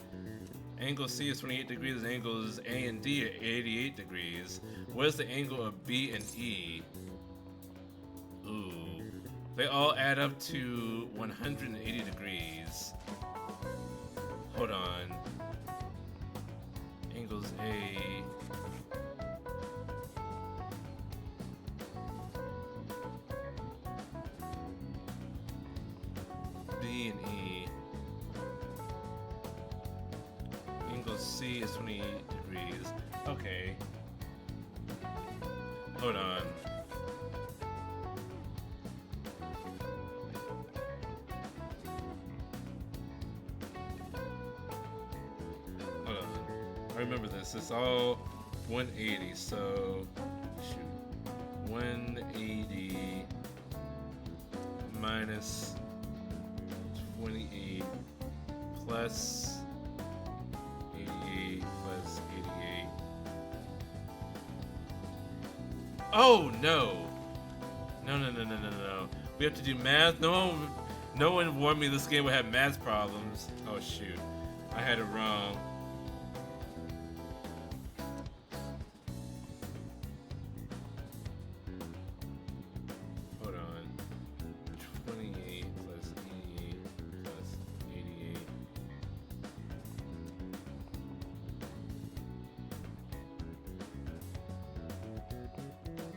Angle C is 28 degrees and angles A and D are 88 degrees. What is the angle of B and E? Ooh. They all add up to 180 degrees. Hold on. Angles A. B and E. Angle C is 28 degrees. Okay. Hold on. Hold on. I remember this. It's all 180, so shoot. 180 minus 28 plus 88 plus 88. Oh no! No. We have to do math. No one warned me this game would have math problems. Oh shoot. I had it wrong. Hold on. 28 plus 88 plus 88.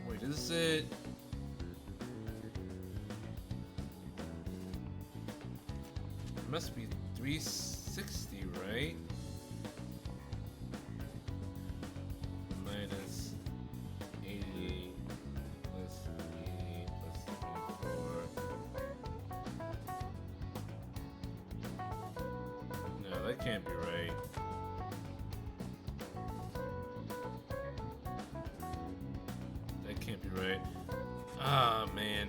Wait, is it? It must be 360, right? Minus 88 plus 88 plus 24. No, that can't be right. That can't be right. Ah, man.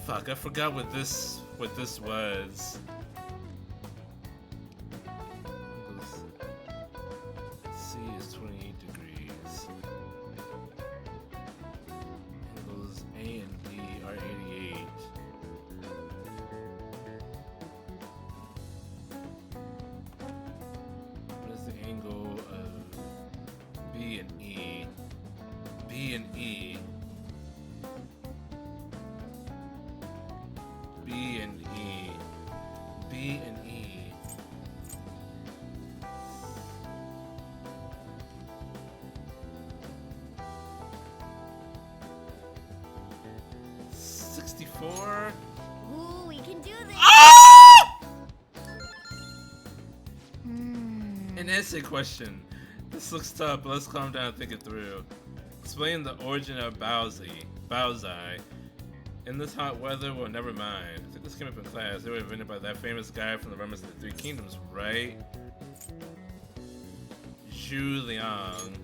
Fuck, I forgot what this was. C is 28 degrees. Angles A and D are 88. What is the angle of B and E? B and E. B and E. B and E. $64? Ooh, we Essay question. This looks tough, but let's calm down and think it through. Explain the origin of Bowsai. In this hot weather, well, never mind. I think this came up in class. They were invented by that famous guy from the Remnants of the Three Kingdoms, right? Zhu Liang.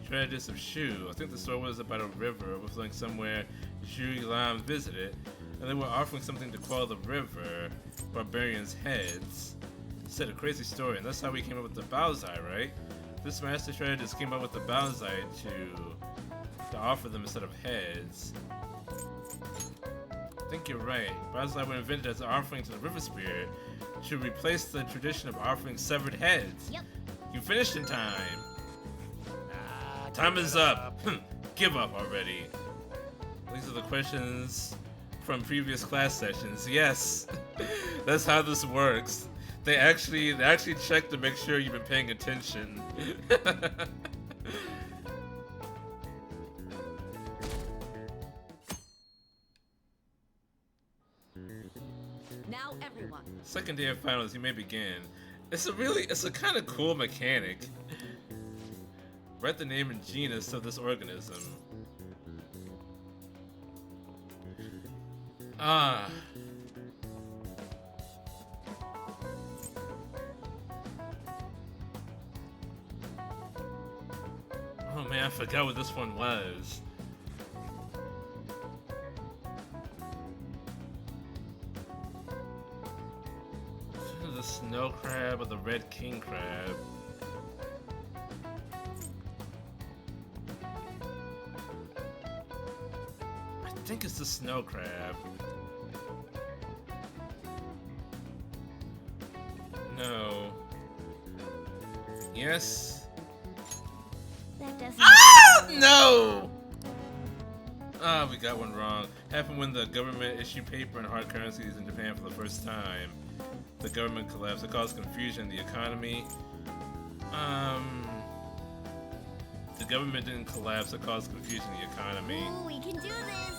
Tragedies of Shu. I think the story was about a river overflowing somewhere Zhu Liang visited, and they were offering something to quell the river, barbarians' heads. Said a crazy story, and that's how we came up with the Baozai, right? This master strategist came up with the Baozai to offer them instead of heads. I think you're right. Baozai were invented as an offering to the river spirit to replace the tradition of offering severed heads. Yep. You finished in time. Time is up. Give up already. These are the questions from previous class sessions. Yes, that's how this works. They actually check to make sure you've been paying attention. Now everyone. Second day of finals, you may begin. It's a kind of cool mechanic. Write the name and genus of this organism. Ah. Oh man, I forgot what this one was. The snow crab or the red king crab? I think it's the snow crab. No. Yes. That doesn't. Ah! No! Ah, we got one wrong. Happened when the government issued paper and hard currencies in Japan for the first time. The government collapsed. It caused confusion in the economy. The government didn't collapse. It caused confusion in the economy. Ooh, we can do this.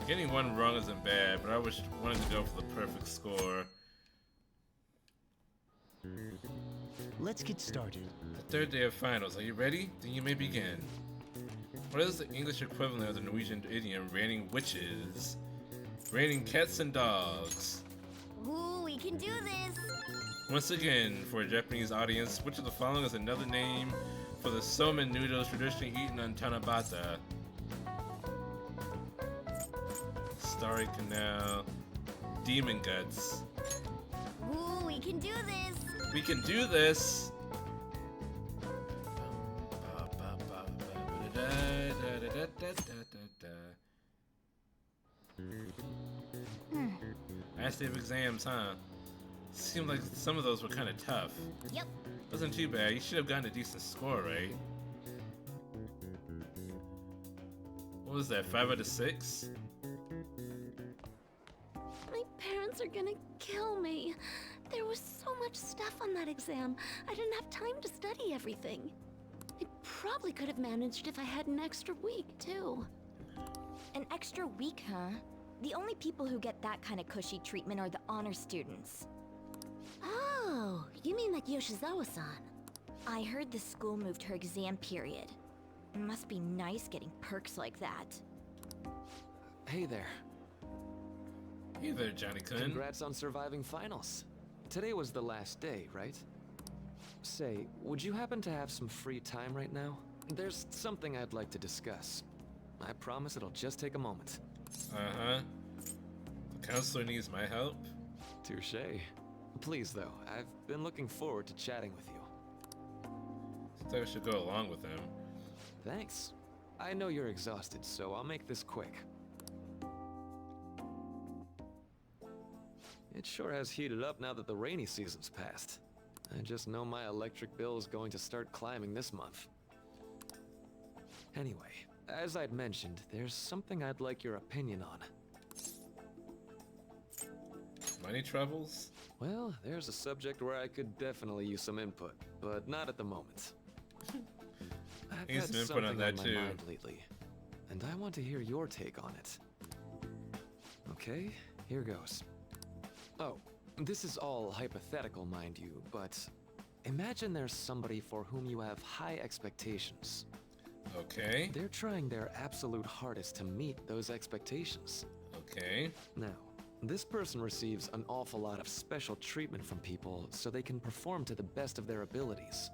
Getting one wrong isn't bad, but I wanted to go for the perfect score. Let's get started. The third day of finals. Are you ready? Then you may begin. What is the English equivalent of the Norwegian idiom raining witches? Raining cats and dogs. Ooh, we can do this. Once again, for a Japanese audience, which of the following is another name for the somen noodles traditionally eaten on Tanabata? Starry Canal. Demon guts. Ooh, we can do this. We can do this. Last day of exams, huh? Seemed like some of those were kind of tough. Yep. Wasn't too bad. You should have gotten a decent score, right? What was that, 5 out of 6? My parents are gonna kill me. There was so much stuff on that exam. I didn't have time to study everything. I probably could have managed if I had an extra week, too. An extra week, huh? The only people who get that kind of cushy treatment are the honor students. Oh, you mean that Yoshizawa-san? I heard the school moved her exam period. It must be nice getting perks like that. Hey there. Hey there, Johnny-kun. Congrats on surviving finals. Today was the last day, right? Say, would you happen to have some free time right now? There's something I'd like to discuss. I promise it'll just take a moment. Uh-huh. The counselor needs my help. Touché. Please, though, I've been looking forward to chatting with you. I think I should go along with him. Thanks. I know you're exhausted, so I'll make this quick. It sure has heated up now that the rainy season's passed. I just know my electric bill is going to start climbing this month. Anyway, as I'd mentioned, there's something I'd like your opinion on. Money troubles? Well, there's a subject where I could definitely use some input, but not at the moment. I've Need had some input something on that my too. mind lately, and I want to hear your take on it. Okay, here goes. Oh, This is all hypothetical, mind you, but imagine there's somebody for whom you have high expectations. Okay. They're trying their absolute hardest to meet those expectations. Okay. Now, this person receives an awful lot of special treatment from people so they can perform to the best of their abilities.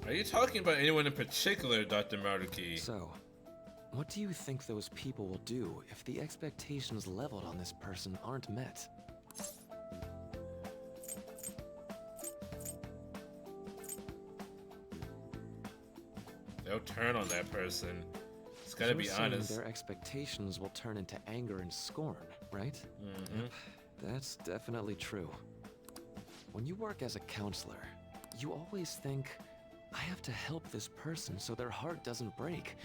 Are you talking about anyone in particular, Dr. Maruki? So, what do you think those people will do if the expectations leveled on this person aren't met? They'll turn on that person. It's gotta be You're saying honest. their expectations will turn into anger and scorn, right? Mm-hmm. Yep, that's definitely true. When you work as a counselor, you always think, I have to help this person so their heart doesn't break.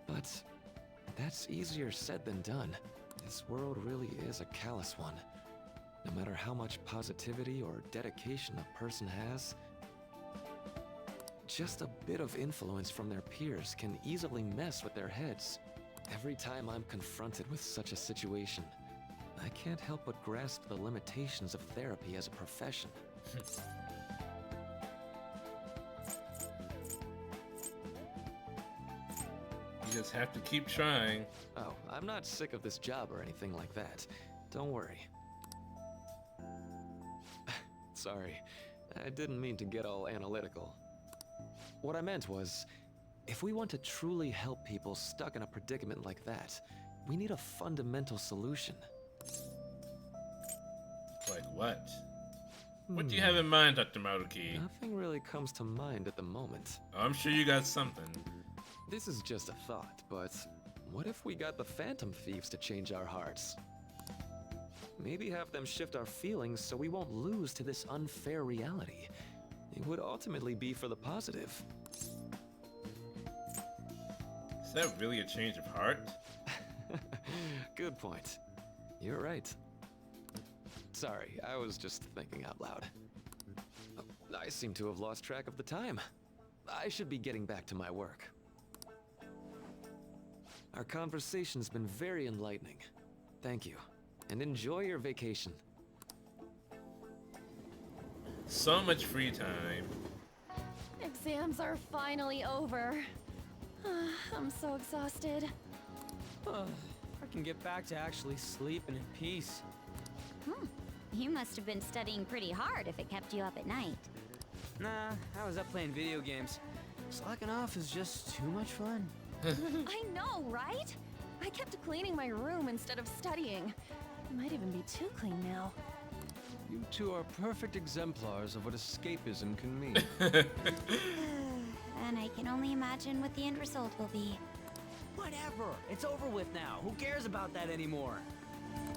But that's easier said than done. This world really is a callous one. No matter how much positivity or dedication a person has, just a bit of influence from their peers can easily mess with their heads. Every time I'm confronted with such a situation, I can't help but grasp the limitations of therapy as a profession. You just have to keep trying. Oh, I'm not sick of this job or anything like that. Don't worry. Sorry, I didn't mean to get all analytical. What I meant was, if we want to truly help people stuck in a predicament like that, we need a fundamental solution. Like what? What do you have in mind, Dr. Maruki? Nothing really comes to mind at the moment. Oh, I'm sure you got something. This is just a thought, but what if we got the Phantom Thieves to change our hearts? Maybe have them shift our feelings so we won't lose to this unfair reality. It would ultimately be for the positive. Is that really a change of heart? Good point. You're right. Sorry, I was just thinking out loud. I seem to have lost track of the time. I should be getting back to my work. Our conversation's been very enlightening. Thank you, and enjoy your vacation. So much free time. Exams are finally over. I'm so exhausted. I can get back to actually sleeping in peace. You must have been studying pretty hard if it kept you up at night. Nah, I was up playing video games. Slacking off is just too much fun. I know, right? I kept cleaning my room instead of studying. It might even be too clean now. You two are perfect exemplars of what escapism can mean. And I can only imagine what the end result will be. Whatever, it's over with now. Who cares about that anymore?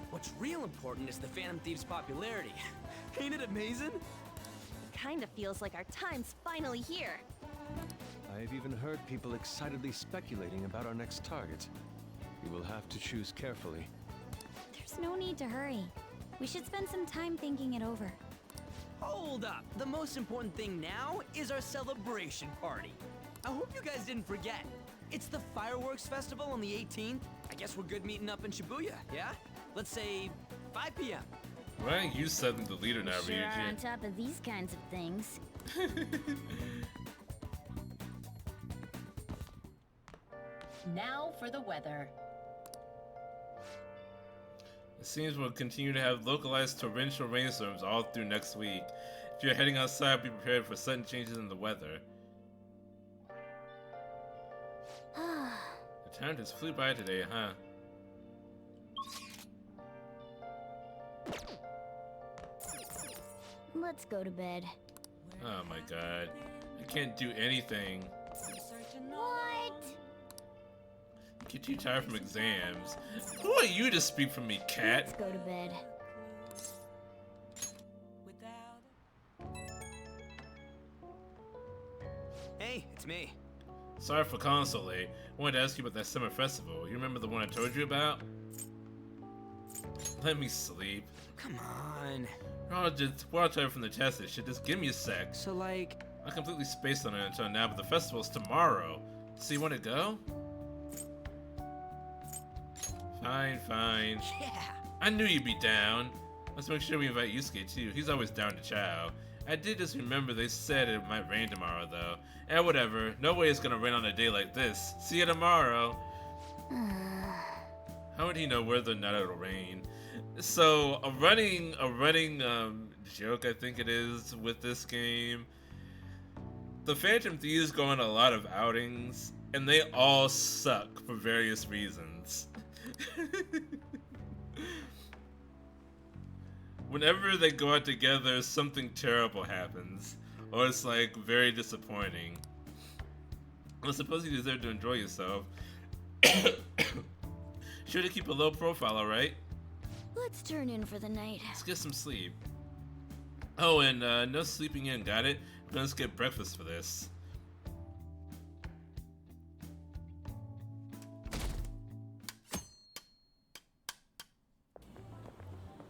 What's real important is the Phantom Thieves' popularity. Ain't it amazing? Kinda feels like our time's finally here. I have even heard people excitedly speculating about our next target. We will have to choose carefully. There's no need to hurry. We should spend some time thinking it over. Hold up! The most important thing now is our celebration party. I hope you guys didn't forget. It's the fireworks festival on the 18th. I guess we're good meeting up in Shibuya, yeah? Let's say 5 p.m. Why aren't you suddenly the leader now, Sure are on Ryuji? top of these kinds of things. Now for the weather. It seems we'll continue to have localized torrential rainstorms all through next week. If you're heading outside, be prepared for sudden changes in the weather. The time just flew by today, huh? Let's go to bed. Oh my god. I can't do anything. What? Get too tired from exams. Who are you to speak for me, cat? Let's go to bed. Hey, it's me. Sorry for calling so late. I wanted to ask you about that summer festival. You remember the one I told you about? Let me sleep. Come on. Oh, just watch out from the test and shit. Just give me a sec. So, like... I completely spaced on it until now, but the festival's tomorrow. So you want to go? Fine, fine. Yeah. I knew you'd be down. Let's make sure we invite Yusuke too. He's always down to chow. I did just remember they said it might rain tomorrow though. And whatever, no way it's gonna rain on a day like this. See you tomorrow. How would he know whether or not it'll rain? So a running joke I think it is with this game. The Phantom Thieves go on a lot of outings, and they all suck for various reasons. Whenever they go out together, something terrible happens, or it's like very disappointing. I suppose you deserve to enjoy yourself. Sure to keep a low profile, alright? Let's turn in for the night. Let's get some sleep. Oh, and no sleeping in, got it? I'm gonna skip breakfast for this.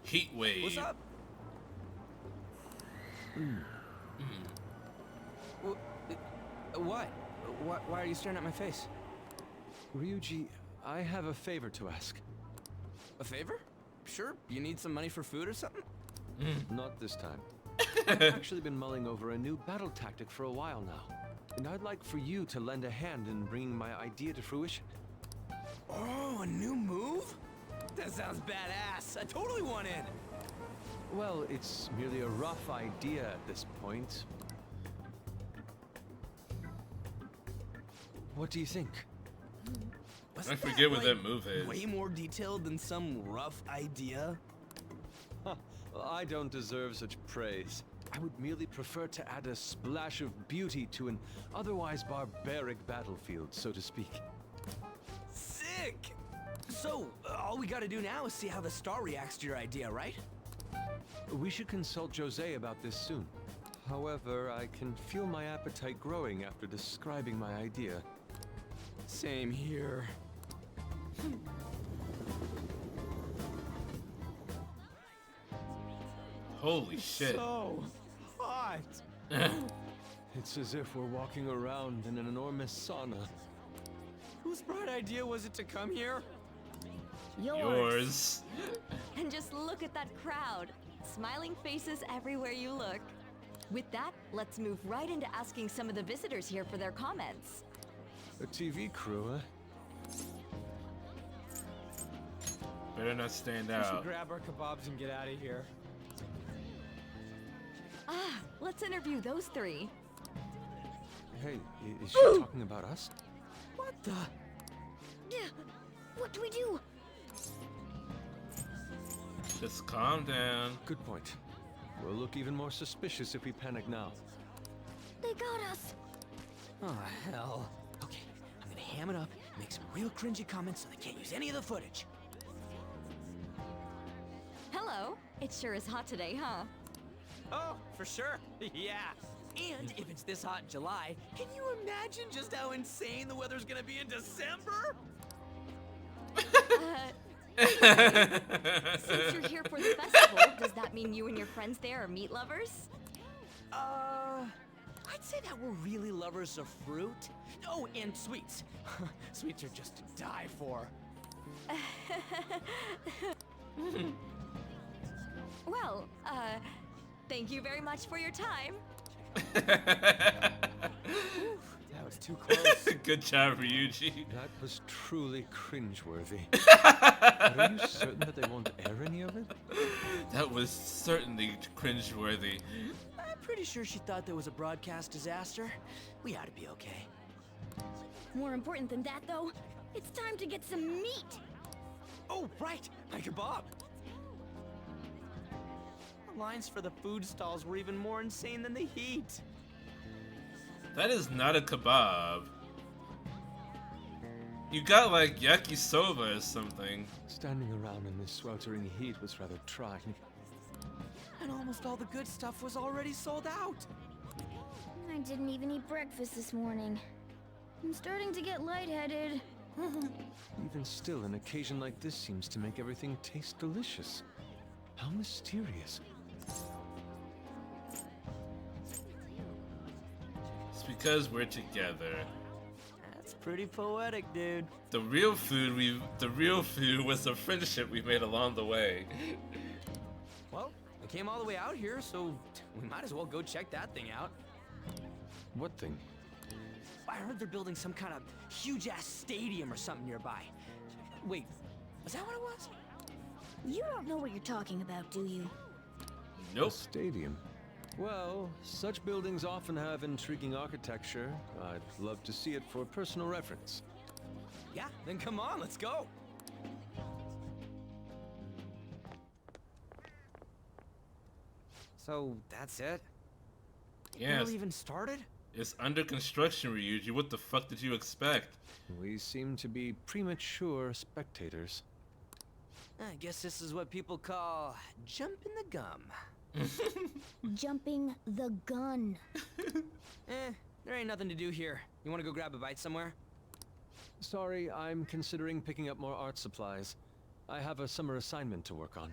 Heat wave. What's up? What? Why are you staring at my face? Ryuji, I have a favor to ask. A favor? Sure. You need some money for food or something? Not this time. I've actually been mulling over a new battle tactic for a while now, and I'd like for you to lend a hand in bringing my idea to fruition. Oh, a new move? That sounds badass. I totally want in. Well, it's merely a rough idea at this point. What do you think? I forget what that move is. Way more detailed than some rough idea? Well, I don't deserve such praise. I would merely prefer to add a splash of beauty to an otherwise barbaric battlefield, so to speak. Sick! So, all we gotta do now is see how the star reacts to your idea, right? We should consult Jose about this soon. However, I can feel my appetite growing after describing my idea. Same here. Holy shit. So hot. It's as if we're walking around in an enormous sauna. Whose bright idea was it to come here? Yours. And just look at that crowd. Smiling faces everywhere you look. With that, let's move right into asking some of the visitors here for their comments. A TV crew, huh? Better not stand We should out. grab our kebabs and get out of here. Ah, let's interview those three. Hey, is she talking about us? What the? Yeah. What do we do? Just calm down. Good point. We'll look even more suspicious if we panic now. They got us. Oh, hell. Okay, I'm gonna ham it up, make some real cringy comments so they can't use any of the footage. Hello. It sure is hot today, huh? Oh, for sure. Yeah. And if it's this hot in July, can you imagine just how insane the weather's gonna be in December? Since you're here for the festival, does that mean you and your friends there are meat lovers? I'd say that we're really lovers of fruit. Oh, and sweets. Sweets are just to die for. Well, thank you very much for your time. That was too close. Good job, Ryuji. That was truly cringeworthy. But are you certain that they won't air any of it? That was certainly cringeworthy. I'm pretty sure she thought there was a broadcast disaster. We ought to be okay. More important than that, though, it's time to get some meat. Oh, right, my kebab. The lines for the food stalls were even more insane than the heat. That is not a kebab. You got like yakisoba or something. Standing around in this sweltering heat was rather trying. And almost all the good stuff was already sold out. I didn't even eat breakfast this morning. I'm starting to get lightheaded. Even still, an occasion like this seems to make everything taste delicious. How mysterious. It's because we're together. That's pretty poetic, dude. The real food was the friendship we made along the way. Well, I came all the way out here, so we might as well go check that thing out. What thing? I heard they're building some kind of huge-ass stadium or something nearby. Wait, was that what it was? You don't know what you're talking about, do you? Nope. A stadium. Well, such buildings often have intriguing architecture. I'd love to see it for personal reference. Yeah, then come on, let's go. So, that's it? Yes. Barely even started? It's under construction, Ryuji. What the fuck did you expect? We seem to be premature spectators. I guess this is what people call jumping the gum. Jumping the gun. There ain't nothing to do here. You wanna go grab a bite somewhere? Sorry, I'm considering picking up more art supplies. I have a summer assignment to work on.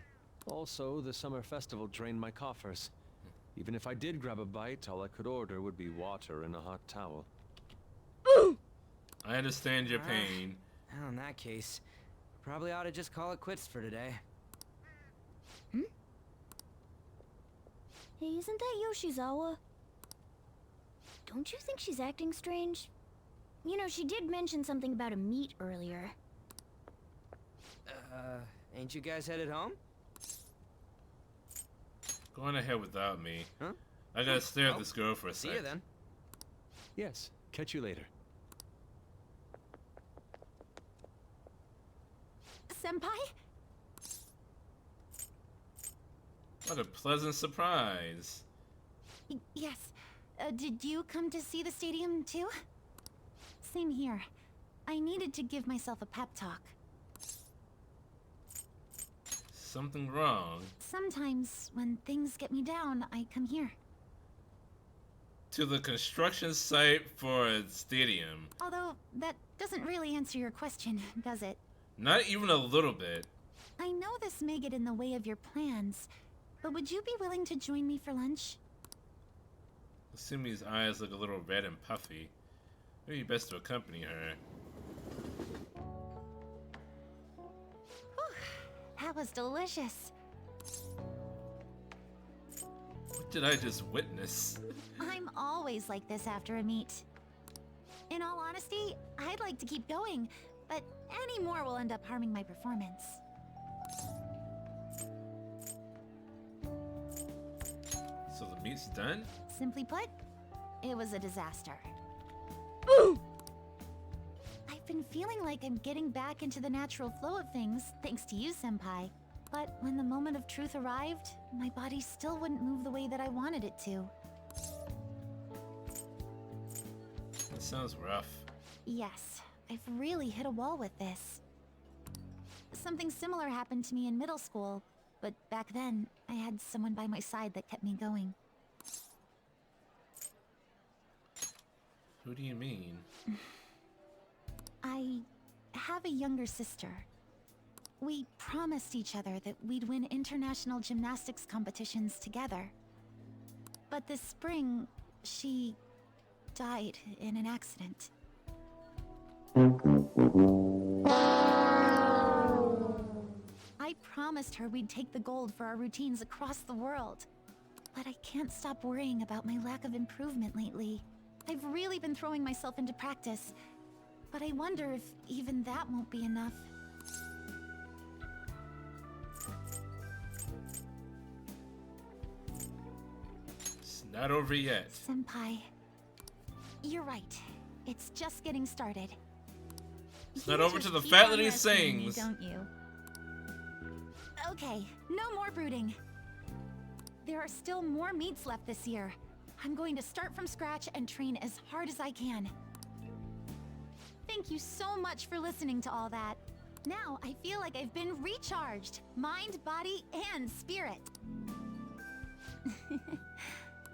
Also, the summer festival drained my coffers. Even if I did grab a bite, all I could order would be water and a hot towel. I understand your pain. Well, in that case, probably ought to just call it quits for today. Hey, isn't that Yoshizawa? Don't you think she's acting strange? You know, she did mention something about a meet earlier. Ain't you guys headed home? Going ahead without me. Huh? I gotta stare at this girl for a See sec. you then. Yes, catch you later. Senpai? What a pleasant surprise. Yes. Did you come to see the stadium too? Same here. I needed to give myself a pep talk. Something wrong. Sometimes, when things get me down, I come here. To the construction site for a stadium. Although, that doesn't really answer your question, does it? Not even a little bit. I know this may get in the way of your plans, but would you be willing to join me for lunch? Sumi's eyes look a little red and puffy. Maybe best to accompany her. That was delicious. What did I just witness? I'm always like this after a meet. In all honesty, I'd like to keep going, but any more will end up harming my performance. So the meet's done? Simply put, it was a disaster. I've been feeling like I'm getting back into the natural flow of things, thanks to you, Senpai. But when the moment of truth arrived, my body still wouldn't move the way that I wanted it to. That sounds rough. Yes, I've really hit a wall with this. Something similar happened to me in middle school, but back then, I had someone by my side that kept me going. Who do you mean? I have a younger sister. We promised each other that we'd win international gymnastics competitions together. But this spring, she died in an accident. I promised her we'd take the gold for our routines across the world. But I can't stop worrying about my lack of improvement lately. I've really been throwing myself into practice, but I wonder if even that won't be enough. It's not over yet. Senpai, you're right. It's just getting started. It's not over till the fat lady sings. Don't you? Okay, no more brooding. There are still more meets left this year. I'm going to start from scratch and train as hard as I can. Thank you so much for listening to all that. Now I feel like I've been recharged, mind, body, and spirit.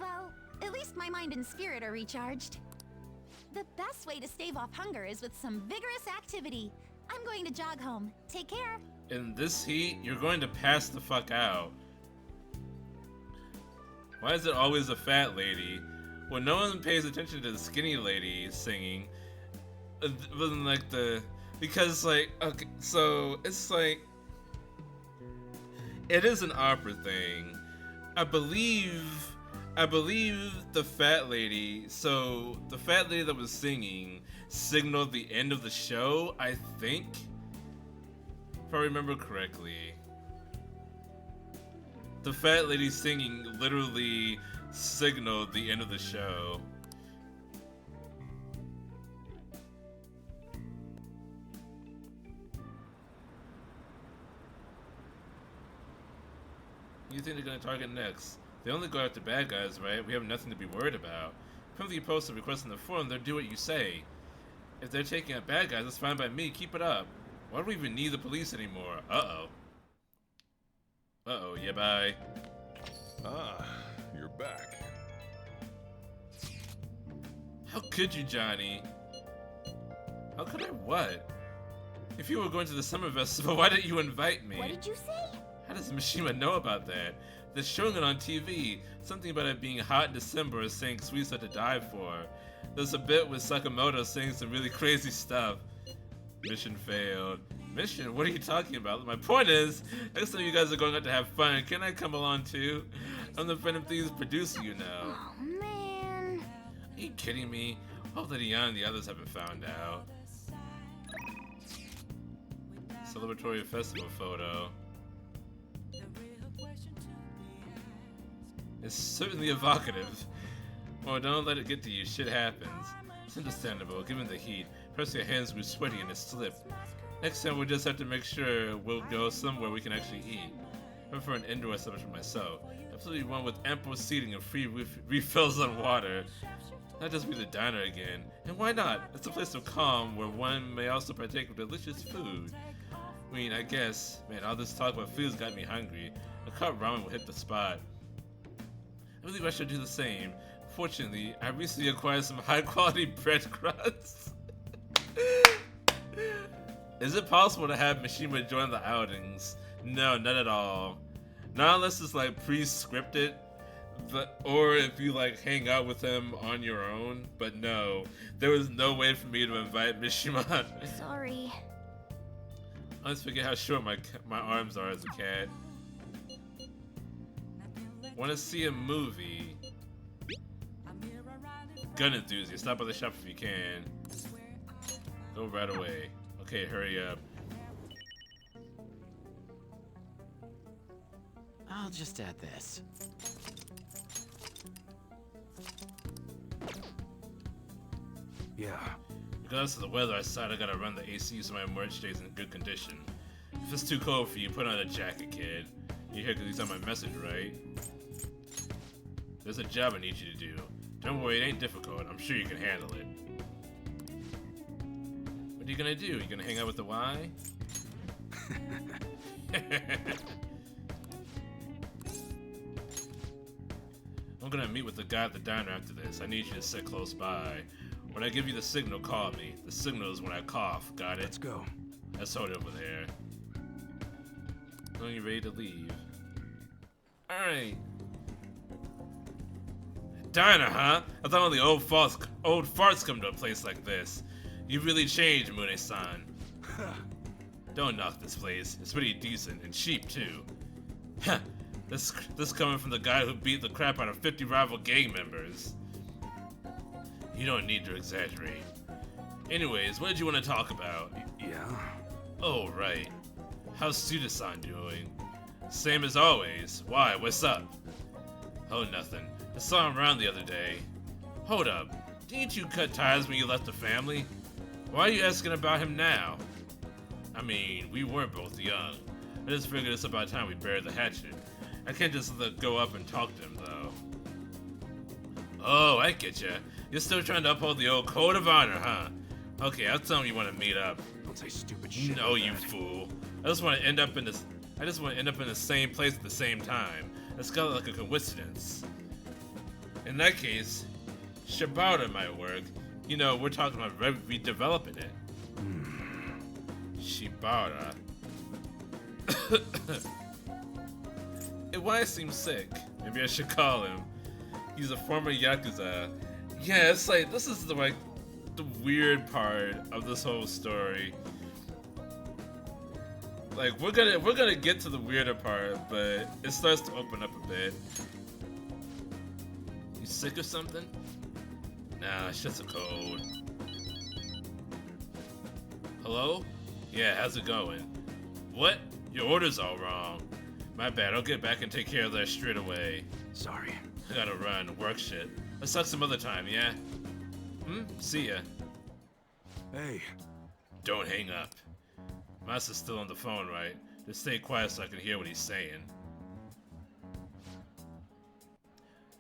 Well, at least my mind and spirit are recharged. The best way to stave off hunger is with some vigorous activity. I'm going to jog home. Take care. In this heat, you're going to pass the fuck out. Why is it always a fat lady? When no one pays attention to the skinny lady singing, because like, okay, so it's like, It is an opera thing. I believe the fat lady, so the fat lady that was singing signaled the end of the show, I think. If I remember correctly. The fat lady singing literally signaled the end of the show. You think they're gonna target next? They only go after bad guys, right? We have nothing to be worried about. From the post a request in the forum, they'll do what you say. If they're taking out bad guys, that's fine by me. Keep it up. Why do we even need the police anymore? Uh-oh. Uh-oh, yeah, bye. Ah, you're back. How could you, Johnny? How could I what? If you were going to the summer festival, why didn't you invite me? What did you say? How does Mishima know about that? They're showing it on TV. Something about it being hot in December or saying sweets are to die for. There's a bit with Sakamoto saying some really crazy stuff. Mission failed. Mission? What are you talking about? My point is, next time you guys are going out to have fun, can I come along too? I'm the Phantom Thieves producer, you know. Oh, man. Are you kidding me? Hope that Ian and the others haven't found out. Celebratory festival photo. It's certainly evocative. Well, don't let it get to you. Shit happens. It's understandable, given the heat. Perhaps your hands grew sweaty and it slipped. Next time, we'll just have to make sure we'll go somewhere we can actually eat. I prefer an indoor establishment myself. Absolutely one with ample seating and free refills on water. Not just be the diner again. And why not? It's a place of calm where one may also partake of delicious food. I mean, I guess. Man, all this talk about food's got me hungry. A cup ramen will hit the spot. I believe I should do the same. Fortunately, I recently acquired some high-quality bread crusts. Is it possible to have Mishima join the outings? No, not at all. Not unless it's like pre-scripted, or if you like hang out with him on your own. But no, there was no way for me to invite Mishima. Sorry. I always forget how short my arms are as a cat. Want to see a movie? Gun enthusiast, stop by the shop if you can. Go right away. Okay, hurry up. I'll just add this. Yeah. Regardless of the weather, I decided I gotta run the AC so my merch stays in good condition. If it's too cold for you, put on a jacket, kid. You're here because you saw my message, right? There's a job I need you to do. Don't worry, it ain't difficult. I'm sure you can handle it. What are you gonna do? You gonna hang out with the Y? I'm gonna meet with the guy at the diner after this. I need you to sit close by. When I give you the signal, call me. The signal is when I cough. Got it? Let's go. That's hold over there. Are you ready to leave? Alright. Diner, huh? I thought only old farts come to a place like this. You've really changed, Mune-san. Don't knock this place. It's pretty decent and cheap too. Huh. This coming from the guy who beat the crap out of 50 rival gang members. You don't need to exaggerate. Anyways, what did you want to talk about? Yeah? Oh, right. How's Suda-san doing? Same as always. Why? What's up? Oh, nothing. I saw him around the other day. Hold up. Didn't you cut ties when you left the family? Why are you asking about him now? I mean, we were both young. I just figured it's about time we buried the hatchet. I can't just go up and talk to him, though. Oh, I get ya. You're still trying to uphold the old code of honor, huh? Okay, I'll tell him you want to meet up. Don't say stupid shit. No, you fool. I just want to end up in the same place at the same time. That's kind of like a coincidence. In that case, Shibata might work. You know, we're talking about redeveloping it. Shibata. Why seems sick? Maybe I should call him. He's a former Yakuza. Yeah, it's like, this is the weird part of this whole story. Like we're gonna get to the weirder part, but it starts to open up a bit. You sick or something? Nah, it's just a cold. Hello? Yeah, how's it going? What? Your order's all wrong. My bad, I'll get back and take care of that straight away. Sorry. I gotta run, work shit. Let's talk some other time, yeah? See ya. Hey. Don't hang up. Masa's still on the phone, right? Just stay quiet so I can hear what he's saying.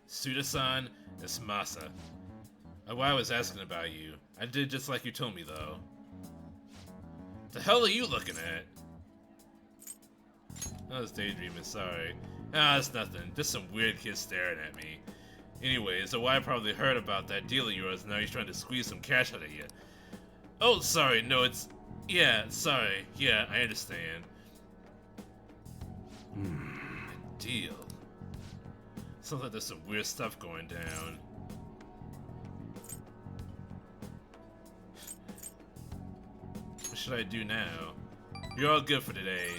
Suda-san, it's Masa. Why I was asking about you. I did just like you told me, though. The hell are you looking at? I was daydreaming, sorry. Ah, it's nothing. Just some weird kid staring at me. Anyways, the Y probably heard about that deal of yours and now he's trying to squeeze some cash out of you. Oh, sorry, no, it's... Yeah, sorry. Yeah, I understand. Deal. Sounds like there's some weird stuff going down. What should I do now? You're all good for today.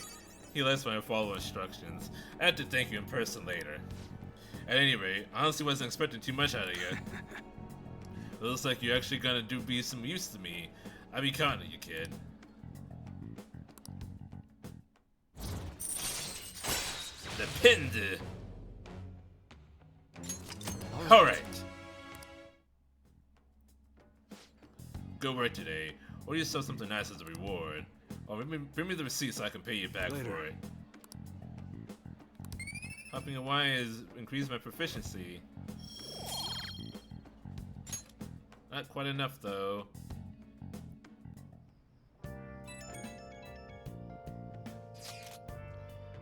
He lets me follow instructions. I have to thank you in person later. At any rate, I honestly wasn't expecting too much out of you. It looks like you're actually gonna be some use to me. I be counting on you, kid. Depende. Alright. Good work today. Order yourself something nice as a reward. Or bring me the receipt so I can pay you back for it. Hopping in Y has increased my proficiency. Not quite enough though.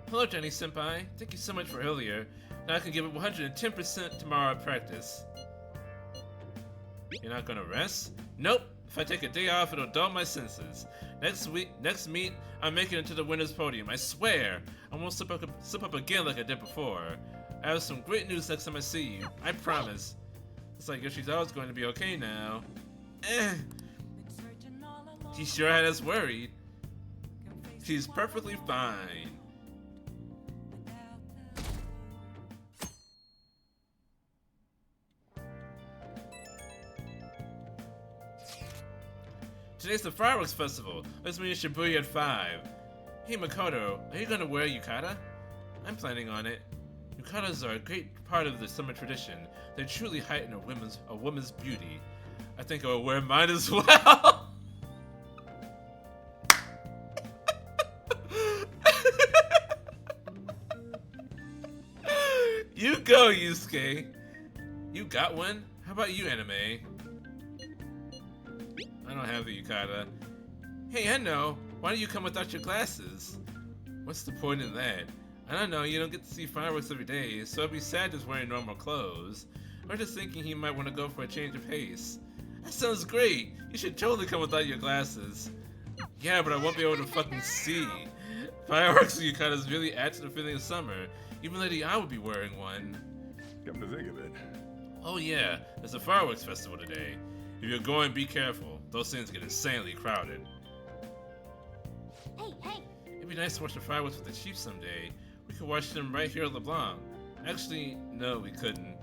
Hello, Jenny Senpai. Thank you so much for earlier. Now I can give it 110% tomorrow at practice. You're not gonna rest? Nope. If I take a day off, it'll dull my senses. Next meet, I'm making it to the winner's podium. I swear. I won't slip up again like I did before. I have some great news next time I see you. I promise. It's like Yoshizawa's going to be okay now. He sure had us worried. She's perfectly fine. Today's the fireworks festival. Let's meet in Shibuya at 5. Hey Makoto, are you gonna wear yukata? I'm planning on it. Yukatas are a great part of the summer tradition. They truly heighten a woman's beauty. I think I will wear mine as well. You go, Yusuke. You got one? How about you, Anime? I don't have the yukata. Hey, I know. Why don't you come without your glasses? What's the point in that? I don't know, you don't get to see fireworks every day, so it'd be sad just wearing normal clothes. Or just thinking he might want to go for a change of pace. That sounds great! You should totally come without your glasses. Yeah, but I won't be able to fucking see. Fireworks and yukatas really add to the feeling of summer. Even Lady I would be wearing one. Come to think of it. Oh yeah, there's a fireworks festival today. If you're going, be careful. Those things get insanely crowded. Hey! It'd be nice to watch the fireworks with the chief someday. We could watch them right here at LeBlanc. Actually, no, we couldn't.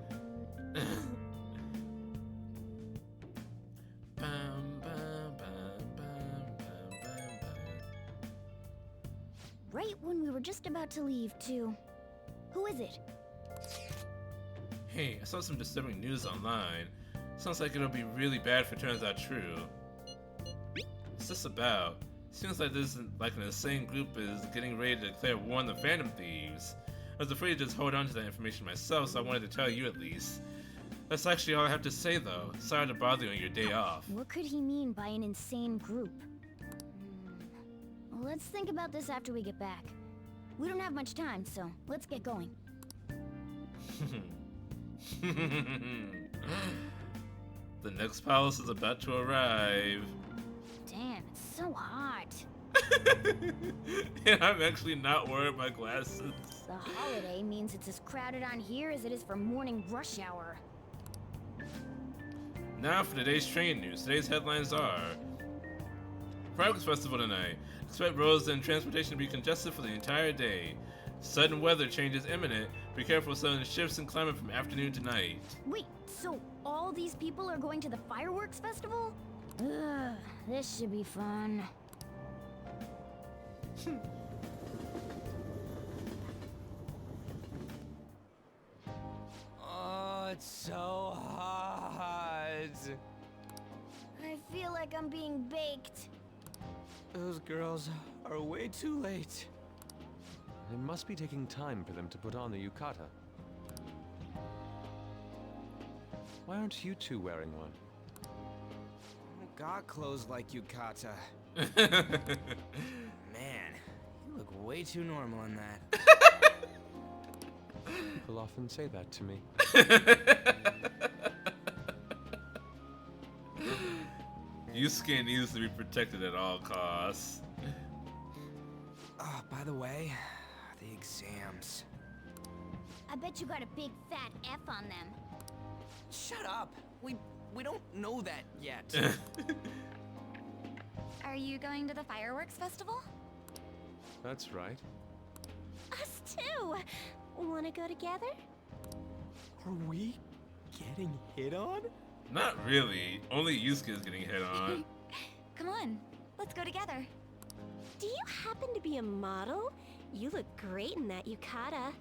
Right when we were just about to leave, too. Who is it? Hey, I saw some disturbing news online. Sounds like it'll be really bad if it turns out true. What's this about? Seems like this like an insane group is getting ready to declare war on the Phantom Thieves. I was afraid to just hold on to that information myself, so I wanted to tell you at least. That's actually all I have to say though. Sorry to bother you on your day off. What could he mean by an insane group? Let's think about this after we get back. We don't have much time, so let's get going. The next palace is about to arrive. Damn, it's so hot. And I'm actually not wearing my glasses. The holiday means it's as crowded on here as it is for morning rush hour. Now for today's train news. Today's headlines are: Fireworks Festival tonight. Sweat rose and transportation will be congested for the entire day. Sudden weather changes imminent. Be careful sudden shifts in climate from afternoon to night. Wait, so all these people are going to the fireworks festival? Ugh, this should be fun. Oh, it's so hot. I feel like I'm being baked. Those girls are way too late. It must be taking time for them to put on the yukata. Why aren't you two wearing one? Got clothes like yukata. Man, you look way too normal in that. People often say that to me. Yusuke needs to be protected at all costs. Oh, by the way, the exams. I bet you got a big fat F on them. Shut up. We don't know that yet. Are you going to the fireworks festival? That's right. Us too! Wanna go together? Are we getting hit on? Not really. Only Yusuke is getting hit on. Come on, let's go together. Do you happen to be a model? You look great in that yukata.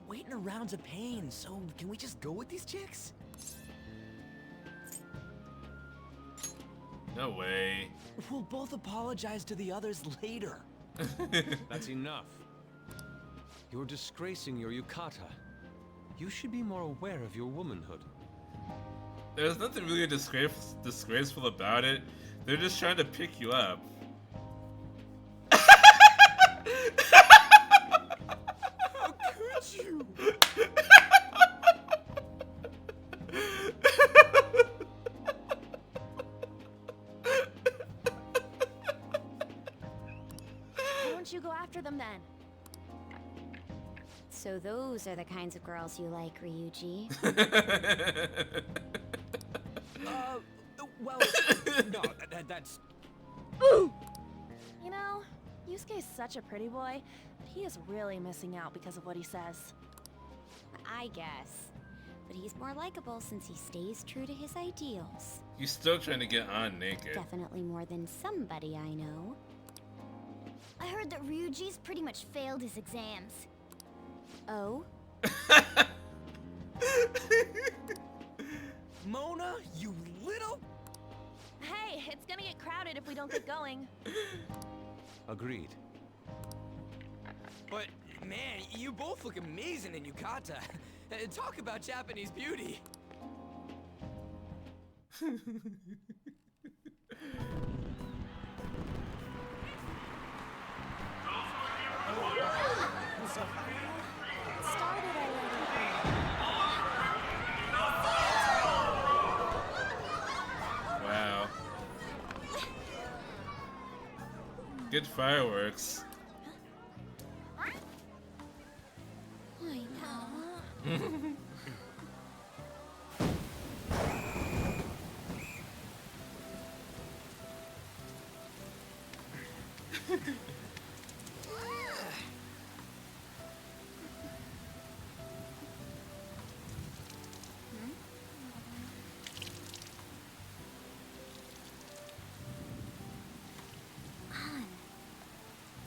Waiting around's a pain, so can we just go with these chicks? No way. We'll both apologize to the others later. That's enough. You're disgracing your yukata. You should be more aware of your womanhood. There's nothing really disgraceful about it. They're just trying to pick you up. How could you? Why don't you go after them then? So those are the kinds of girls you like, Ryuji. Well, no, that's... You know, Yusuke's such a pretty boy, but he is really missing out because of what he says. I guess. But he's more likable since he stays true to his ideals. He's still trying to get on naked. Definitely more than somebody I know. I heard that Ryuji's pretty much failed his exams. Oh? Mona, you little... Hey, it's gonna get crowded if we don't get going. Agreed. But, man, you both look amazing in yukata. Talk about Japanese beauty. Wow. Good fireworks. I know.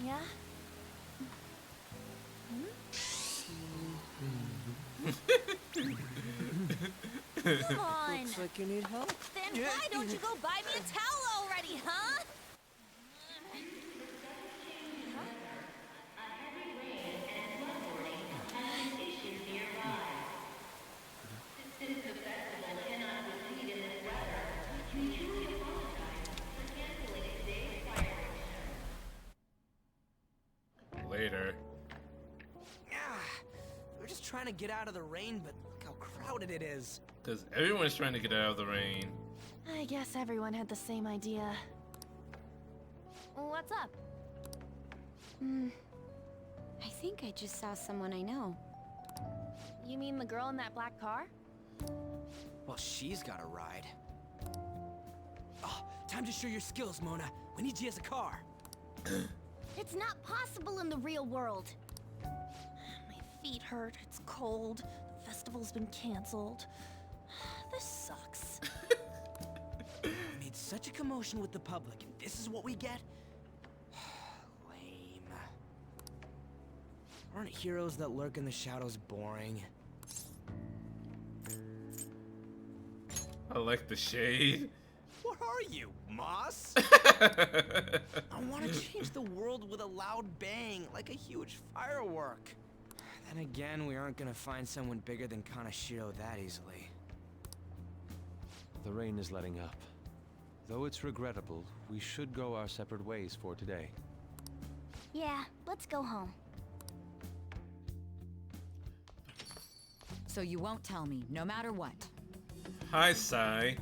Yeah? Come on. Looks like you need help. Then why don't you go buy me a towel already, huh? Later. We're just trying to get out of the rain, but look how crowded it is. Because everyone's trying to get out of the rain. I guess everyone had the same idea. What's up? I think I just saw someone I know. You mean the girl in that black car? Well, she's got a ride. Oh, time to show your skills, Mona. We need you as a car. It's not possible in the real world. My feet hurt, it's cold, the festival's been canceled. This sucks. We made such a commotion with the public, and this is what we get? Lame. Aren't heroes that lurk in the shadows boring? I like the shade. What are you, Moss? I want to change the world with a loud bang, like a huge firework. Then again, we aren't gonna find someone bigger than Kanashiro that easily. The rain is letting up. Though it's regrettable, we should go our separate ways for today. Yeah, let's go home. So you won't tell me, no matter what. Hi, Sai.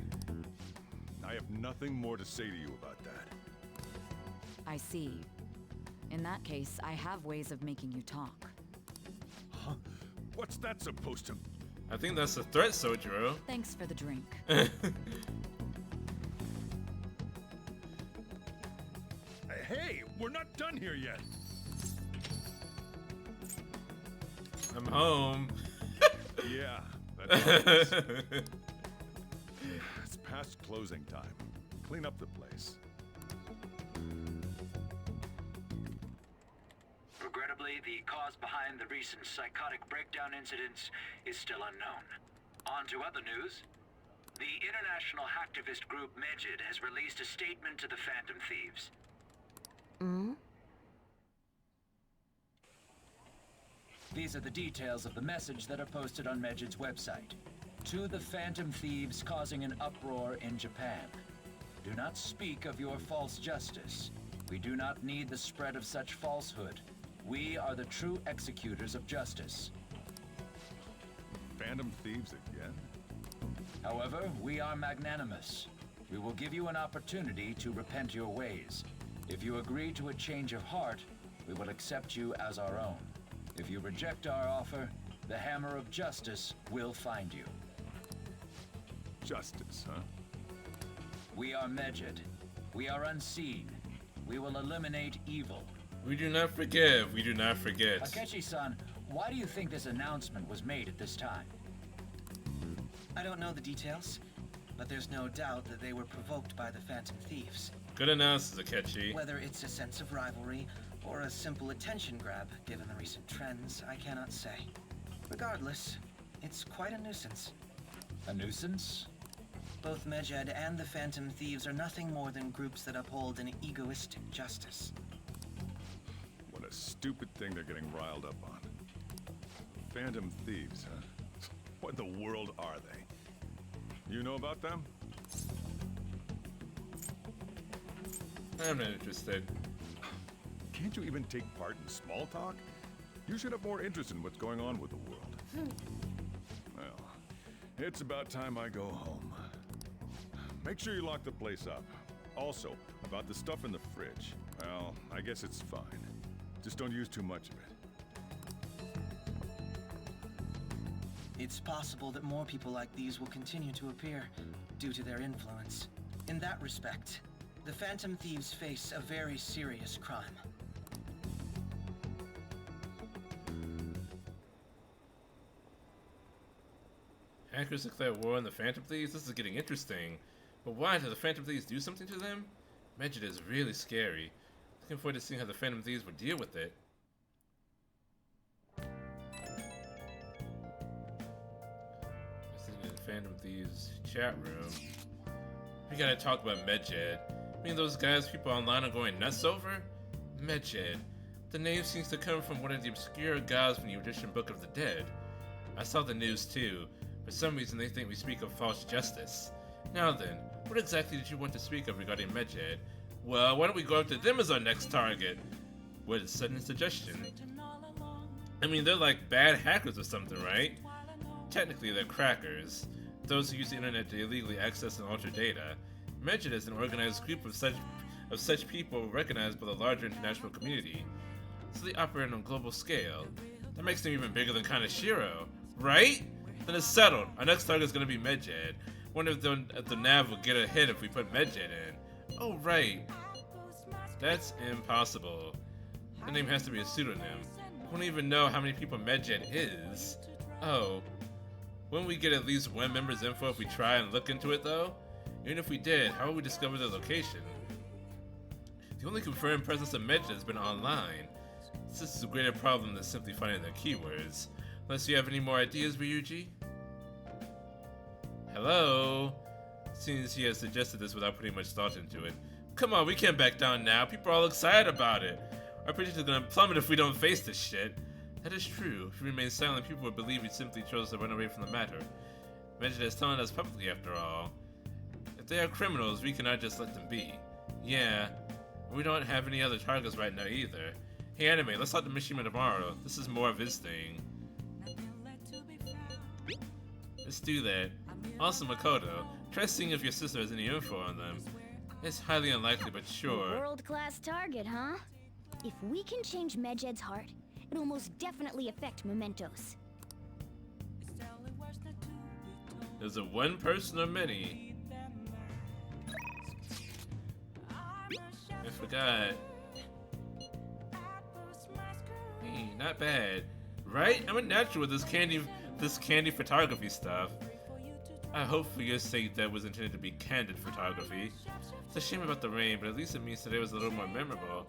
I have nothing more to say to you about that. I see. In that case, I have ways of making you talk. Huh? What's that supposed to... I think that's a threat, Sojiro. Thanks for the drink. Hey, we're not done here yet. I'm home. Yeah, that's obvious. It's past closing time. Clean up the place. Regrettably, the cause behind the recent psychotic breakdown incidents is still unknown. On to other news. The international hacktivist group Megid has released a statement to the Phantom Thieves. These are the details of the message that are posted on Megid's website. To the Phantom Thieves causing an uproar in Japan. Do not speak of your false justice. We do not need the spread of such falsehood. We are the true executors of justice. Phantom Thieves again? However, we are magnanimous. We will give you an opportunity to repent your ways. If you agree to a change of heart, we will accept you as our own. If you reject our offer, the hammer of justice will find you. Justice, huh? We are Megid. We are unseen. We will eliminate evil. We do not forgive. We do not forget. Akechi-san, why do you think this announcement was made at this time? I don't know the details, but there's no doubt that they were provoked by the Phantom Thieves. Good analysis, Akechi. Whether it's a sense of rivalry or a simple attention grab, given the recent trends, I cannot say. Regardless, it's quite a nuisance. A nuisance? Both Megid and the Phantom Thieves are nothing more than groups that uphold an egoistic justice. What a stupid thing they're getting riled up on. Phantom Thieves, huh? What in the world are they? You know about them? I'm not interested. Can't you even take part in small talk? You should have more interest in what's going on with the world. Well, it's about time I go home. Make sure you lock the place up. Also, about the stuff in the fridge. Well, I guess it's fine. Just don't use too much of it. It's possible that more people like these will continue to appear due to their influence. In that respect, the Phantom Thieves face a very serious crime. Hackers declare war on the Phantom Thieves? This is getting interesting. But why? Did the Phantom Thieves do something to them? Megid is really scary. Looking forward to seeing how the Phantom Thieves will deal with it. This is the Phantom Thieves chat room. We gotta talk about Megid. I mean, those guys people online are going nuts over? Megid. The name seems to come from one of the obscure gods from the Egyptian Book of the Dead. I saw the news too. For some reason they think we speak of false justice. Now then, what exactly did you want to speak of regarding Megid? Well, why don't we go after them as our next target? What is sudden suggestion? I mean, they're like bad hackers or something, right? Technically, they're crackers. Those who use the internet to illegally access and alter data. Megid is an organized group of such people recognized by the larger international community. So they operate on a global scale. That makes them even bigger than Kanashiro, right? Then it's settled. Our next target is going to be Megid. Wonder if the nav will get a hit if we put Megid in. Oh, right. That's impossible. The name has to be a pseudonym. I don't even know how many people Medjet is. Oh. Wouldn't we get at least one member's info if we try and look into it, though? Even if we did, how would we discover their location? The only confirmed presence of Medjet has been online. This is a greater problem than simply finding their keywords. Unless you have any more ideas, Ryuji? Hello? Seems he has suggested this without putting much thought into it. Come on, we can't back down now. People are all excited about it. Our prediction's gonna plummet if we don't face this shit. That is true. If we remain silent, people would believe we simply chose to run away from the matter. Medjet is telling us publicly, after all. If they are criminals, we cannot just let them be. Yeah, we don't have any other targets right now either. Hey Anime, let's talk to Mishima tomorrow. This is more of his thing. Let's do that. Also Makoto, try seeing if your sister has any info on them. It's highly unlikely, but sure. World-class target, huh? If we can change Medjed's heart, it'll most definitely affect Mementos. Is it one person or many? I forgot. Hey, not bad. Right? I'm a natural with this candy photography stuff. I hope for your sake that was intended to be candid photography. It's a shame about the rain, but at least it means today was a little more memorable.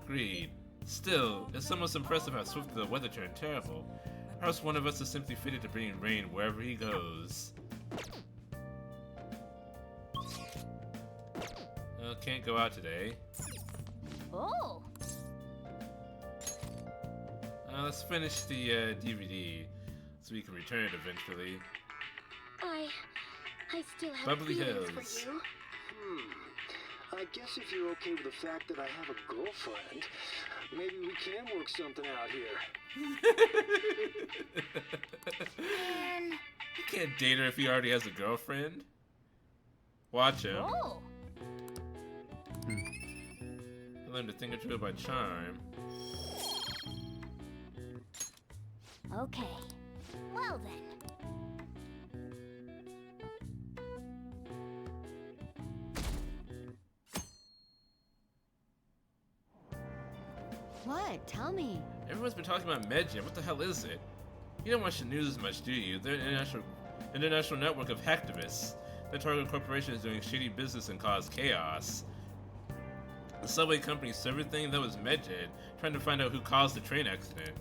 Agreed. Still, it's almost impressive how swiftly the weather turned terrible. Perhaps one of us is simply fitted to bring rain wherever he goes. Can't go out today. Oh! Let's finish the DVD so we can return it eventually. I still have Bubbly feelings Hills. for you. I guess if you're okay with the fact that I have a girlfriend, maybe we can work something out here. You can't date her if he already has a girlfriend. Watch him. Oh! I learned a thing or two about charm. Okay. Well then. What? Tell me. Everyone's been talking about Medjet. What the hell is it? You don't watch the news as much, do you? They're an international network of hacktivists. Their target corporation is doing shady business and cause chaos. The subway company server thing, that was Medjet, trying to find out who caused the train accident.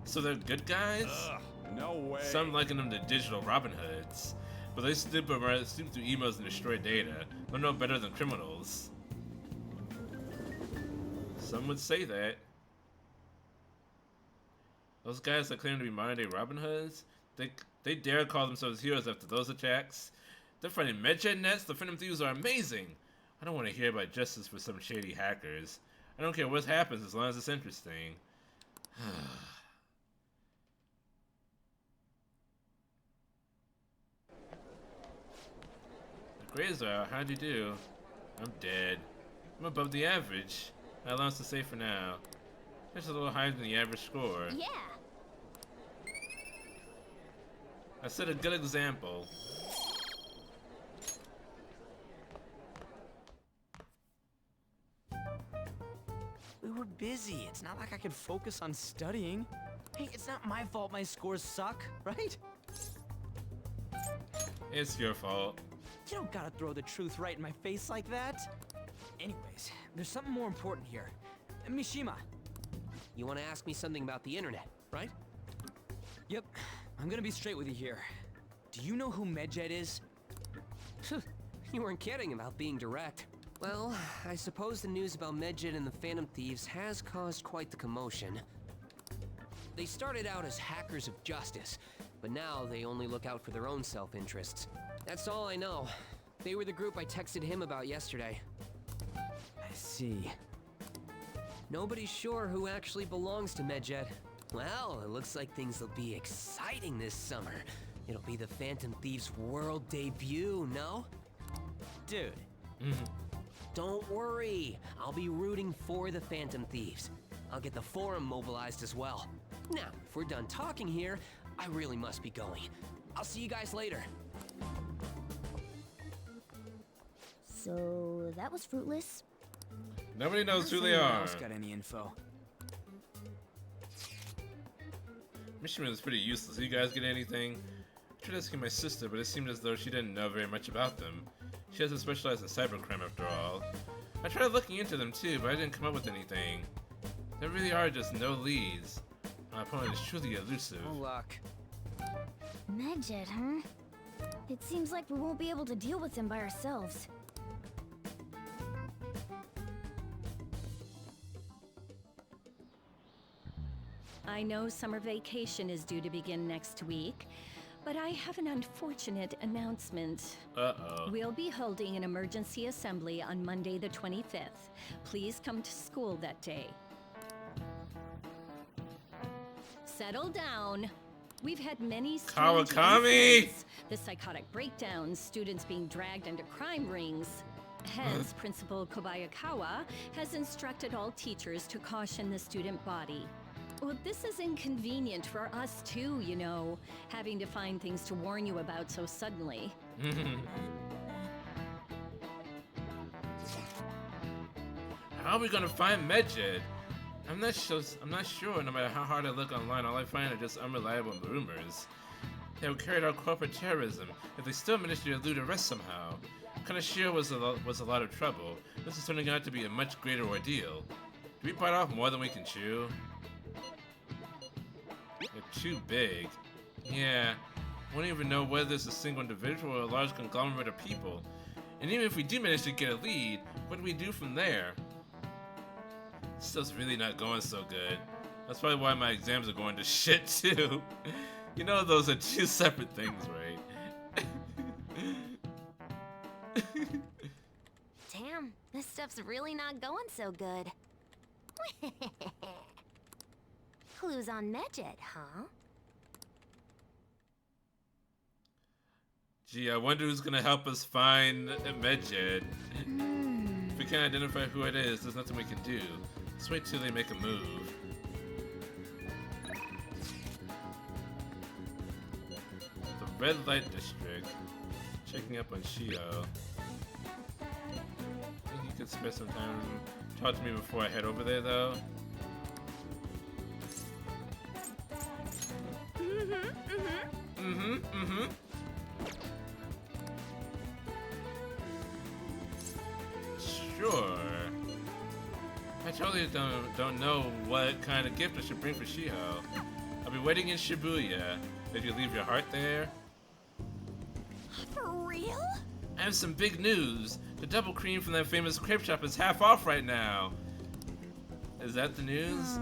So they're good guys? Ugh, no way. Some liken them to digital Robin Hoods. But they snoop through emails and destroy data. They're no better than criminals. Some would say that. Those guys that claim to be modern-day Robin Hoods, they dare call themselves heroes after those attacks. They're finding Medjet nets. The Phantom Thieves are amazing. I don't want to hear about justice for some shady hackers. I don't care what happens as long as it's interesting. The grades are out. How'd you do? I'm dead. I'm above the average. My allowance to say for now. Just a little higher than the average score. Yeah. I set a good example. We were busy. It's not like I could focus on studying. Hey, it's not my fault my scores suck, right? It's your fault. You don't gotta throw the truth right in my face like that. Anyways, there's something more important here. Mishima. You want to ask me something about the internet, right? Yep. I'm gonna be straight with you here. Do you know who Medjet is? You weren't kidding about being direct. Well, I suppose the news about Medjet and the Phantom Thieves has caused quite the commotion. They started out as hackers of justice, but now they only look out for their own self-interests. That's all I know. They were the group I texted him about yesterday. I see. Nobody's sure who actually belongs to Medjet. Well, it looks like things will be exciting this summer. It'll be the Phantom Thieves' world debut, no? Dude. Don't worry. I'll be rooting for the Phantom Thieves. I'll get the forum mobilized as well. Now, if we're done talking here, I really must be going. I'll see you guys later. So, that was fruitless? Nobody knows who they anyone are. else got any info? Mission was pretty useless. You guys get anything? I tried asking my sister, but it seemed as though she didn't know very much about them. She doesn't specialize in cybercrime after all. I tried looking into them too, but I didn't come up with anything. There really are just no leads. My opponent is truly elusive. No luck. Medjed, huh? It seems like we won't be able to deal with him by ourselves. I know summer vacation is due to begin next week, but I have an unfortunate announcement. Uh-oh. We'll be holding an emergency assembly on Monday the 25th. Please come to school that day. Settle down. We've had many strange Kawakami! incidents. The psychotic breakdowns, students being dragged into crime rings. Hence, Principal Kobayakawa has instructed all teachers to caution the student body. Well, this is inconvenient for us too, you know, having to find things to warn you about so suddenly. How are we gonna find Medjed? I'm not sure. No matter how hard I look online, all I find are just unreliable rumors. They have carried out corporate terrorism, if they still managed to elude arrest somehow. Kanashiro was a lot of trouble. This is turning out to be a much greater ordeal. Do we bite off more than we can chew? They're too big. Yeah, we don't even know whether it's a single individual or a large conglomerate of people. And even if we do manage to get a lead, what do we do from there? Stuff's really not going so good. That's probably why my exams are going to shit too. You know those are two separate things, right? Damn, this stuff's really not going so good. Clues on Medjed, huh? Gee, I wonder who's gonna help us find Medjed. If we can't identify who it is, there's nothing we can do. Let's wait till they make a move. The Red Light District. Checking up on Shio. I think you could spend some time talk to me before I head over there, though. Sure. I totally don't know what kind of gift I should bring for Shiho. I'll be waiting in Shibuya. Did you leave your heart there? For real? I have some big news. The double cream from that famous crepe shop is half off right now. Is that the news?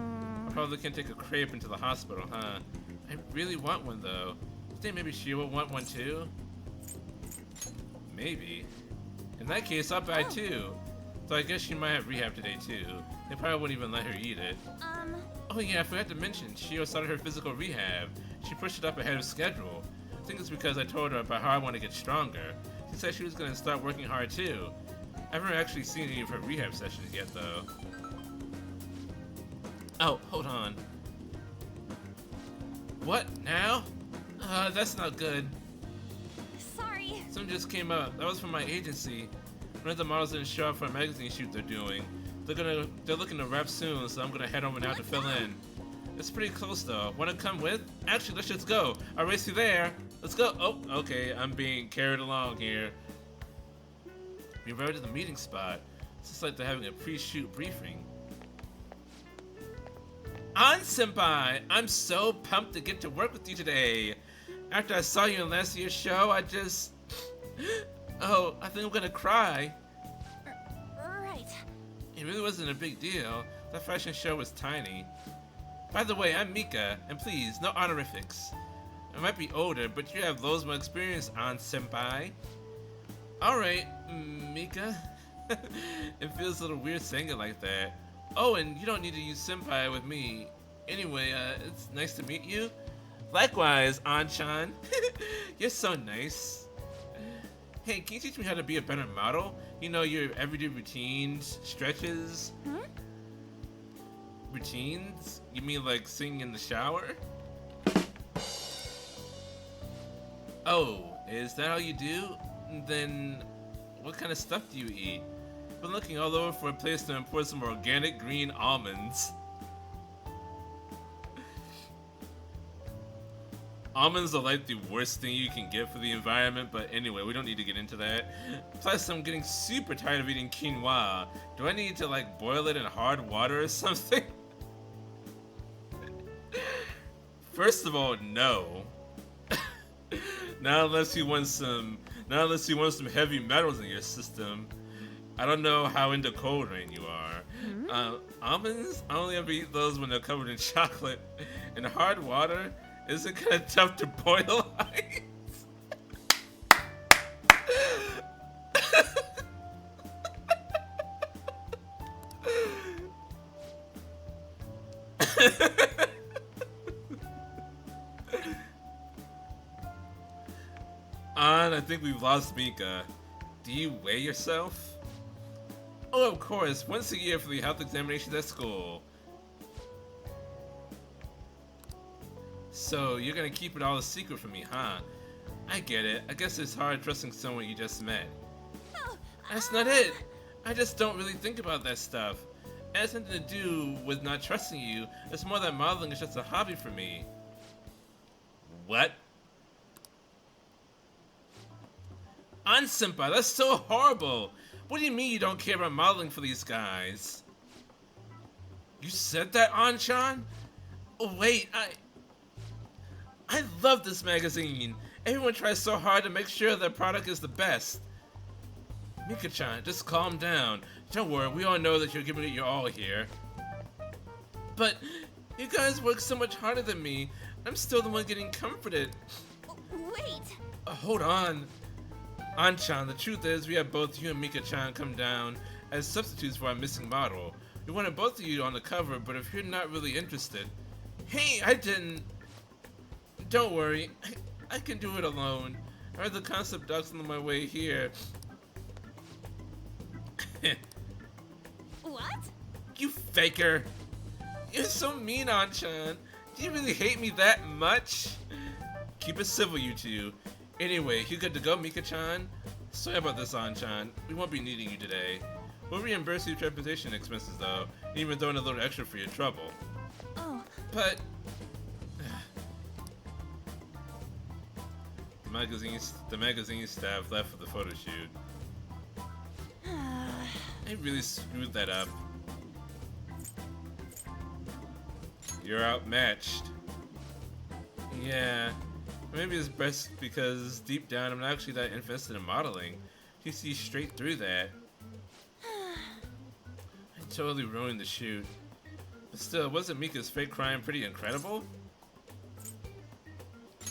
I probably can't take a crepe into the hospital, huh? I really want one though. You think maybe she will want one too? Maybe. In that case, I'll buy two. So I guess she might have rehab today too. They probably wouldn't even let her eat it. Oh yeah, I forgot to mention, Shio started her physical rehab. She pushed it up ahead of schedule. I think it's because I told her about how I want to get stronger. She said she was going to start working hard too. I haven't actually seen any of her rehab sessions yet though. Oh, hold on. What, now? That's not good. Sorry. Something just came up. That was from my agency. One of the models didn't show up for a magazine shoot they're doing. They're looking to wrap soon, so I'm gonna head over now to fill in. It's pretty close though. Wanna come with? Actually, let's just go. I'll race you there. Let's go. Oh, okay. I'm being carried along here. We're right at the meeting spot. It's just like they're having a pre-shoot briefing. An-senpai! I'm so pumped to get to work with you today. After I saw you in last year's show, I just... Oh, I think I'm gonna cry. Right. It really wasn't a big deal. That fashion show was tiny. By the way, I'm Mika, and please, no honorifics. I might be older, but you have loads more experience, An-senpai. Alright, Mika. It feels a little weird saying it like that. Oh, and you don't need to use senpai with me. Anyway, it's nice to meet you. Likewise, An-chan. You're so nice. Hey, can you teach me how to be a better model? You know, your everyday routines, stretches. Routines? You mean like singing in the shower? Oh, is that all you do? Then what kind of stuff do you eat? been looking all over for a place to import some organic green almonds. Almonds are like the worst thing you can get for the environment, but anyway, we don't need to get into that. Plus, I'm getting super tired of eating quinoa. Do I need to, like, boil it in hard water or something? First of all, no. Not unless you want some heavy metals in your system. I don't know how into Cold Rain you are. Almonds, I only ever eat those when they're covered in chocolate. And hard water, is it kind of tough to boil ice? I think we've lost Mika. Do you weigh yourself? Oh, of course, once a year for the health examinations at school. So, you're gonna keep it all a secret from me, huh? I get it. I guess it's hard trusting someone you just met. That's not it. I just don't really think about that stuff. It has nothing to do with not trusting you. It's more that modeling is just a hobby for me. What? An-senpai, that's so horrible! What do you mean you don't care about modeling for these guys? You said that, An-chan? Oh wait, I love this magazine! Everyone tries so hard to make sure their product is the best. Mika-chan, just calm down. Don't worry, we all know that you're giving it your all here. But, you guys work so much harder than me. I'm still the one getting comforted. Wait! Hold on. An-chan, the truth is, we have both you and Mika-chan come down as substitutes for our missing model. We wanted both of you on the cover, but if you're not really interested... Hey, I didn't... Don't worry, I can do it alone. I heard the concept docs on my way here. What? You faker! You're so mean, An-chan. Do you really hate me that much? Keep it civil, you two. Anyway, you good to go, Mika-chan? Sorry about this, An-chan. We won't be needing you today. We'll reimburse your transportation expenses, though, and even throw in a little extra for your trouble. Oh. But... the magazine staff left for the photo shoot. They really screwed that up. You're outmatched. Yeah. Maybe it's best because deep down I'm not actually that invested in modeling. You see straight through that. I totally ruined the shoot. But still, wasn't Mika's fake crime pretty incredible?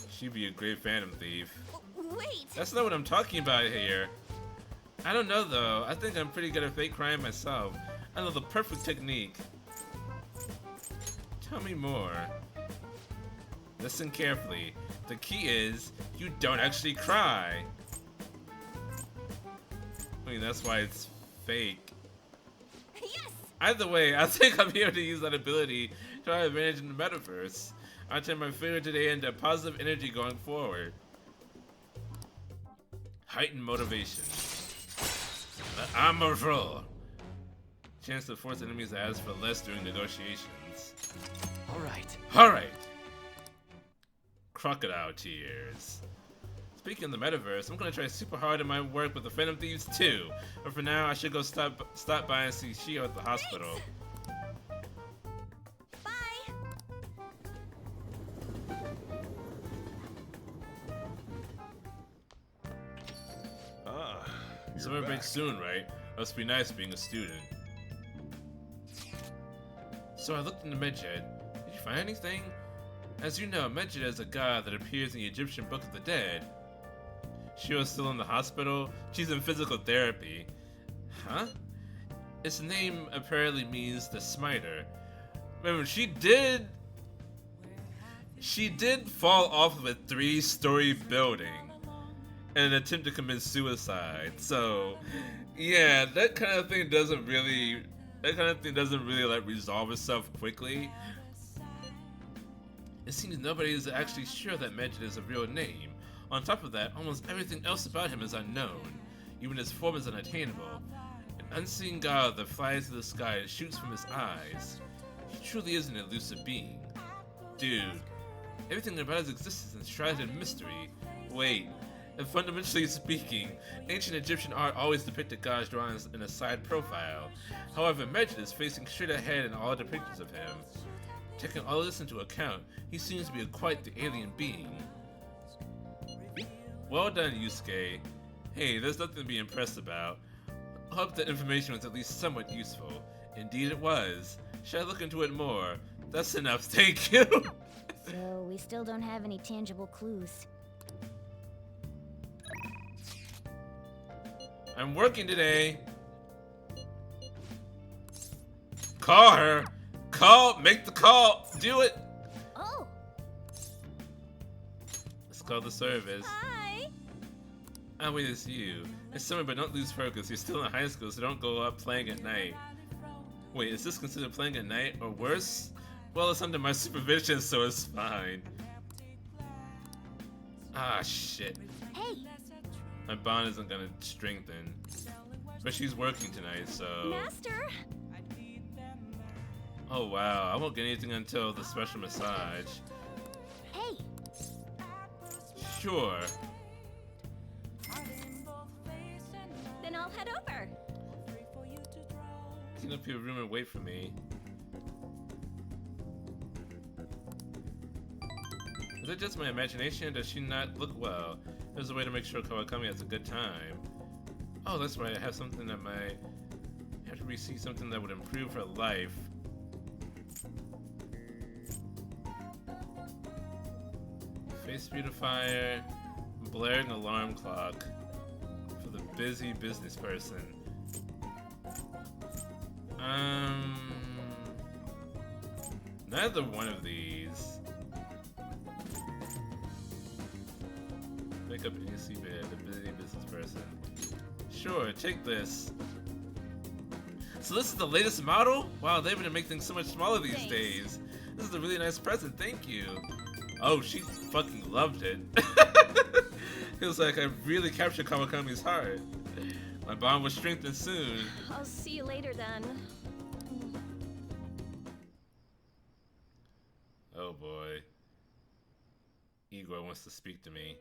She'd be a great Phantom Thief. Wait! That's not what I'm talking about here. I don't know though. I think I'm pretty good at fake crime myself. I know the perfect technique. Tell me more. Listen carefully. The key is, you don't actually cry. I mean, that's why it's fake. Yes! Either way, I think I'm here to use that ability to our advantage in the metaverse. I'll turn my failure today into positive energy going forward. Heightened motivation. The armor roll. Chance to force enemies to ask for less during negotiations. Alright. Crocodile tears. Speaking of the metaverse, I'm gonna try super hard in my work with the Phantom Thieves too. But for now, I should go stop by and see Shio at the hospital. Summer break soon, right? Must be nice being a student. So I looked into Medjed. Did you find anything? As you know, Medjed is a god that appears in the Egyptian Book of the Dead. Shio's still in the hospital. She's in physical therapy. Huh? Its name apparently means the Smiter. Remember, she did fall off of a 3-story building in an attempt to commit suicide. So, yeah, that kind of thing doesn't really like resolve itself quickly. It seems nobody is actually sure that Medjed is a real name. On top of that, almost everything else about him is unknown. Even his form is unattainable. unseen god that flies through the sky and shoots from his eyes. He truly is an elusive being. Dude, everything about his existence is shrouded in mystery. Wait, and fundamentally speaking, ancient Egyptian art always depicted gods drawn in a side profile. However, Medjed is facing straight ahead in all depictions of him. Taking all this into account, he seems to be quite the alien being. Well done, Yusuke. Hey, there's nothing to be impressed about. I hope that information was at least somewhat useful. Indeed it was. Should I look into it more? That's enough, thank you! So, we still don't have any tangible clues. I'm working today. Call her. Make the call. Do it. Oh. Let's call the service. Hi. Oh wait, it's you. It's summer, but don't lose focus. You're still in high school, so don't go up playing at night. Wait, is this considered playing at night, or worse? Well, it's under my supervision, so it's fine. Ah, shit. Hey. My bond isn't gonna strengthen. But she's working tonight, so... Master! Oh wow, I won't get anything until the special massage. Hey! Sure. Then I'll head over. Clean up your room and wait for me. Is it just my imagination? Does she not look well? There's a way to make sure Kawakami has a good time. Oh, that's right. I have something that might have to receive something that would improve her life. Face beautifier, blaring alarm clock for the busy business person. Neither one of these. Make up AC bed, the busy business person. Sure, take this. So this is the latest model? Wow, they're able to make things so much smaller these days. This is a really nice present, thank you. Oh, she fucking loved it. It was like I really captured Kawakami's heart. My bond will strengthen soon. I'll see you later then. Oh boy. Igor wants to speak to me.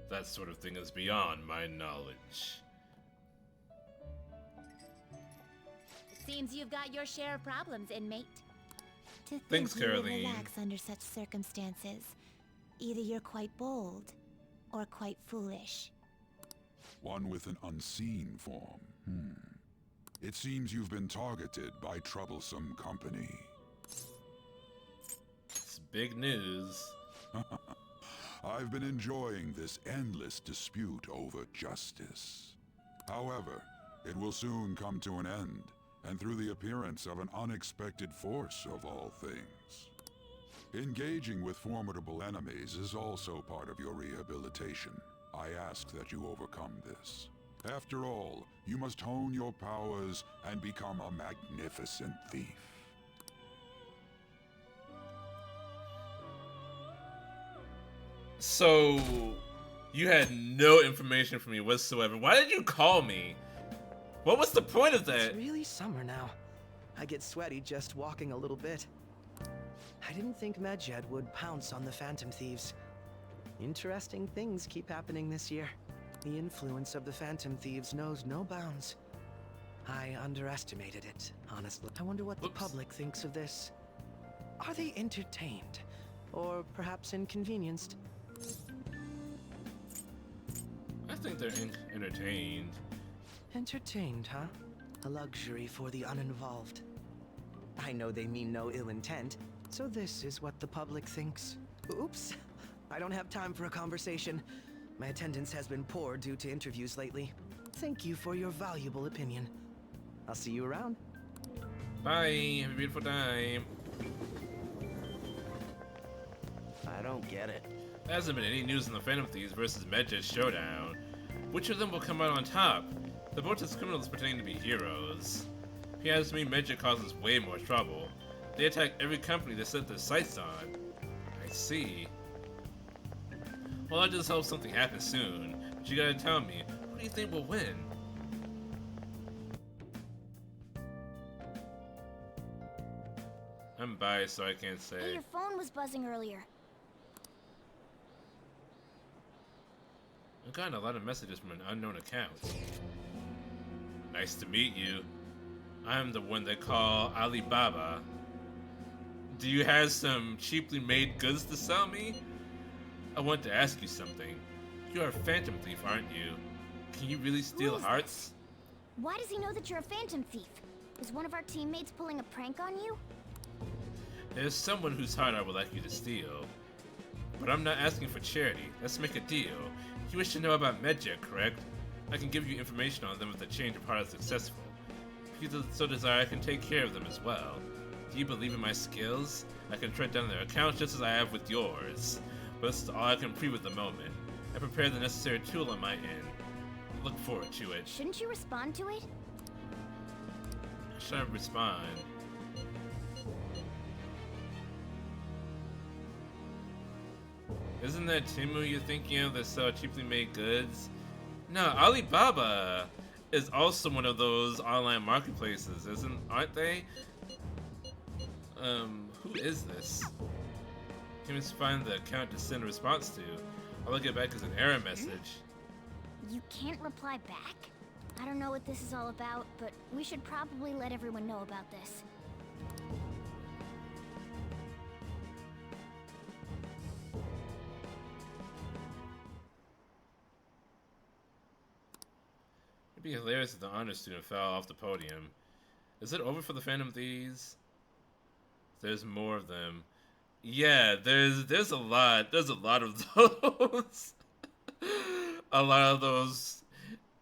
That sort of thing is beyond my knowledge. Seems you've got your share of problems, inmate. To Thanks, think you would Caroline. relax under such circumstances. Either you're quite bold, or quite foolish. One with an unseen form. It seems you've been targeted by troublesome company. It's big news. I've been enjoying this endless dispute over justice. However, it will soon come to an end, and through the appearance of an unexpected force of all things. Engaging with formidable enemies is also part of your rehabilitation. I ask that you overcome this. After all, you must hone your powers and become a magnificent thief. So, you had no information from me whatsoever. Why did you call me? What was the point of that? It's really summer now. I get sweaty just walking a little bit. I didn't think Medjed would pounce on the Phantom Thieves. Interesting things keep happening this year. The influence of the Phantom Thieves knows no bounds. I underestimated it, honestly. I wonder what the public thinks of this. Are they entertained? Or perhaps inconvenienced? I think they're entertained. Entertained, huh? A luxury for the uninvolved. I know they mean no ill intent, so this is what the public thinks. Oops, I don't have time for a conversation. My attendance has been poor due to interviews lately. Thank you for your valuable opinion. I'll see you around. Bye, have a beautiful time. I don't get it. There hasn't been any news on the Phantom Thieves versus Medjed showdown. Which of them will come out on top? They're both as criminals pretending to be heroes. If you ask me, Medjed causes way more trouble. They attack every company they set their sights on. I see. Well, I just hope something happens soon. But you gotta tell me, who do you think will win? I'm biased, so I can't say. Hey, your phone was buzzing earlier. I've gotten a lot of messages from an unknown account. Nice to meet you. I'm the one they call Alibaba. Do you have some cheaply made goods to sell me? I want to ask you something. You're a phantom thief, aren't you? Can you really steal hearts? Why does he know that you're a phantom thief? Is one of our teammates pulling a prank on you? There's someone whose heart I would like you to steal. But I'm not asking for charity. Let's make a deal. You wish to know about Medjet, correct? I can give you information on them if the change of heart is successful. If you so desire, I can take care of them as well. Do you believe in my skills? I can tread down their accounts just as I have with yours. But this is all I can prove at the moment. I prepared the necessary tool on my end. Look forward to it. Shouldn't you respond to it? Should I respond? Isn't that Timu you're thinking of that sell cheaply made goods? No, Alibaba is also one of those online marketplaces, aren't they? Who is this? Can we find the account to send a response to? I'll look it back as an error message. You can't reply back? I don't know what this is all about, but we should probably let everyone know about this. It'd be hilarious if the honor student fell off the podium. Is it over for the Phantom Thieves? There's more of them. Yeah, there's a lot. There's a lot of those. A lot of those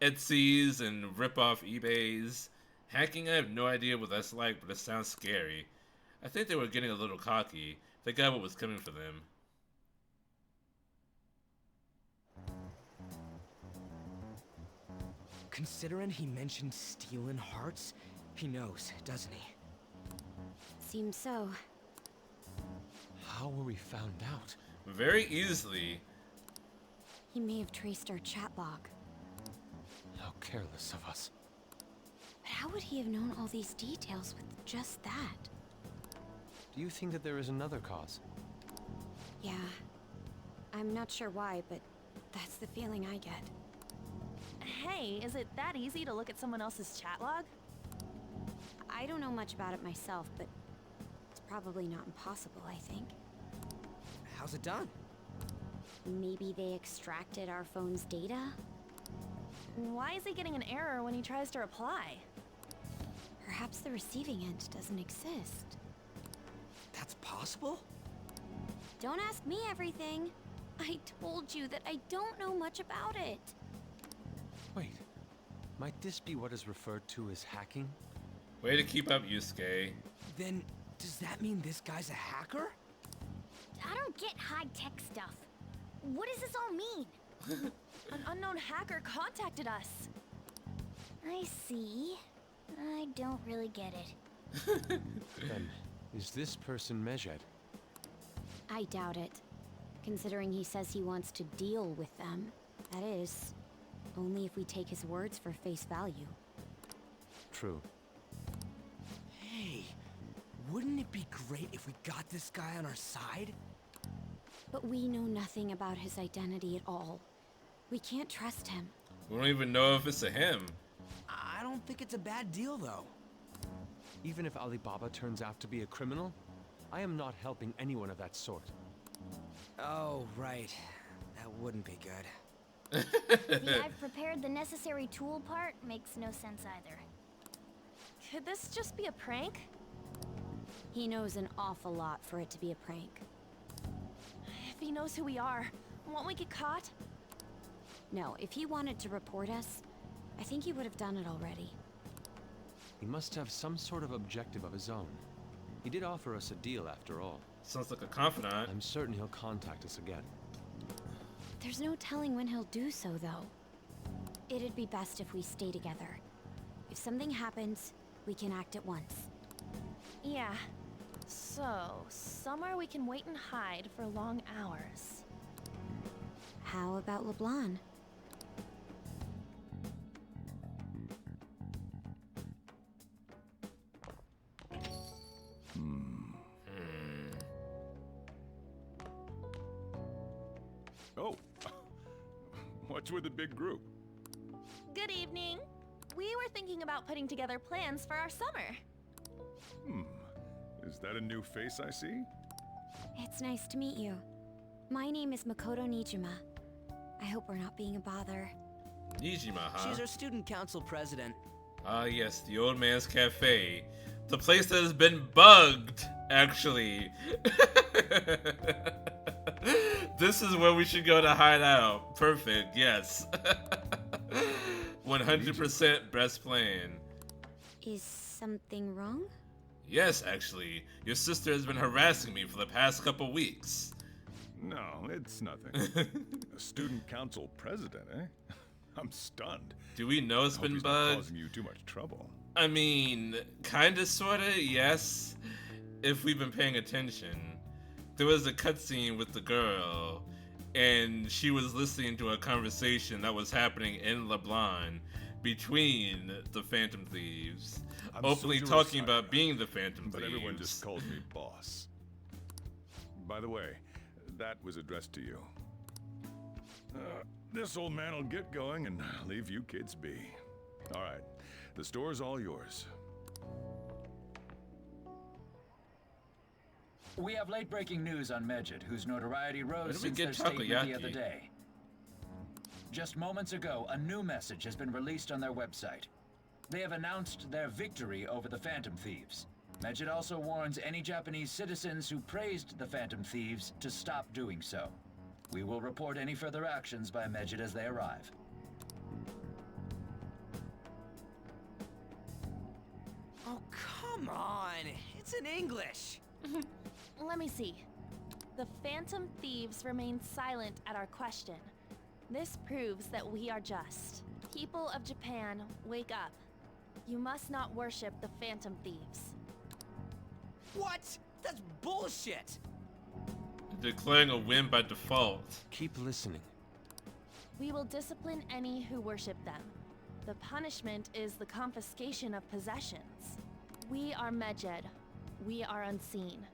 Etsy's and rip-off eBays. Hacking, I have no idea what that's like, but it sounds scary. I think they were getting a little cocky. They got what was coming for them. Considering he mentioned stealing hearts, he knows, doesn't he? Seems so. How were we found out? Very easily. He may have traced our chat log. How careless of us. But how would he have known all these details with just that? Do you think that there is another cause? Yeah. I'm not sure why, but that's the feeling I get. Hey, is it that easy to look at someone else's chat log? I don't know much about it myself, but it's probably not impossible, I think. How's it done? Maybe they extracted our phone's data? Why is he getting an error when he tries to reply? Perhaps the receiving end doesn't exist. That's possible? Don't ask me everything. I told you that I don't know much about it. Wait, might this be what is referred to as hacking? Way to keep up, Yusuke. Then, does that mean this guy's a hacker? I don't get high-tech stuff. What does this all mean? An unknown hacker contacted us. I see. I don't really get it. Then, is this person Medjet? I doubt it. Considering he says he wants to deal with them. That is, only if we take his words for face value. True. Hey, wouldn't it be great if we got this guy on our side? But we know nothing about his identity at all. We can't trust him. We don't even know if it's a him. I don't think it's a bad deal, though. Even if Alibaba turns out to be a criminal, I am not helping anyone of that sort. Oh, right. That wouldn't be good. The I've prepared the necessary tool part makes no sense either. Could this just be a prank? He knows an awful lot for it to be a prank. If he knows who we are, won't we get caught? No, if he wanted to report us, I think he would have done it already. He must have some sort of objective of his own. He did offer us a deal after all. Sounds like a confidant. I'm certain he'll contact us again. There's no telling when he'll do so, though. It'd be best if we stay together. If something happens, we can act at once. Yeah. So, somewhere we can wait and hide for long hours. How about LeBlanc? Oh, what's with the big group? Good evening. We were thinking about putting together plans for our summer. Is that a new face I see? It's nice to meet you. My name is Makoto Nijima. I hope we're not being a bother. Nijima, huh? She's our student council president. Ah, yes, the old man's cafe. The place that has been bugged, actually. This is where we should go to hide out. Perfect, yes. 100% best plan. Is something wrong? Yes, actually. Your sister has been harassing me for the past couple weeks. No, it's nothing. A student council president, eh? I'm stunned. Do we know it's I hope been he's not bugged? causing you too much trouble. I mean, kinda, sorta, yes. If we've been paying attention. There was a cutscene with the girl, and she was listening to a conversation that was happening in LeBlanc between the Phantom Thieves. I'm Openly so talking sorry, about being the Phantom but Thieves. everyone just calls me boss. By the way, that was addressed to you. This old man will get going and leave you kids be. All right, the store's all yours. We have late-breaking news on Medjed, whose notoriety Where rose did we since get their statement the takoyaki? other day. Just moments ago, a new message has been released on their website. They have announced their victory over the Phantom Thieves. Medjed also warns any Japanese citizens who praised the Phantom Thieves to stop doing so. We will report any further actions by Medjed as they arrive. Oh, come on. It's in English. Let me see. The Phantom Thieves remain silent at our question. This proves that we are just. People of Japan, wake up. You must not worship the Phantom Thieves. What? That's bullshit! Declaring a win by default. Keep listening. We will discipline any who worship them. The punishment is the confiscation of possessions. We are Medjed. We are unseen.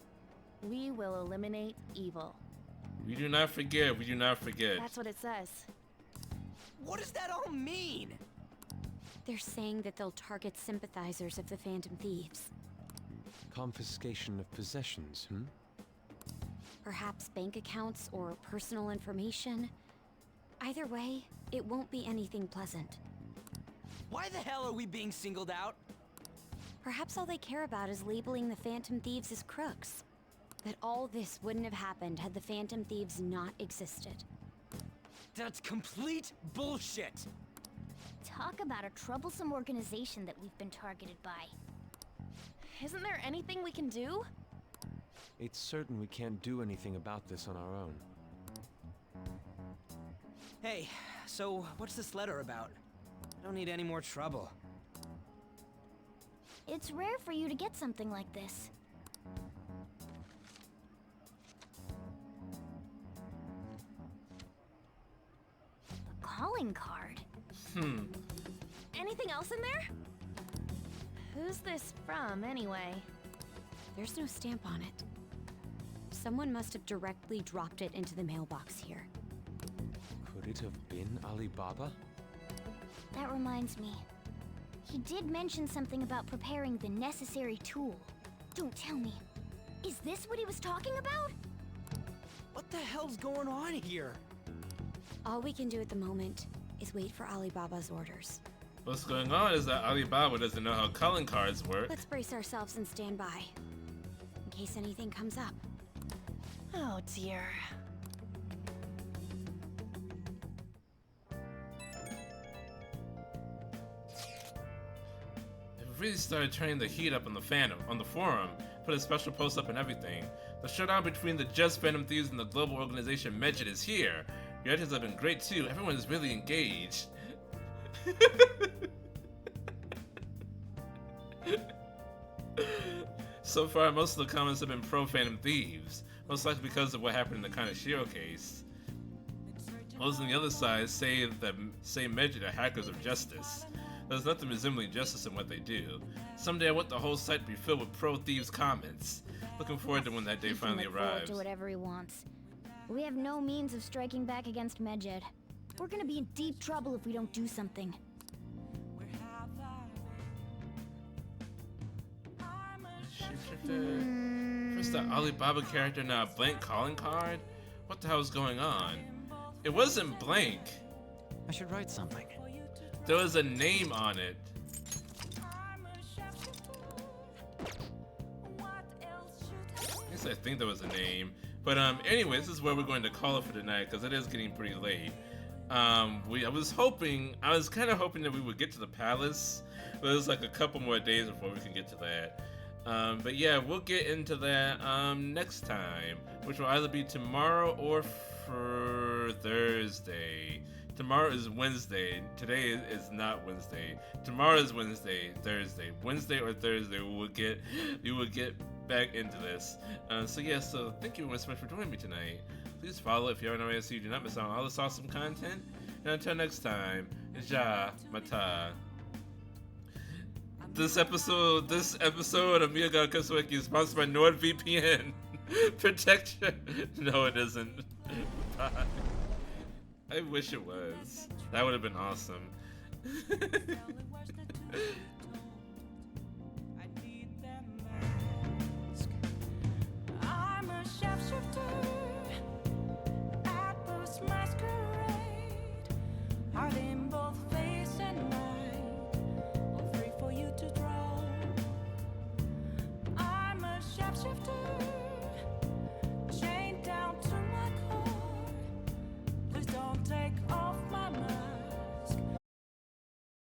We will eliminate evil. We do not forget, we do not forget. That's what it says. What does that all mean? They're saying that they'll target sympathizers of the Phantom Thieves. Confiscation of possessions, Perhaps bank accounts or personal information. Either way, it won't be anything pleasant. Why the hell are we being singled out? Perhaps all they care about is labeling the Phantom Thieves as crooks. That all this wouldn't have happened had the Phantom Thieves not existed. That's complete bullshit! Talk about a troublesome organization that we've been targeted by. Isn't there anything we can do? It's certain we can't do anything about this on our own. Hey, so what's this letter about? I don't need any more trouble. It's rare for you to get something like this. A calling card. Anything else in there? Who's this from, anyway? There's no stamp on it. Someone must have directly dropped it into the mailbox here. Could it have been Alibaba? That reminds me. He did mention something about preparing the necessary tool. Don't tell me. Is this what he was talking about? What the hell's going on here? All we can do at the moment is wait for Alibaba's orders. What's going on is that Alibaba doesn't know how calling cards work. Let's brace ourselves and stand by, in case anything comes up. Oh dear. They've really started turning the heat up on the fandom, on the forum, put a special post up and everything. The showdown between the Just Phantom Thieves and the global organization Medjed is here. Reactions have been great too, everyone is really engaged. So far, most of the comments have been pro Phantom Thieves, most likely because of what happened in the Kaneshiro case. Those on the other side say Medjed are hackers of justice. There's nothing resembling justice in what they do. Someday I want the whole site to be filled with pro-thieves comments. Looking forward to when that day He can finally look forward arrives. to whatever he wants. We have no means of striking back against Medjed. We're gonna be in deep trouble if we don't do something. First that Alibaba character, now a blank calling card? What the hell is going on? It wasn't blank. I should write something. There was a name on it. At least I think there was a name. But anyway, this is where we're going to call it for tonight because it is getting pretty late. I was kind of hoping that we would get to the palace, but there's like a couple more days before we can get to that. But yeah, we'll get into that next time, which will either be tomorrow or for Thursday. Tomorrow is Wednesday. Today is not Wednesday. Tomorrow is Wednesday. Thursday. Wednesday or Thursday, we will get back into this. So thank you so much for joining me tonight. Please follow if you haven't already so you do not miss out on all this awesome content. And until next time, Ja Mata. This episode of Miyaga Kasueki is sponsored by NordVPN. Protect your... No, it isn't. Bye. I wish it was. That would have been awesome.